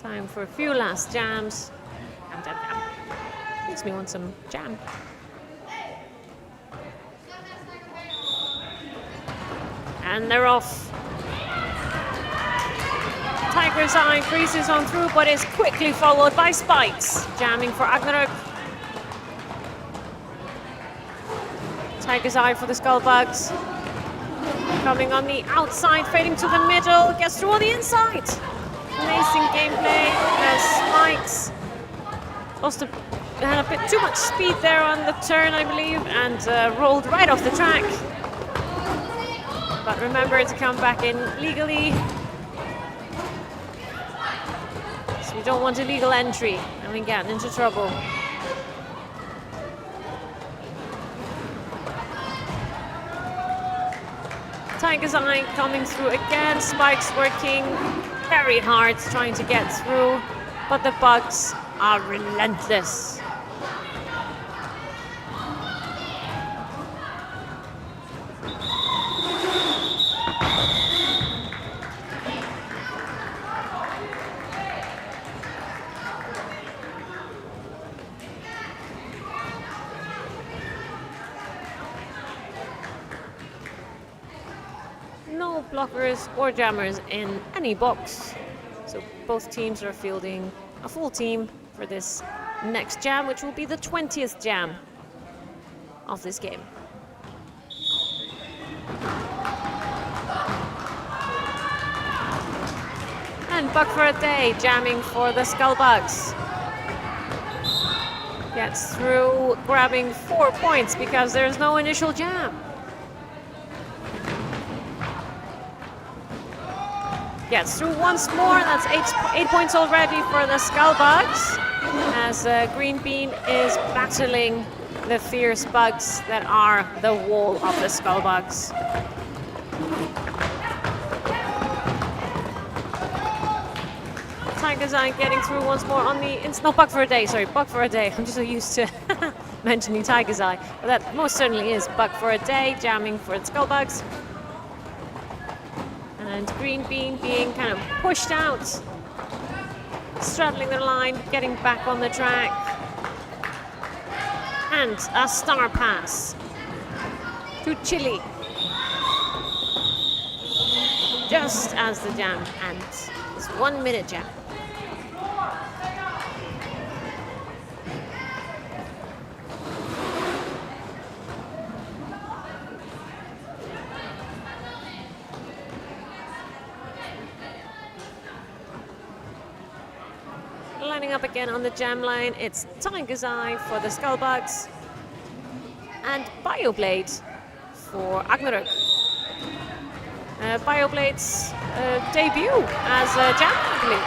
Time for a few last jams. Jam, jam, jam. Makes me want some jam. And they're off. Tiger's Eye breezes on through, but is quickly followed by Spikes, jamming for Agnarök. Tiger's Eye for the Skullbugs. Coming on the outside, fading to the middle, gets through on the inside. Amazing gameplay as Spikes had a bit too much speed there on the turn, I believe, and rolled right off the track. But remember to come back in legally. So we don't want illegal entry and we get into trouble. Tiger's Eye coming through again. Spikes working very hard trying to get through, but the Bugs are relentless. No blockers or jammers in any box. So both teams are fielding a full team for this next jam, which will be the 20th jam of this game. And Buck for a Day jamming for the Skullbugs. Gets through, grabbing 4 points because there's no initial jam. Gets through once more. That's eight points already for the Skullbugs, as Green Bean is battling the fierce bugs that are the wall of the Skullbugs. Tiger's Eye getting through once more on the... It's not Buck for a Day, sorry, Buck for a Day. I'm just so used to mentioning Tiger's Eye. But that most certainly is Buck for a Day, jamming for the Skullbugs. And Green Bean being kind of pushed out, straddling the line, getting back on the track. And a star pass to Chile. Just as the jam ends. It's 1 minute jam. Lining up again on the jam line, it's Tiger's Eye for the Skullbugs and Bioblade for Agnarök. Bioblade's debut as a jam, I believe.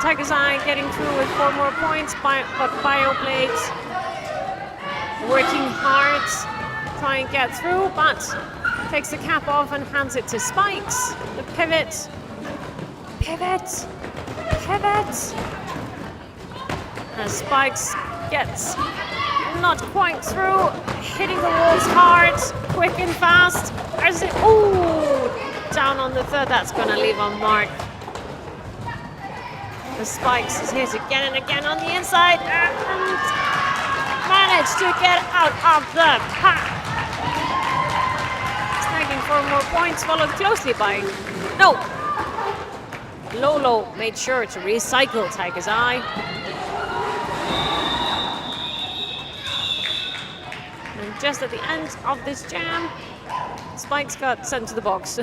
Tiger's Eye getting through with 4 more points, but Bioblade working hard, trying to get through, but takes the cap off and hands it to Spikes. The pivot. Pivot. Pivot. As Spikes gets not quite through, hitting the walls hard, quick and fast. As it, ooh, down on the third. That's going to leave a mark. The Spikes is hit again and again on the inside and managed to get out of the pack. 4 more points, followed closely by... No! Lolo made sure to recycle Tiger's Eye. And just at the end of this jam, Spikes got sent to the box. So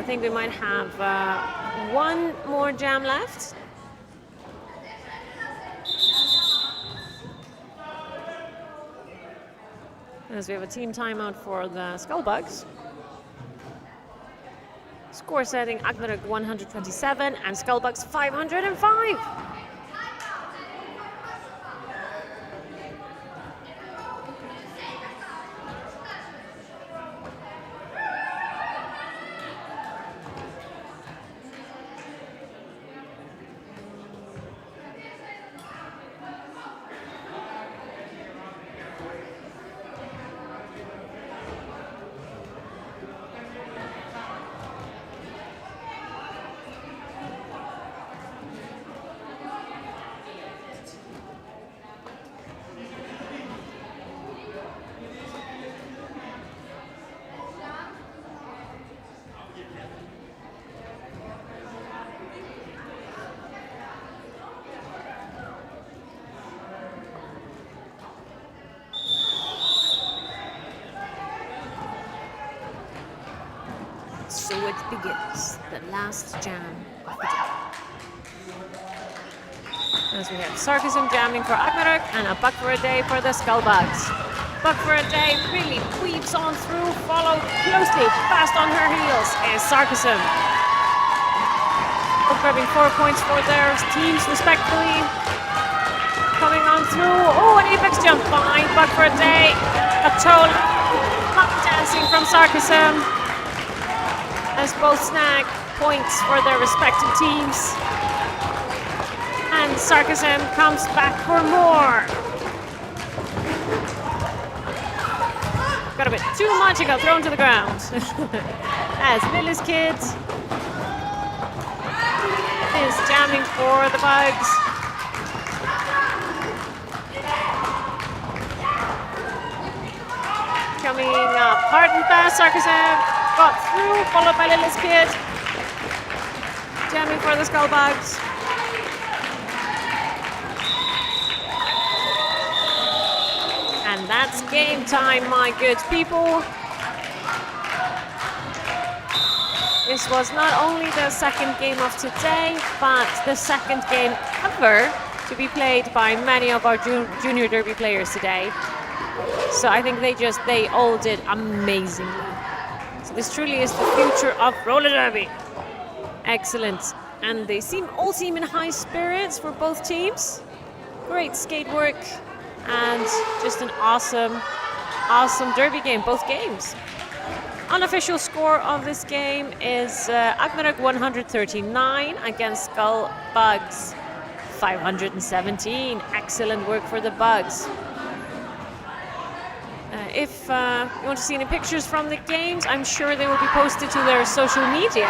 I think we might have 1 more jam left. As we have a team timeout for the Skullbugs. Score setting Agnarök 127 and Skullbugs 505. So it begins, the last jam of the day. As we have Sarkism jamming for Agnarök and a Buck for a Day for the Skullbugs. But for a day, really weaves on through, followed closely, fast on her heels is Sarkism. Both grabbing 4 points for their teams respectively. Coming on through, oh, an apex jump behind Bug for a day. A toe dancing from Sarkism as both snag points for their respective teams. And Sarkism comes back for more. Got a bit too much and got thrown to the ground. As Lily's kid is jamming for the Bugs. Coming up hard and fast, Sarkism got through, followed by Lily's kid. Jamming for the Skullbugs. And that's game time, my good people. This was not only the second game of today, but the second game ever to be played by many of our Junior Derby players today. So I think they all did amazingly. So this truly is the future of roller derby. Excellent. And they all seem in high spirits for both teams. Great skate work. And just an awesome derby game, both games. Unofficial score of this game is Agnarök 139 against Skullbugs 517. Excellent work for the Bugs. If you want to see any pictures from the games, I'm sure they will be posted to their social media.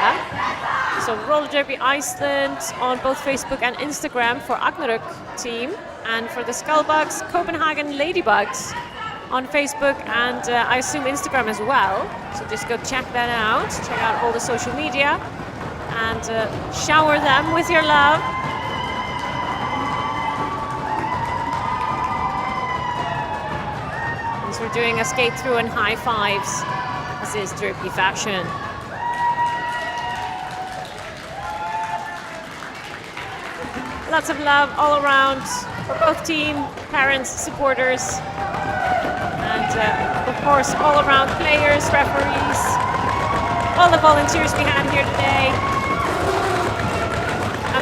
So Roller Derby Iceland on both Facebook and Instagram for Agnarök team, and for the Skullbugs, Copenhagen Ladybugs on Facebook and I assume Instagram as well. So just go check that out. Check out all the social media and shower them with your love. As we're doing a skate through and high fives. This is derby fashion. Lots of love all around for both team, parents, supporters, and of course all around players, referees, all the volunteers we had here today.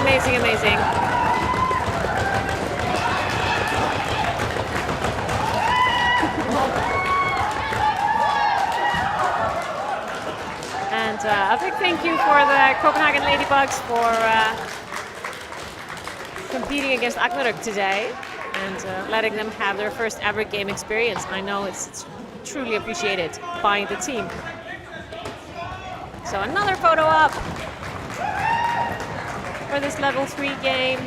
Amazing, amazing. And a big thank you for the Copenhagen Ladybugs for competing against Agnarök today and letting them have their first ever game experience. I know it's truly appreciated by the team. So another photo up for this level 3 game.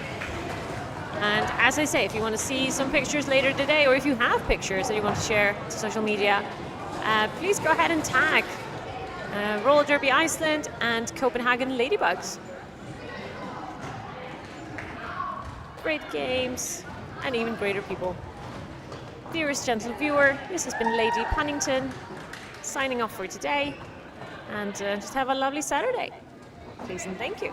And as I say, if you want to see some pictures later today, or if you have pictures that you want to share to social media, please go ahead and tag Roller Derby Iceland and Copenhagen Ladybugs. Great games and even greater people. Dearest gentle viewer, this has been Lady Punnington signing off for today, and just have a lovely Saturday. Please and thank you.